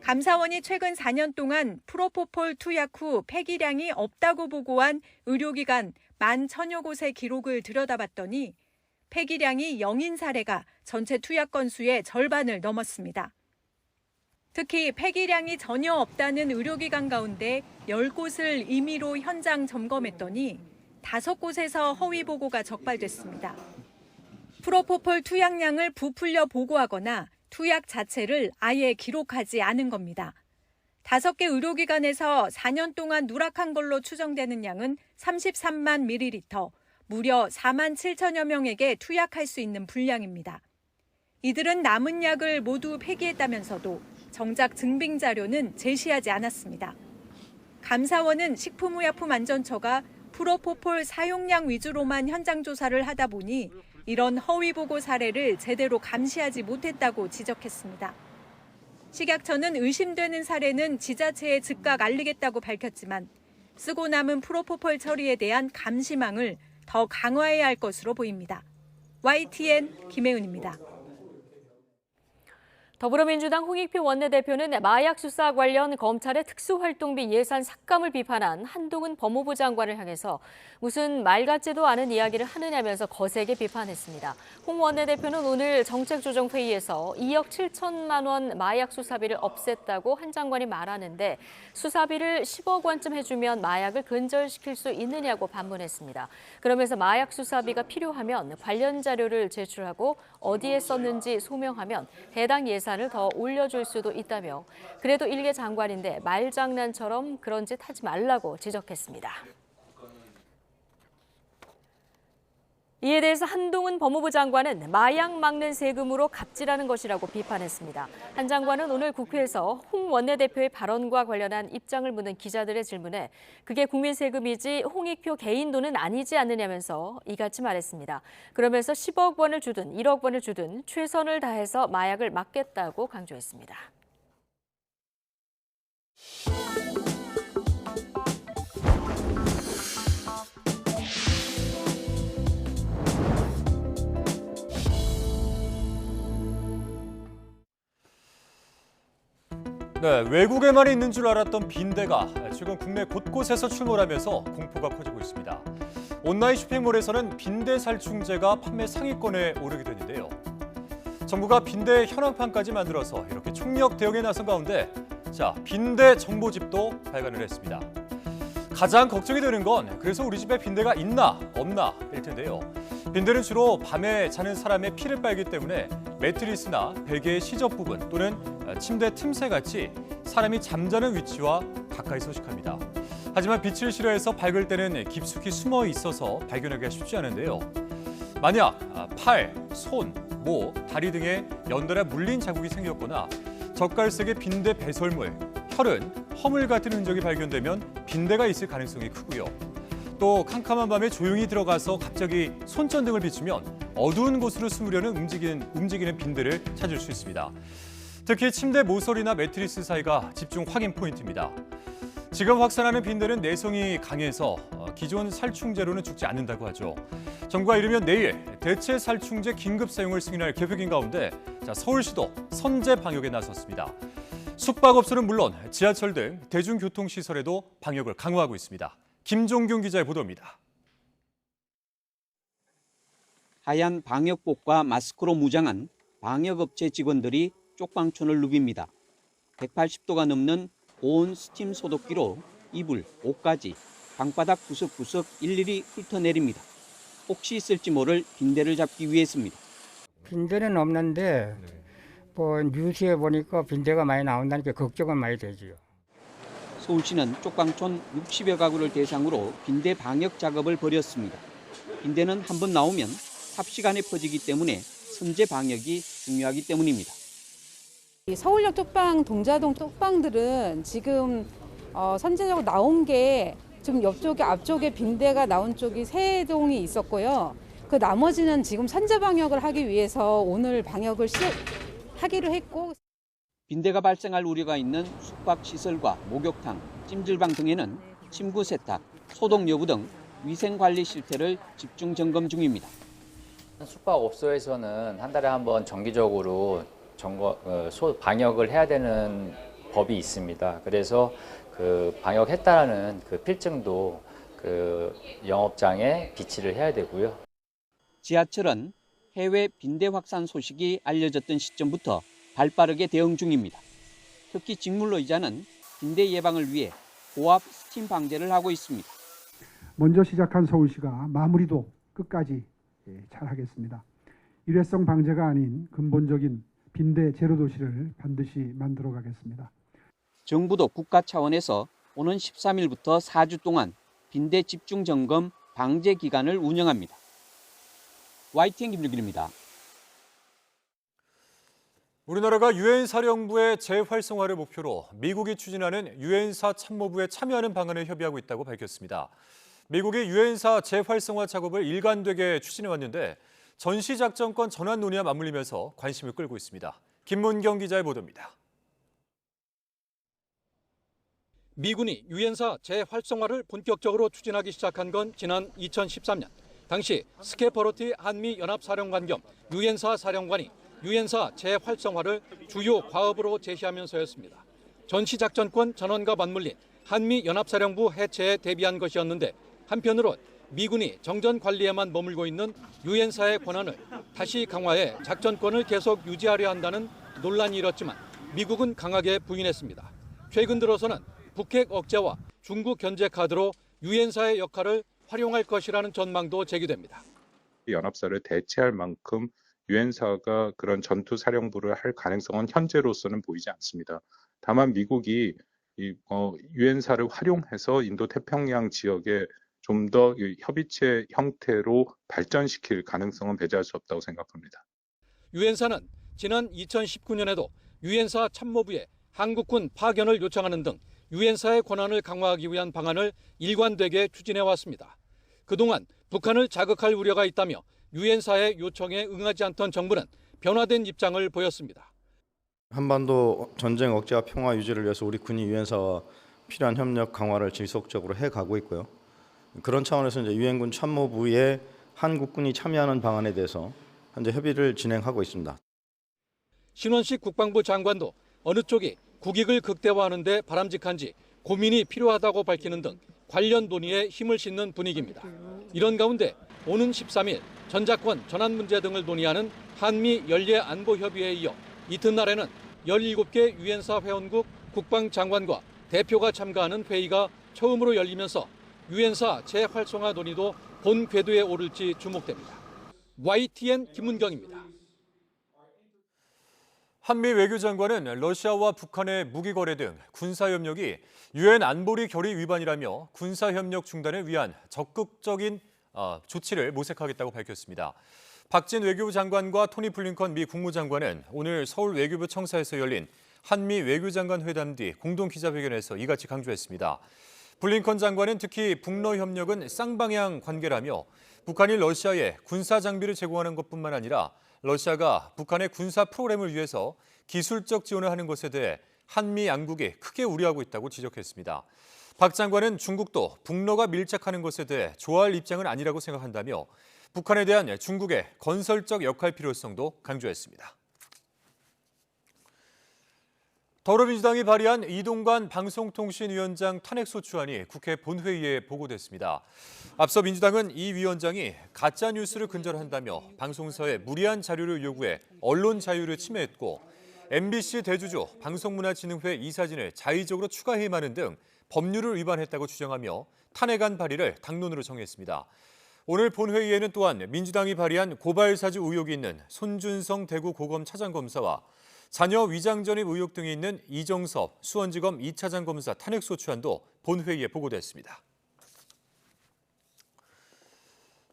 감사원이 최근 4년 동안 프로포폴 투약 후 폐기량이 없다고 보고한 의료기관 10,000여 곳의 기록을 들여다봤더니 폐기량이 0인 사례가 전체 투약 건수의 절반을 넘었습니다. 특히 폐기량이 전혀 없다는 의료기관 가운데 10곳을 임의로 현장 점검했더니 5곳에서 허위 보고가 적발됐습니다. 프로포폴 투약량을 부풀려 보고하거나 투약 자체를 아예 기록하지 않은 겁니다. 5개 의료기관에서 4년 동안 누락한 걸로 추정되는 양은 33만 ml, 무려 4만 7천여 명에게 투약할 수 있는 분량입니다. 이들은 남은 약을 모두 폐기했다면서도 정작 증빙 자료는 제시하지 않았습니다. 감사원은 식품의약품안전처가 프로포폴 사용량 위주로만 현장 조사를 하다 보니 이런 허위 보고 사례를 제대로 감시하지 못했다고 지적했습니다. 식약처는 의심되는 사례는 지자체에 즉각 알리겠다고 밝혔지만 쓰고 남은 프로포폴 처리에 대한 감시망을 더 강화해야 할 것으로 보입니다. YTN 김혜은입니다. 더불어민주당 홍익표 원내대표는 마약 수사 관련 검찰의 특수활동비 예산 삭감을 비판한 한동훈 법무부 장관을 향해서 무슨 말 같지도 않은 이야기를 하느냐면서 거세게 비판했습니다. 홍 원내대표는 오늘 정책조정회의에서 2억 7천만 원 마약 수사비를 없앴다고 한 장관이 말하는데 수사비를 10억 원쯤 해주면 마약을 근절시킬 수 있느냐고 반문했습니다. 그러면서 마약 수사비가 필요하면 관련 자료를 제출하고 어디에 썼는지 소명하면 해당 예산을 더 올려줄 수도 있다며 그래도 일개 장관인데 말장난처럼 그런 짓 하지 말라고 지적했습니다. 이에 대해서 한동훈 법무부 장관은 마약 막는 세금으로 갑질하는 것이라고 비판했습니다. 한 장관은 오늘 국회에서 홍 원내대표의 발언과 관련한 입장을 묻는 기자들의 질문에 그게 국민 세금이지 홍익표 개인 돈은 아니지 않느냐면서 이같이 말했습니다. 그러면서 10억 원을 주든 1억 원을 주든 최선을 다해서 마약을 막겠다고 강조했습니다. 네, 외국에만 있는 줄 알았던 빈대가 최근 국내 곳곳에서 출몰하면서 공포가 커지고 있습니다. 온라인 쇼핑몰에서는 빈대 살충제가 판매 상위권에 오르게 됐는데요. 정부가 빈대 현황판까지 만들어서 이렇게 총력 대응에 나선 가운데 빈대 정보집도 발간을 했습니다. 가장 걱정이 되는 건 그래서 우리 집에 빈대가 있나 없나 일 텐데요. 빈대는 주로 밤에 자는 사람의 피를 빨기 때문에 매트리스나 베개의 시접 부분 또는 침대 틈새 같이 사람이 잠자는 위치와 가까이 서식합니다. 하지만 빛을 싫어해서 밝을 때는 깊숙이 숨어 있어서 발견하기가 쉽지 않은데요. 만약 팔, 손, 모, 다리 등에 연달아 물린 자국이 생겼거나 젓갈색의 빈대 배설물, 혈흔, 허물 같은 흔적이 발견되면 빈대가 있을 가능성이 크고요. 또 캄캄한 밤에 조용히 들어가서 갑자기 손전등을 비추면 어두운 곳으로 숨으려는 움직이는 빈대를 찾을 수 있습니다. 특히 침대 모서리나 매트리스 사이가 집중 확인 포인트입니다. 지금 확산하는 빈대는 내성이 강해서 기존 살충제로는 죽지 않는다고 하죠. 정부가 이르면 내일 대체 살충제 긴급 사용을 승인할 계획인 가운데 서울시도 선제 방역에 나섰습니다. 숙박업소는 물론 지하철 등 대중교통시설에도 방역을 강화하고 있습니다. 김종균 기자의 보도입니다. 하얀 방역복과 마스크로 무장한 방역업체 직원들이 쪽방촌을 누빕니다. 180도가 넘는 고온 스팀 소독기로 이불, 옷까지 방바닥 구석구석 일일이 훑어내립니다. 혹시 있을지 모를 빈대를 잡기 위해서입니다. 빈대는 없는데 뭐 뉴스에 보니까 빈대가 많이 나온다니까 걱정은 많이 되지요. 서울시는 쪽방촌 60여 가구를 대상으로 빈대 방역 작업을 벌였습니다. 빈대는 한번 나오면 삽시간에 퍼지기 때문에 선제 방역이 중요하기 때문입니다. 서울역 쪽방, 동자동 쪽방들은 지금 선제적으로 나온 게 지금 옆쪽에 앞쪽에 빈대가 나온 쪽이 3동이 있었고요. 그 나머지는 지금 선제 방역을 하기 위해서 오늘 방역을 하기로 했고. 빈대가 발생할 우려가 있는 숙박시설과 목욕탕, 찜질방 등에는 침구 세탁, 소독 여부 등 위생관리 실태를 집중 점검 중입니다. 숙박업소에서는 한 달에 한 번 정기적으로 방역을 해야 되는 법이 있습니다. 그래서 그 방역했다라는 그 필증도 그 영업장에 비치를 해야 되고요. 지하철은 해외 빈대 확산 소식이 알려졌던 시점부터 발빠르게 대응 중입니다. 특히 직물로이자는 빈대 예방을 위해 고압 스팀 방제를 하고 있습니다. 먼저 시작한 서울시가 마무리도 끝까지 잘하겠습니다. 일회성 방제가 아닌 근본적인 빈대 제로 도시를 반드시 만들어 가겠습니다. 정부도 국가 차원에서 오는 13일부터 4주 동안 빈대 집중 점검 방제 기간을 운영합니다. YTN 김준길입니다. 우리나라가 유엔 사령부의 재활성화를 목표로 미국이 추진하는 유엔사 참모부에 참여하는 방안을 협의하고 있다고 밝혔습니다. 미국이 유엔사 재활성화 작업을 일관되게 추진해 왔는데 전시작전권 전환 논의와 맞물리면서 관심을 끌고 있습니다. 김문경 기자의 보도입니다. 미군이 유엔사 재활성화를 본격적으로 추진하기 시작한 건 지난 2013년. 당시 스케퍼로티 한미연합사령관 겸 유엔사 사령관이 유엔사 재활성화를 주요 과업으로 제시하면서였습니다. 전시작전권 전원과 맞물린 한미연합사령부 해체에 대비한 것이었는데 한편으론 미군이 정전 관리에만 머물고 있는 유엔사의 권한을 다시 강화해 작전권을 계속 유지하려 한다는 논란이 일었지만 미국은 강하게 부인했습니다. 최근 들어서는 북핵 억제와 중국 견제 카드로 유엔사의 역할을 활용할 것이라는 전망도 제기됩니다. 연합사를 대체할 만큼 유엔사가 그런 전투 사령부를 할 가능성은 현재로서는 보이지 않습니다. 다만 미국이 유엔사를 활용해서 인도 태평양 지역에 좀 더 협의체 형태로 발전시킬 가능성은 배제할 수 없다고 생각합니다. 유엔사는 지난 2019년에도 유엔사 참모부에 한국군 파견을 요청하는 등 유엔사의 권한을 강화하기 위한 방안을 일관되게 추진해 왔습니다. 그동안 북한을 자극할 우려가 있다며 유엔사의 요청에 응하지 않던 정부는 변화된 입장을 보였습니다. 한반도 전쟁 억제와 평화 유지를 위해서 우리 군이 유엔사와 필요한 협력 강화를 지속적으로 해가고 있고요. 그런 차원에서 이제 유엔군 참모부에 한국군이 참여하는 방안에 대해서 현재 협의를 진행하고 있습니다. 신원식 국방부 장관도 어느 쪽이 국익을 극대화하는 데 바람직한지 고민이 필요하다고 밝히는 등 관련 논의에 힘을 싣는 분위기입니다. 이런 가운데 오는 13일 전자권 전환 문제 등을 논의하는 한미 연례안보협의회에 이어 이튿날에는 17개 유엔사 회원국 국방장관과 대표가 참가하는 회의가 처음으로 열리면서 유엔사 재활성화 논의도 본 궤도에 오를지 주목됩니다. YTN 김문경입니다. 한미 외교장관은 러시아와 북한의 무기 거래 등 군사 협력이 유엔 안보리 결의 위반이라며 군사 협력 중단을 위한 적극적인 조치를 모색하겠다고 밝혔습니다. 박진 외교부 장관과 토니 블링컨 미 국무장관은 오늘 서울 외교부 청사에서 열린 한미 외교장관 회담 뒤 공동 기자회견에서 이같이 강조했습니다. 블링컨 장관은 특히 북러 협력은 쌍방향 관계라며 북한이 러시아에 군사 장비를 제공하는 것뿐만 아니라 러시아가 북한의 군사 프로그램을 위해서 기술적 지원을 하는 것에 대해 한미 양국이 크게 우려하고 있다고 지적했습니다. 박 장관은 중국도 북러가 밀착하는 것에 대해 좋아할 입장은 아니라고 생각한다며 북한에 대한 중국의 건설적 역할 필요성도 강조했습니다. 더불어민주당이 발의한 이동관 방송통신위원장 탄핵소추안이 국회 본회의에 보고됐습니다. 앞서 민주당은 이 위원장이 가짜뉴스를 근절한다며 방송사에 무리한 자료를 요구해 언론 자유를 침해했고 MBC 대주주 방송문화진흥회 이사진을 자의적으로 추가 해임하는 등 법률을 위반했다고 주장하며 탄핵안 발의를 당론으로 정했습니다. 오늘 본회의에는 또한 민주당이 발의한 고발사주 의혹이 있는 손준성 대구 고검 차장검사와 자녀 위장 전입 의혹 등이 있는 이정섭 수원지검 2차장 검사 탄핵소추안도 본회의에 보고됐습니다.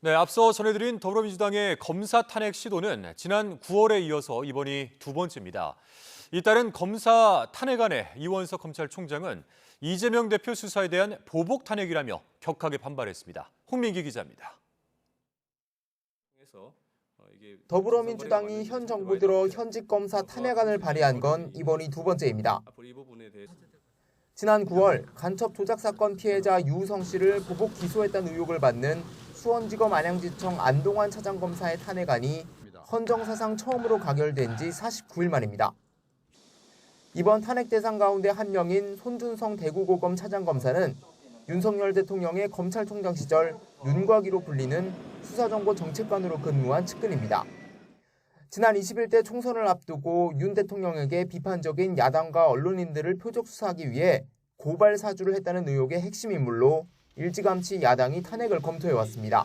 네, 앞서 전해드린 더불어민주당의 검사 탄핵 시도는 지난 9월에 이어서 이번이 두 번째입니다. 이따른 검사 탄핵안에 이원석 검찰총장은 이재명 대표 수사에 대한 보복 탄핵이라며 격하게 반발했습니다. 홍민기 기자입니다. 더불어민주당이 현 정부 들어 현직 검사 탄핵안을 발의한 건 이번이 두 번째입니다. 지난 9월 간첩 조작 사건 피해자 유우성 씨를 보복 기소했다는 의혹을 받는 수원지검 안양지청 안동환 차장검사의 탄핵안이 헌정사상 처음으로 가결된 지 49일 만입니다. 이번 탄핵 대상 가운데 한 명인 손준성 대구고검 차장검사는 윤석열 대통령의 검찰총장 시절 윤곽이로 불리는 수사정보 정책관으로 근무한 측근입니다. 지난 21대 총선을 앞두고 윤 대통령에게 비판적인 야당과 언론인들을 표적 수사하기 위해 고발 사주를 했다는 의혹의 핵심 인물로 일찌감치 야당이 탄핵을 검토해왔습니다.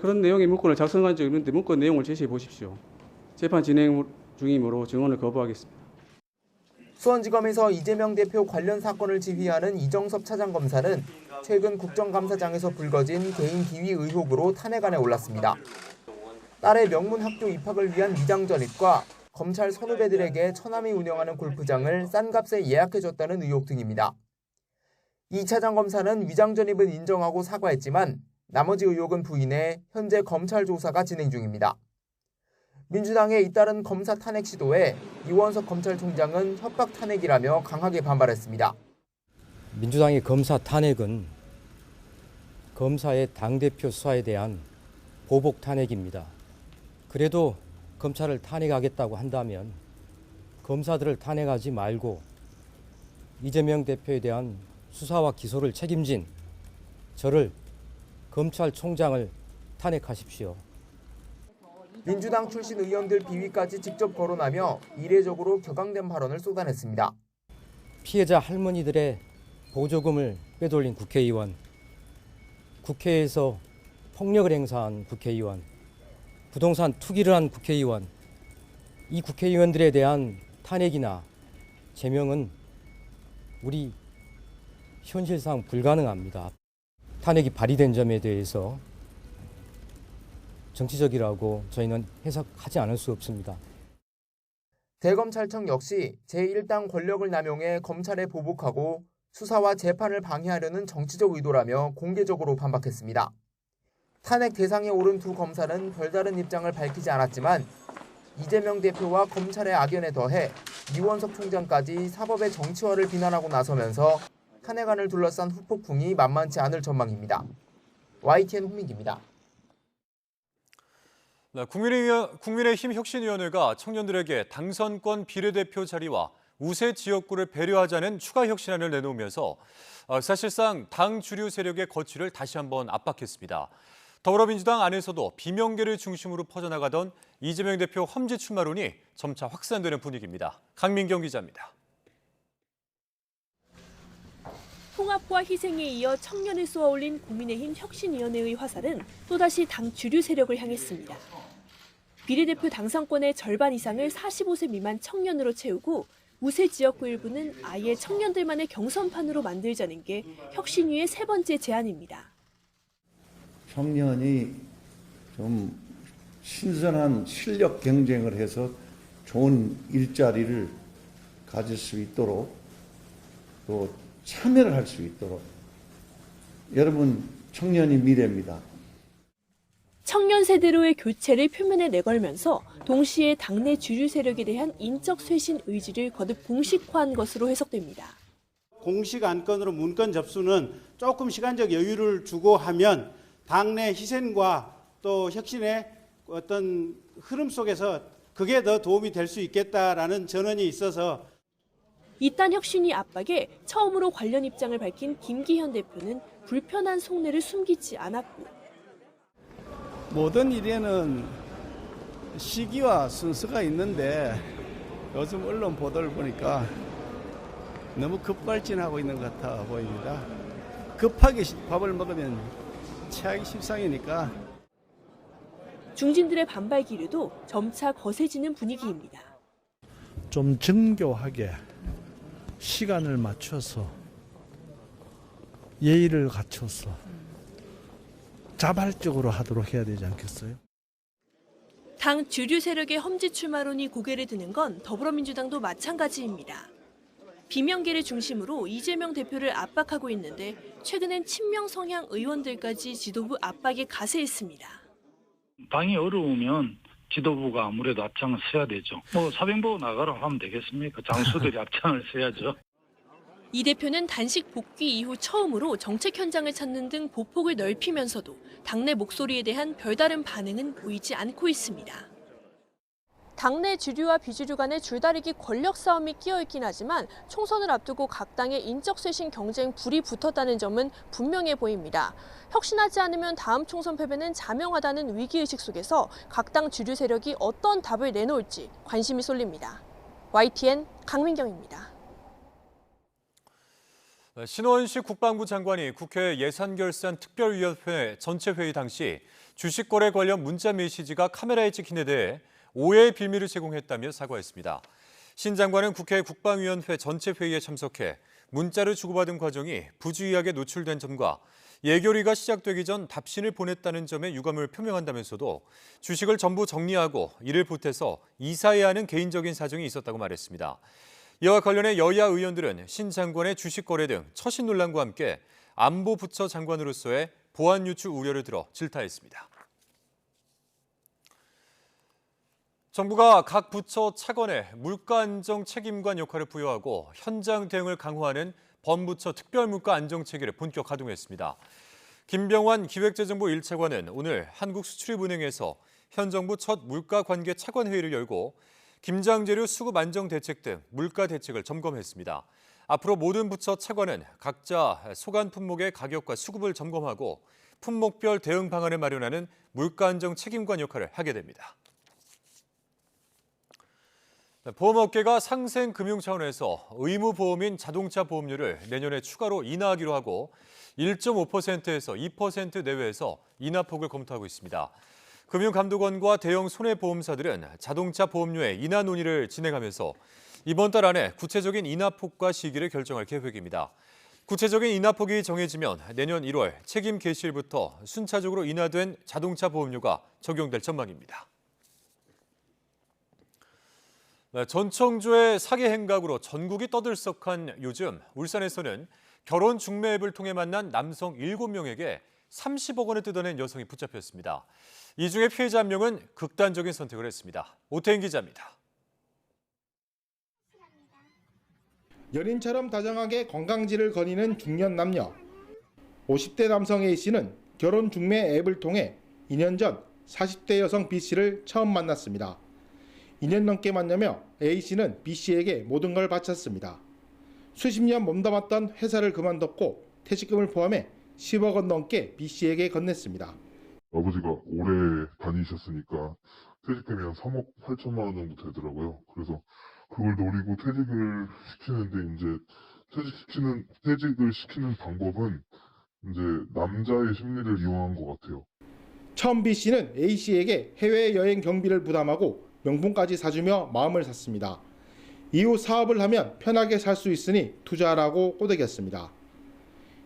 그런 내용의 문건을 작성한 적이 있는데 문건 내용을 제시해 보십시오. 재판 진행 중이므로 증언을 거부하겠습니다. 수원지검에서 이재명 대표 관련 사건을 지휘하는 이정섭 차장검사는 최근 국정감사장에서 불거진 개인 비위 의혹으로 탄핵안에 올랐습니다. 딸의 명문학교 입학을 위한 위장 전입과 검찰 선후배들에게 처남이 운영하는 골프장을 싼 값에 예약해줬다는 의혹 등입니다. 이 차장검사는 위장 전입은 인정하고 사과했지만 나머지 의혹은 부인해 현재 검찰 조사가 진행 중입니다. 민주당의 잇따른 검사 탄핵 시도에 이원석 검찰총장은 협박 탄핵이라며 강하게 반발했습니다. 민주당의 검사 탄핵은 검사의 당대표 수사에 대한 보복 탄핵입니다. 그래도 검찰을 탄핵하겠다고 한다면 검사들을 탄핵하지 말고 이재명 대표에 대한 수사와 기소를 책임진 저를 검찰총장을 탄핵하십시오. 민주당 출신 의원들 비위까지 직접 거론하며 이례적으로 격앙된 발언을 쏟아냈습니다. 피해자 할머니들의 보조금을 빼돌린 국회의원, 국회에서 폭력을 행사한 국회의원, 부동산 투기를 한 국회의원, 이 국회의원들에 대한 탄핵이나 제명은 우리 현실상 불가능합니다. 탄핵이 발의된 점에 대해서 정치적이라고 저희는 해석하지 않을 수 없습니다. 대검찰청 역시 제1당 권력을 남용해 검찰에 보복하고 수사와 재판을 방해하려는 정치적 의도라며 공개적으로 반박했습니다. 탄핵 대상에 오른 두 검사는 별다른 입장을 밝히지 않았지만 이재명 대표와 검찰의 악연에 더해 이원석 총장까지 사법의 정치화를 비난하고 나서면서 탄핵안을 둘러싼 후폭풍이 만만치 않을 전망입니다. YTN 홍민기입니다. 국민의힘 혁신위원회가 청년들에게 당선권 비례대표 자리와 우세 지역구를 배려하자는 추가 혁신안을 내놓으면서 사실상 당 주류 세력의 거취를 다시 한번 압박했습니다. 더불어민주당 안에서도 비명계를 중심으로 퍼져나가던 이재명 대표 험지 출마론이 점차 확산되는 분위기입니다. 강민경 기자입니다. 통합과 희생에 이어 청년을 쏘아올린 국민의힘 혁신위원회의 화살은 또다시 당 주류 세력을 향했습니다. 비례대표 당선권의 절반 이상을 45세 미만 청년으로 채우고 우세 지역구 일부는 아예 청년들만의 경선판으로 만들자는 게 혁신위의 세 번째 제안입니다. 청년이 좀 신선한 실력 경쟁을 해서 좋은 일자리를 가질 수 있도록 또 참여를 할 수 있도록 여러분 청년이 미래입니다. 청년 세대로의 교체를 표면에 내걸면서 동시에 당내 주류 세력에 대한 인적 쇄신 의지를 거듭 공식화한 것으로 해석됩니다. 공식 안건으로 문건 접수는 조금 시간적 여유를 주고 하면 당내 희생과 또 혁신의 어떤 흐름 속에서 그게 더 도움이 될 수 있겠다라는 전언이 있어서 이딴 혁신위 압박에 처음으로 관련 입장을 밝힌 김기현 대표는 불편한 속내를 숨기지 않았고 모든 일에는 시기와 순서가 있는데 요즘 언론 보도를 보니까 너무 급발진하고 있는 것 같아 보입니다. 급하게 밥을 먹으면 체하기 십상이니까. 중진들의 반발 기류도 점차 거세지는 분위기입니다. 좀 정교하게 시간을 맞춰서 예의를 갖춰서 자발적으로 하도록 해야 되지 않겠어요? 당 주류 세력의 험지 출마론이 고개를 드는 건 더불어민주당도 마찬가지입니다. 비명계를 중심으로 이재명 대표를 압박하고 있는데 최근엔 친명 성향 의원들까지 지도부 압박에 가세했습니다. 당이 어려우면 지도부가 아무래도 앞장을 서야 되죠. 사병보고 나가라 하면 되겠습니까? 장수들이 앞장을 서야죠. 이 대표는 단식 복귀 이후 처음으로 정책 현장을 찾는 등 보폭을 넓히면서도 당내 목소리에 대한 별다른 반응은 보이지 않고 있습니다. 당내 주류와 비주류 간의 줄다리기 권력 싸움이 끼어있긴 하지만 총선을 앞두고 각 당의 인적 쇄신 경쟁 불이 붙었다는 점은 분명해 보입니다. 혁신하지 않으면 다음 총선 패배는 자명하다는 위기의식 속에서 각 당 주류 세력이 어떤 답을 내놓을지 관심이 쏠립니다. YTN 강민경입니다. 신원식 국방부 장관이 국회 예산결산특별위원회 전체 회의 당시 주식거래 관련 문자 메시지가 카메라에 찍힌 데 대해 오해의 빌미를 제공했다며 사과했습니다. 신 장관은 국회 국방위원회 전체 회의에 참석해 문자를 주고받은 과정이 부주의하게 노출된 점과 예결위가 시작되기 전 답신을 보냈다는 점에 유감을 표명한다면서도 주식을 전부 정리하고 이를 보태서 이사해야 하는 개인적인 사정이 있었다고 말했습니다. 이와 관련해 여야 의원들은 신 장관의 주식 거래 등 처신 논란과 함께 안보부처 장관으로서의 보안 유출 우려를 들어 질타했습니다. 정부가 각 부처 차관에 물가 안정 책임관 역할을 부여하고 현장 대응을 강화하는 범부처 특별물가안정체계를 본격 가동했습니다. 김병환 기획재정부 1차관은 오늘 한국수출입은행에서 현 정부 첫 물가관계 차관회의를 열고 김장재료 수급 안정 대책 등 물가 대책을 점검했습니다. 앞으로 모든 부처 차관은 각자 소관 품목의 가격과 수급을 점검하고 품목별 대응 방안을 마련하는 물가 안정 책임관 역할을 하게 됩니다. 보험업계가 상생 금융 차원에서 의무보험인 자동차 보험료를 내년에 추가로 인하하기로 하고 1.5%에서 2% 내외에서 인하폭을 검토하고 있습니다. 금융감독원과 대형 손해보험사들은 자동차 보험료의 인하 논의를 진행하면서 이번 달 안에 구체적인 인하폭과 시기를 결정할 계획입니다. 구체적인 인하폭이 정해지면 내년 1월 책임 개시일부터 순차적으로 인하된 자동차 보험료가 적용될 전망입니다. 전청조의 사기 행각으로 전국이 떠들썩한 요즘 울산에서는 결혼 중매 앱을 통해 만난 남성 7명에게 30억 원을 뜯어낸 여성이 붙잡혔습니다. 이 중에 피해자 한 명은 극단적인 선택을 했습니다. 오태인 기자입니다. 연인처럼 다정하게 건강지를 거니는 중년 남녀. 50대 남성 A씨는 결혼 중매 앱을 통해 2년 전 40대 여성 B씨를 처음 만났습니다. 2년 넘게 만나며 A씨는 B씨에게 모든 걸 바쳤습니다. 수십 년 몸담았던 회사를 그만뒀고 퇴직금을 포함해 10억 원 넘게 B씨에게 건넸습니다. 아버지가 오래 다니셨으니까 퇴직금이 한 3억 8천만 원 정도 되더라고요. 그래서 그걸 노리고 퇴직을 시키는데 이제 퇴직을 시키는 방법은 이제 남자의 심리를 이용한 것 같아요. 처음 B씨는 A씨에게 해외여행 경비를 부담하고 명품까지 사주며 마음을 샀습니다. 이후 사업을 하면 편하게 살 수 있으니 투자하라고 꼬드겼습니다.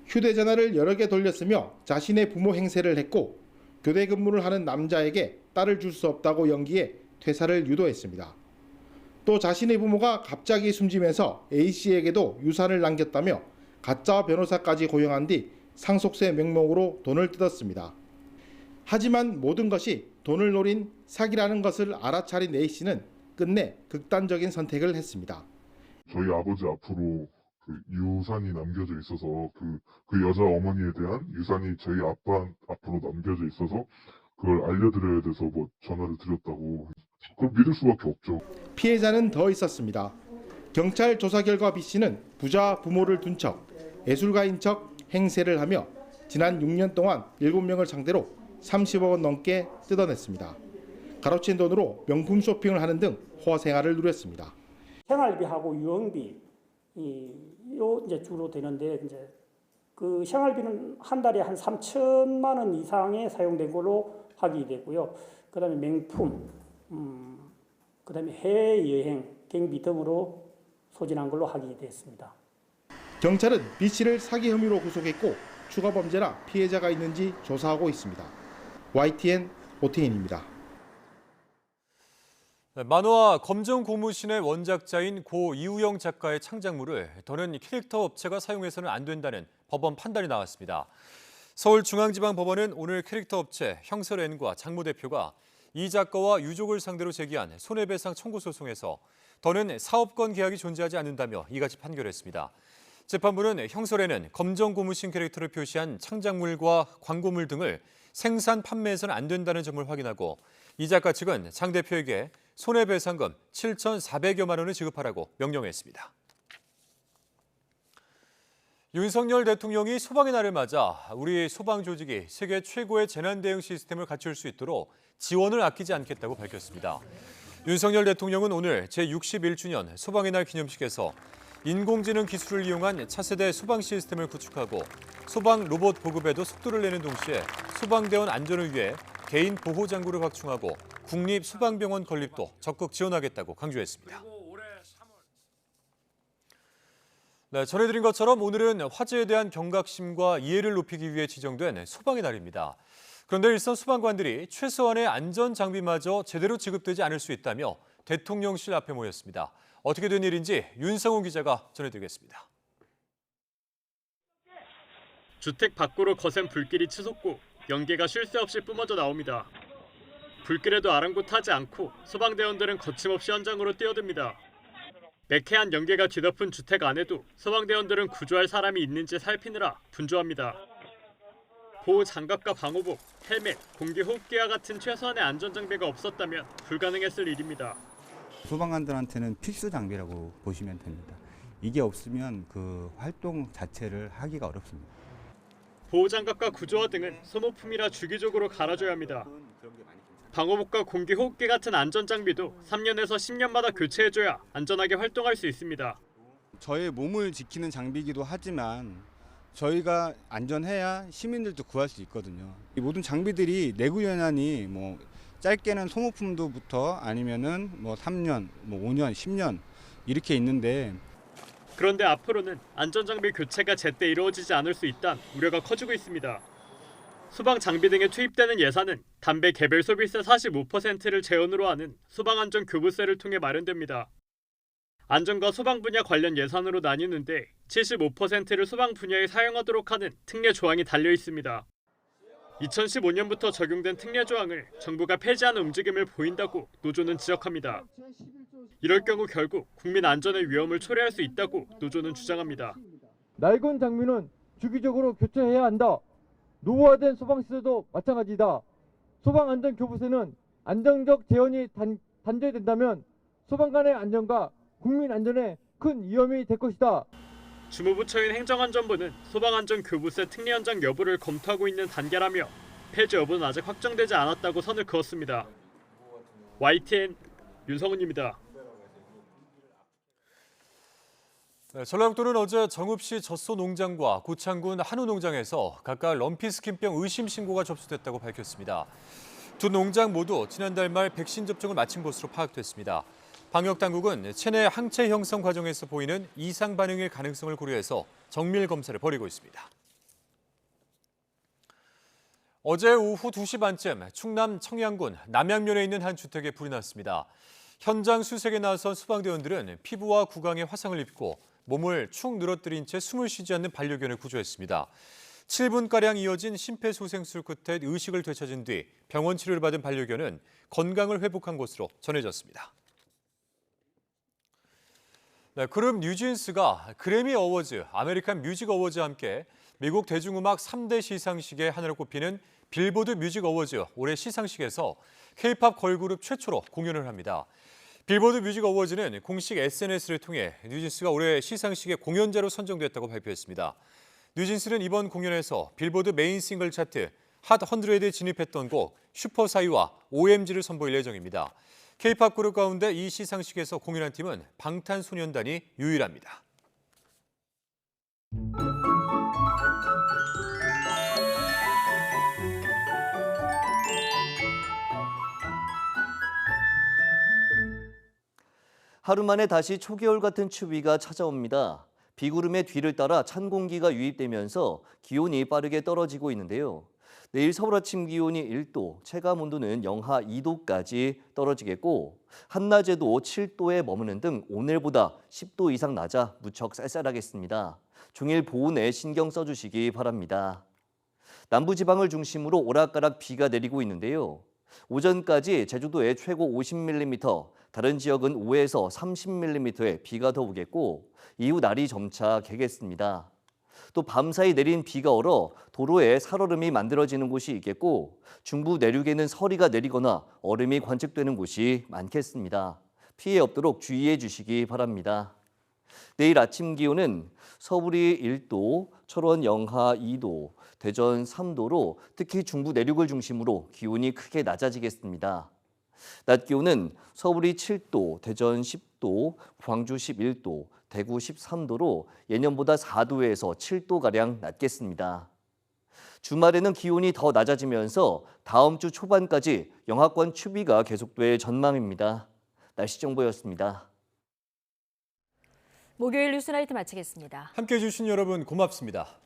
휴대전화를 여러 개 돌렸으며 자신의 부모 행세를 했고 교대 근무를 하는 남자에게 딸을 줄 수 없다고 연기해 퇴사를 유도했습니다. 또 자신의 부모가 갑자기 숨지면서 A씨에게도 유산을 남겼다며 가짜 변호사까지 고용한 뒤 상속세 명목으로 돈을 뜯었습니다. 하지만 모든 것이 돈을 노린 사기라는 것을 알아차린 A씨는 끝내 극단적인 선택을 했습니다. 저희 아버지 앞으로 그 유산이 남겨져 있어서 그 여자 어머니에 대한 유산이 저희 아빠 앞으로 남겨져 있어서 그걸 알려드려야 돼서 뭐 전화를 드렸다고. 그걸 믿을 수밖에 없죠. 피해자는 더 있었습니다. 경찰 조사 결과 B씨는 부자 부모를 둔 척, 예술가인 척 행세를 하며 지난 6년 동안 7명을 상대로 30억 원 넘게 뜯어냈습니다. 가로챈 돈으로 명품 쇼핑을 하는 등 호화 생활을 누렸습니다. 생활비하고 유흥비 요 이제 주로 되는데 이제 그 생활비는 한 달에 한 3천만 원 이상에 사용된 걸로 확인이 되고요. 그다음에 명품, 그다음에 해외 여행 경비 등으로 소진한 걸로 확인이 됐습니다. 경찰은 B씨를 사기 혐의로 구속했고 추가 범죄나 피해자가 있는지 조사하고 있습니다. YTN 오태인입니다. 만화 검정 고무신의 원작자인 고 이우영 작가의 창작물을 더는 캐릭터 업체가 사용해서는 안 된다는 법원 판단이 나왔습니다. 서울중앙지방법원은 오늘 캐릭터 업체 형설N과 장모 대표가 이 작가와 유족을 상대로 제기한 손해배상 청구 소송에서 더는 사업권 계약이 존재하지 않는다며 이같이 판결했습니다. 재판부는 형설N은 검정 고무신 캐릭터를 표시한 창작물과 광고물 등을 생산, 판매해서는 안 된다는 점을 확인하고 이 작가 측은 장 대표에게 손해배상금 7,400여만 원을 지급하라고 명령했습니다. 윤석열 대통령이 소방의 날을 맞아 우리 소방 조직이 세계 최고의 재난 대응 시스템을 갖출 수 있도록 지원을 아끼지 않겠다고 밝혔습니다. 윤석열 대통령은 오늘 제61주년 소방의 날 기념식에서 인공지능 기술을 이용한 차세대 소방 시스템을 구축하고 소방 로봇 보급에도 속도를 내는 동시에 소방대원 안전을 위해 개인 보호 장구를 확충하고 국립소방병원 건립도 적극 지원하겠다고 강조했습니다. 네, 전해드린 것처럼 오늘은 화재에 대한 경각심과 이해를 높이기 위해 지정된 소방의 날입니다. 그런데 일선 소방관들이 최소한의 안전 장비마저 제대로 지급되지 않을 수 있다며 대통령실 앞에 모였습니다. 어떻게 된 일인지 윤성훈 기자가 전해드리겠습니다. 주택 밖으로 거센 불길이 치솟고 연기가 쉴 새 없이 뿜어져 나옵니다. 불길에도 아랑곳하지 않고 소방대원들은 거침없이 현장으로 뛰어듭니다. 매캐한 연기가 뒤덮은 주택 안에도 소방대원들은 구조할 사람이 있는지 살피느라 분주합니다. 보호 장갑과 방호복, 헬멧, 공기호흡기와 같은 최소한의 안전장비가 없었다면 불가능했을 일입니다. 소방관들한테는 필수 장비라고 보시면 됩니다. 이게 없으면 그 활동 자체를 하기가 어렵습니다. 보호장갑과 구조화 등은 소모품이라 주기적으로 갈아줘야 합니다. 방호복과 공기호흡기 같은 안전장비도 3년에서 10년마다 교체해줘야 안전하게 활동할 수 있습니다. 저의 몸을 지키는 장비이기도 하지만 저희가 안전해야 시민들도 구할 수 있거든요. 이 모든 장비들이 내구연한이 뭐 짧게는 소모품도부터 아니면은 뭐 3년, 뭐 5년, 10년 이렇게 있는데 그런데 앞으로는 안전장비 교체가 제때 이루어지지 않을 수 있다는 우려가 커지고 있습니다. 소방 장비 등에 투입되는 예산은 담배 개별 소비세 45%를 재원으로 하는 소방안전교부세를 통해 마련됩니다. 안전과 소방 분야 관련 예산으로 나뉘는데 75%를 소방 분야에 사용하도록 하는 특례 조항이 달려 있습니다. 2015년부터 적용된 특례 조항을 정부가 폐지하는 움직임을 보인다고 노조는 지적합니다. 이럴 경우 결국 국민 안전의 위험을 초래할 수 있다고 노조는 주장합니다. 낡은 장비는 주기적으로 교체해야 한다. 노후화된 소방시설도 마찬가지다. 소방안전교부세는 안정적 재원이 단절된다면 소방 간의 안전과 국민 안전에 큰 위험이 될 것이다. 주무부처인 행정안전부는 소방안전교부세 특례 연장 여부를 검토하고 있는 단계라며 폐지 여부는 아직 확정되지 않았다고 선을 그었습니다. YTN 윤성훈입니다. 전라북도는 어제 정읍시 젖소농장과 고창군 한우농장에서 각각 럼피스킨병 의심 신고가 접수됐다고 밝혔습니다. 두 농장 모두 지난달 말 백신 접종을 마친 것으로 파악됐습니다. 방역당국은 체내 항체 형성 과정에서 보이는 이상 반응일 가능성을 고려해서 정밀 검사를 벌이고 있습니다. 어제 오후 2시 반쯤 충남 청양군 남양면에 있는 한 주택에 불이 났습니다. 현장 수색에 나선 소방대원들은 피부와 구강에 화상을 입고 몸을 축 늘어뜨린 채 숨을 쉬지 않는 반려견을 구조했습니다. 7분가량 이어진 심폐소생술 끝에 의식을 되찾은 뒤 병원 치료를 받은 반려견은 건강을 회복한 것으로 전해졌습니다. 그룹 뉴진스가 그래미 어워즈, 아메리칸 뮤직 어워즈와 함께 미국 대중음악 3대 시상식의 하나로 꼽히는 빌보드 뮤직 어워즈 올해 시상식에서 K-팝 걸그룹 최초로 공연을 합니다. 빌보드 뮤직 어워즈는 공식 SNS를 통해 뉴진스가 올해 시상식의 공연자로 선정됐다고 발표했습니다. 뉴진스는 이번 공연에서 빌보드 메인 싱글 차트 핫 100에 진입했던 곡 슈퍼사이와 OMG를 선보일 예정입니다. K-팝 그룹 가운데 이 시상식에서 공연한 팀은 방탄소년단이 유일합니다. 하루 만에 다시 초겨울 같은 추위가 찾아옵니다. 비구름의 뒤를 따라 찬 공기가 유입되면서 기온이 빠르게 떨어지고 있는데요. 내일 서울 아침 기온이 1도, 체감 온도는 영하 2도까지 떨어지겠고 한낮에도 7도에 머무는 등 오늘보다 10도 이상 낮아 무척 쌀쌀하겠습니다. 종일 보온에 신경 써주시기 바랍니다. 남부지방을 중심으로 오락가락 비가 내리고 있는데요. 오전까지 제주도에 최고 50mm, 다른 지역은 5에서 30mm의 비가 더 오겠고 이후 날이 점차 개겠습니다. 또 밤사이 내린 비가 얼어 도로에 살얼음이 만들어지는 곳이 있겠고 중부 내륙에는 서리가 내리거나 얼음이 관측되는 곳이 많겠습니다. 피해 없도록 주의해 주시기 바랍니다. 내일 아침 기온은 서울이 1도, 철원 영하 2도, 대전 3도로 특히 중부 내륙을 중심으로 기온이 크게 낮아지겠습니다. 낮 기온은 서울이 7도, 대전 10도, 광주 11도, 대구 13도로 예년보다 4도에서 7도가량 낮겠습니다. 주말에는 기온이 더 낮아지면서 다음 주 초반까지 영하권 추위가 계속될 전망입니다. 날씨 정보였습니다. 목요일 뉴스나이트 마치겠습니다. 함께해 주신 여러분 고맙습니다.